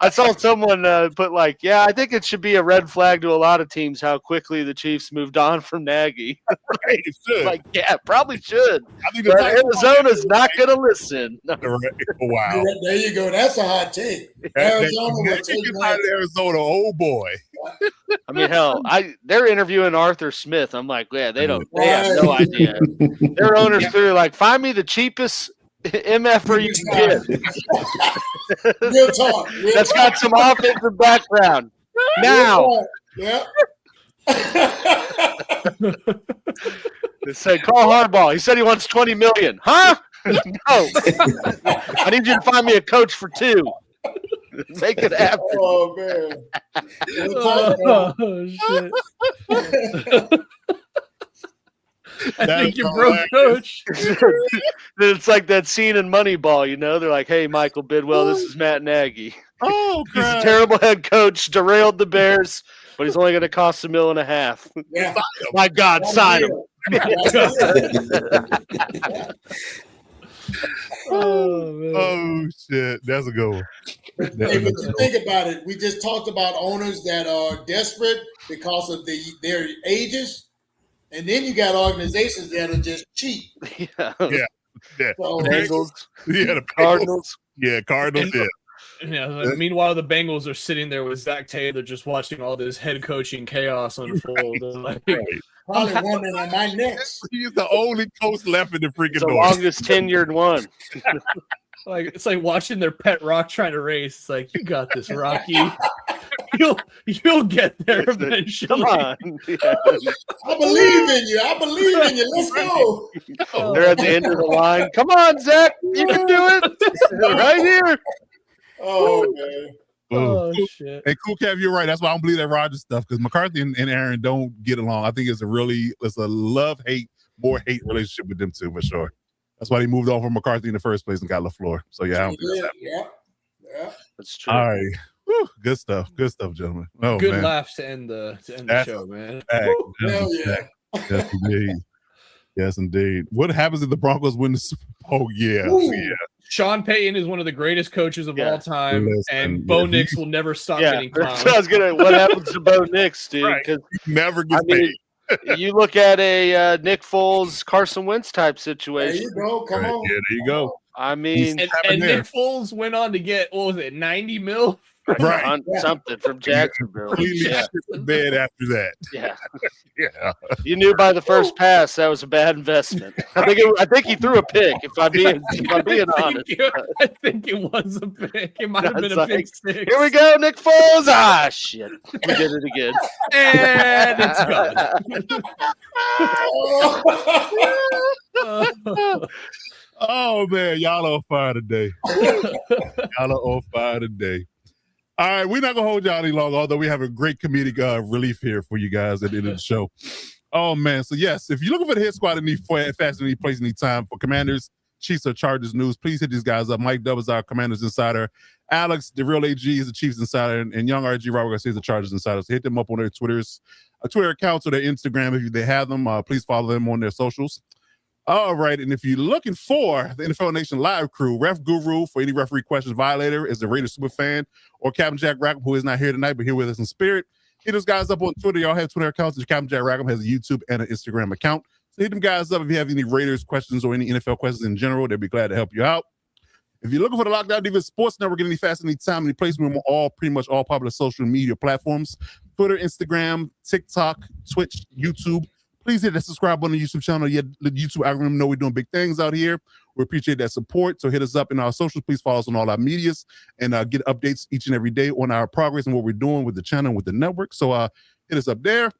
I saw someone put I think it should be a red flag to a lot of teams how quickly the Chiefs moved on from Nagy. Right, it should. Probably should. But Arizona's not going to listen. No. Wow. There you go. That's a hot take. Arizona, oh boy. I mean, hell, they're interviewing Arthur Smith. I'm like, yeah, they have no idea. Their owners clearly find me the cheapest MFer you can get. Real talk. That's got some offensive background. Now. Yeah. They said, call Harbaugh. He said he wants $20 million. Huh? No. I need you to find me a coach for 2. Make it happen. Oh, man. Shit. I think you broke Coach. It's like that scene in Moneyball, They're like, hey, Michael Bidwell, this is Matt Nagy. Oh, he's a terrible head coach, derailed the Bears, but he's only going to cost $1.5 million. Yeah. My God, sign him. Oh, shit. That's a good one. Hey, but you think about it. We just talked about owners that are desperate because of their ages. And then you got organizations that are just cheap. Yeah. So, Bengals. Yeah, the Cardinals. Yeah, Cardinals. Meanwhile, the Bengals are sitting there with Zach Taylor just watching all this head coaching chaos unfold. Probably wondering, am I next? He's the only coach left in the freaking door. The longest tenured one. It's like watching their pet rock trying to race. It's like, you got this, Rocky. You'll get there eventually. Come on. Yeah. I believe in you. Let's go. They're at the end of the line. Come on, Zach. You can do it. Right here. Oh, man. Oh, shit. Hey, Cool Kev, you're right. That's why I don't believe that Rodgers stuff, because McCarthy and Aaron don't get along. I think it's a love-hate, more hate relationship with them two, for sure. That's why they moved on from McCarthy in the first place and got LaFleur. So, yeah, I don't think that's happening. Yeah. That's true. All right. Whew, good stuff, gentlemen. Oh, Good man. laughs to end the show, man. Hell yeah. Yes, indeed. Yes, indeed. What happens if the Broncos win the Super Bowl? Yeah. Ooh. Yeah. Sean Payton is one of the greatest coaches of all time, Listen, and Bo if Nix will never stop Yeah, getting that's clowned. what I was gonna. What happens to Bo Nix, dude? Right. Because He never gets paid. you look at a Nick Foles, Carson Wentz type There situation. you go. Come Right, on. yeah, there you go. I mean, And there. Nick Foles went on to get, what was it, 90 mil? Right. something from Jacksonville. Completely Yeah, shit the bed after that. yeah. Yeah. You knew by the first pass that was a bad investment. I think he threw a pick. If I'm being honest, I think it was a pick. It might have been a pick six. Here we go, Nick Foles. Ah, shit. We did it again. And it's gone. Oh, man. Y'all on fire today. Y'all are on fire today. All right. We're not going to hold y'all any longer, although we have a great comedic relief here for you guys at the end of the show. Oh, man. So, yes, if you're looking for the hit squad in need fast, any place, any time for Commanders, Chiefs, or Chargers news, please hit these guys up. Mike Dub is our Commanders insider. Alex, the real AG, is the Chiefs insider. And young RG Robert Garcia is the Chargers insider. So hit them up on their Twitter accounts or their Instagram if they have them. Please follow them on their socials. All right, and if you're looking for the NFL Nation live crew, Ref Guru for any referee questions, Violator is the Raiders super fan, or Captain Jack Rackham, who is not here tonight but here with us in spirit. Hit those guys up on Twitter. Y'all have Twitter accounts. Captain Jack Rackham has a YouTube and an Instagram account. So hit them guys up if you have any Raiders questions or any NFL questions in general. They'll be glad to help you out. If you're looking for the Lockdown Defense Sports Network, any fast, any time, any place, we're on pretty much all popular social media platforms: Twitter, Instagram, TikTok, Twitch, YouTube. Please hit that subscribe button on the YouTube channel. The YouTube algorithm know we're doing big things out here. We appreciate that support. So hit us up in our socials. Please follow us on all our medias and get updates each and every day on our progress and what we're doing with the channel and with the network. So hit us up there.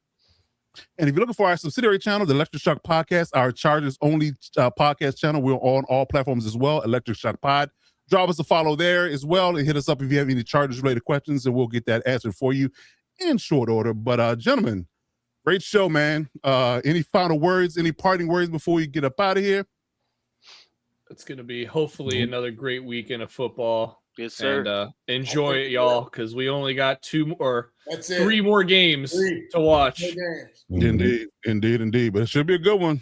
And if you're looking for our subsidiary channel, the Electric Shock Podcast, our Chargers only podcast channel, we're on all platforms as well. Electric Shock Pod. Drop us a follow there as well, and hit us up if you have any Chargers related questions, and we'll get that answered for you in short order. But gentlemen, great show, man. Any final words, any parting words before we get up out of here? It's going to be hopefully another great weekend of football. Yes, sir. And enjoy it, y'all, because we only got three more games to watch. Indeed. But it should be a good one.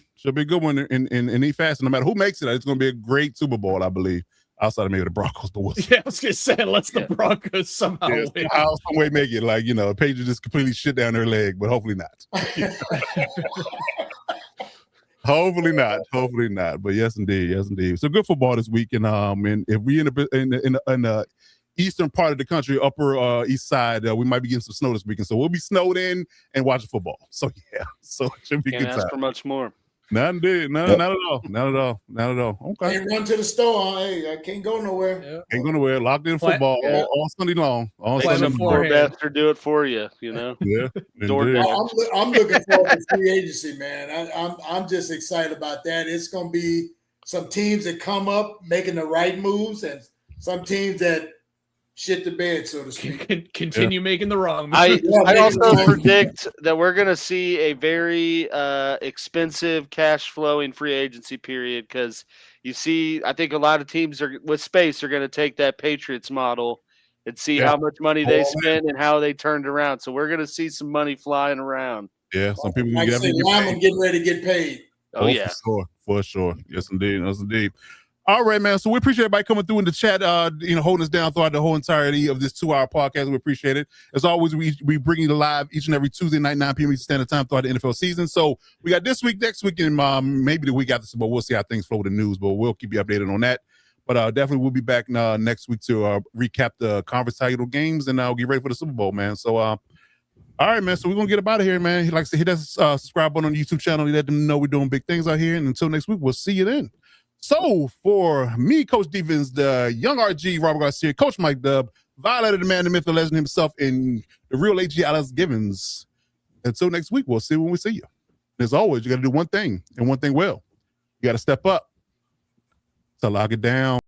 In any fashion. No matter who makes it, it's going to be a great Super Bowl, I believe. Outside of maybe the Broncos, but we'll see. Yeah, I was gonna say, unless the Broncos somehow win. Somehow, some way make it. Like, Patriots just completely shit down their leg, but hopefully not. Hopefully not. But yes, indeed. So good football this week, and if we in the eastern part of the country, upper east side, we might be getting some snow this weekend. So we'll be snowed in and watching football. So yeah, so it should be Can't good ask time. for much more. Not at all. Okay. Can't run to the store. Hey, I can't go nowhere. Yeah. Ain't going nowhere. Locked in football all Sunday long. All Plan Sunday long. beforehand. Bastard do it for you, Yeah. I'm looking forward to free agency, man. I'm just excited about that. It's going to be some teams that come up making the right moves, and some teams that shit the bed, so to speak. Continue making the wrong moves. I also predict that we're going to see a very expensive cash flowing free agency period, because you see, I think a lot of teams with space are going to take that Patriots model and see how much money they spend and how they turned around. So we're going to see some money flying around. Yeah, some people like I said, linemen getting ready to get paid. Oh yeah, for sure. Yes, indeed. All right, man. So we appreciate everybody coming through in the chat, holding us down throughout the whole entirety of this 2-hour podcast. We appreciate it. As always, we bring you live each and every Tuesday night, 9 p.m. Eastern Standard Time throughout the NFL season. So we got this week, next week, and maybe the week after, but we'll see how things flow with the news, but we'll keep you updated on that. But definitely we'll be back next week to recap the conference title games, and get ready for the Super Bowl, man. So, all right, man. So we're going to get up out of here, man. Like I said, hit that subscribe button on the YouTube channel. Let them know we're doing big things out here. And until next week, we'll see you then. So for me, Coach Defense, the young RG, Robert Garcia, Coach Mike Dub, Violator, the man, the myth, the legend himself, and the real AG, Alex Givens. Until next week, we'll see when we see you. As always, you got to do one thing, and one thing well. You got to step up to lock it down.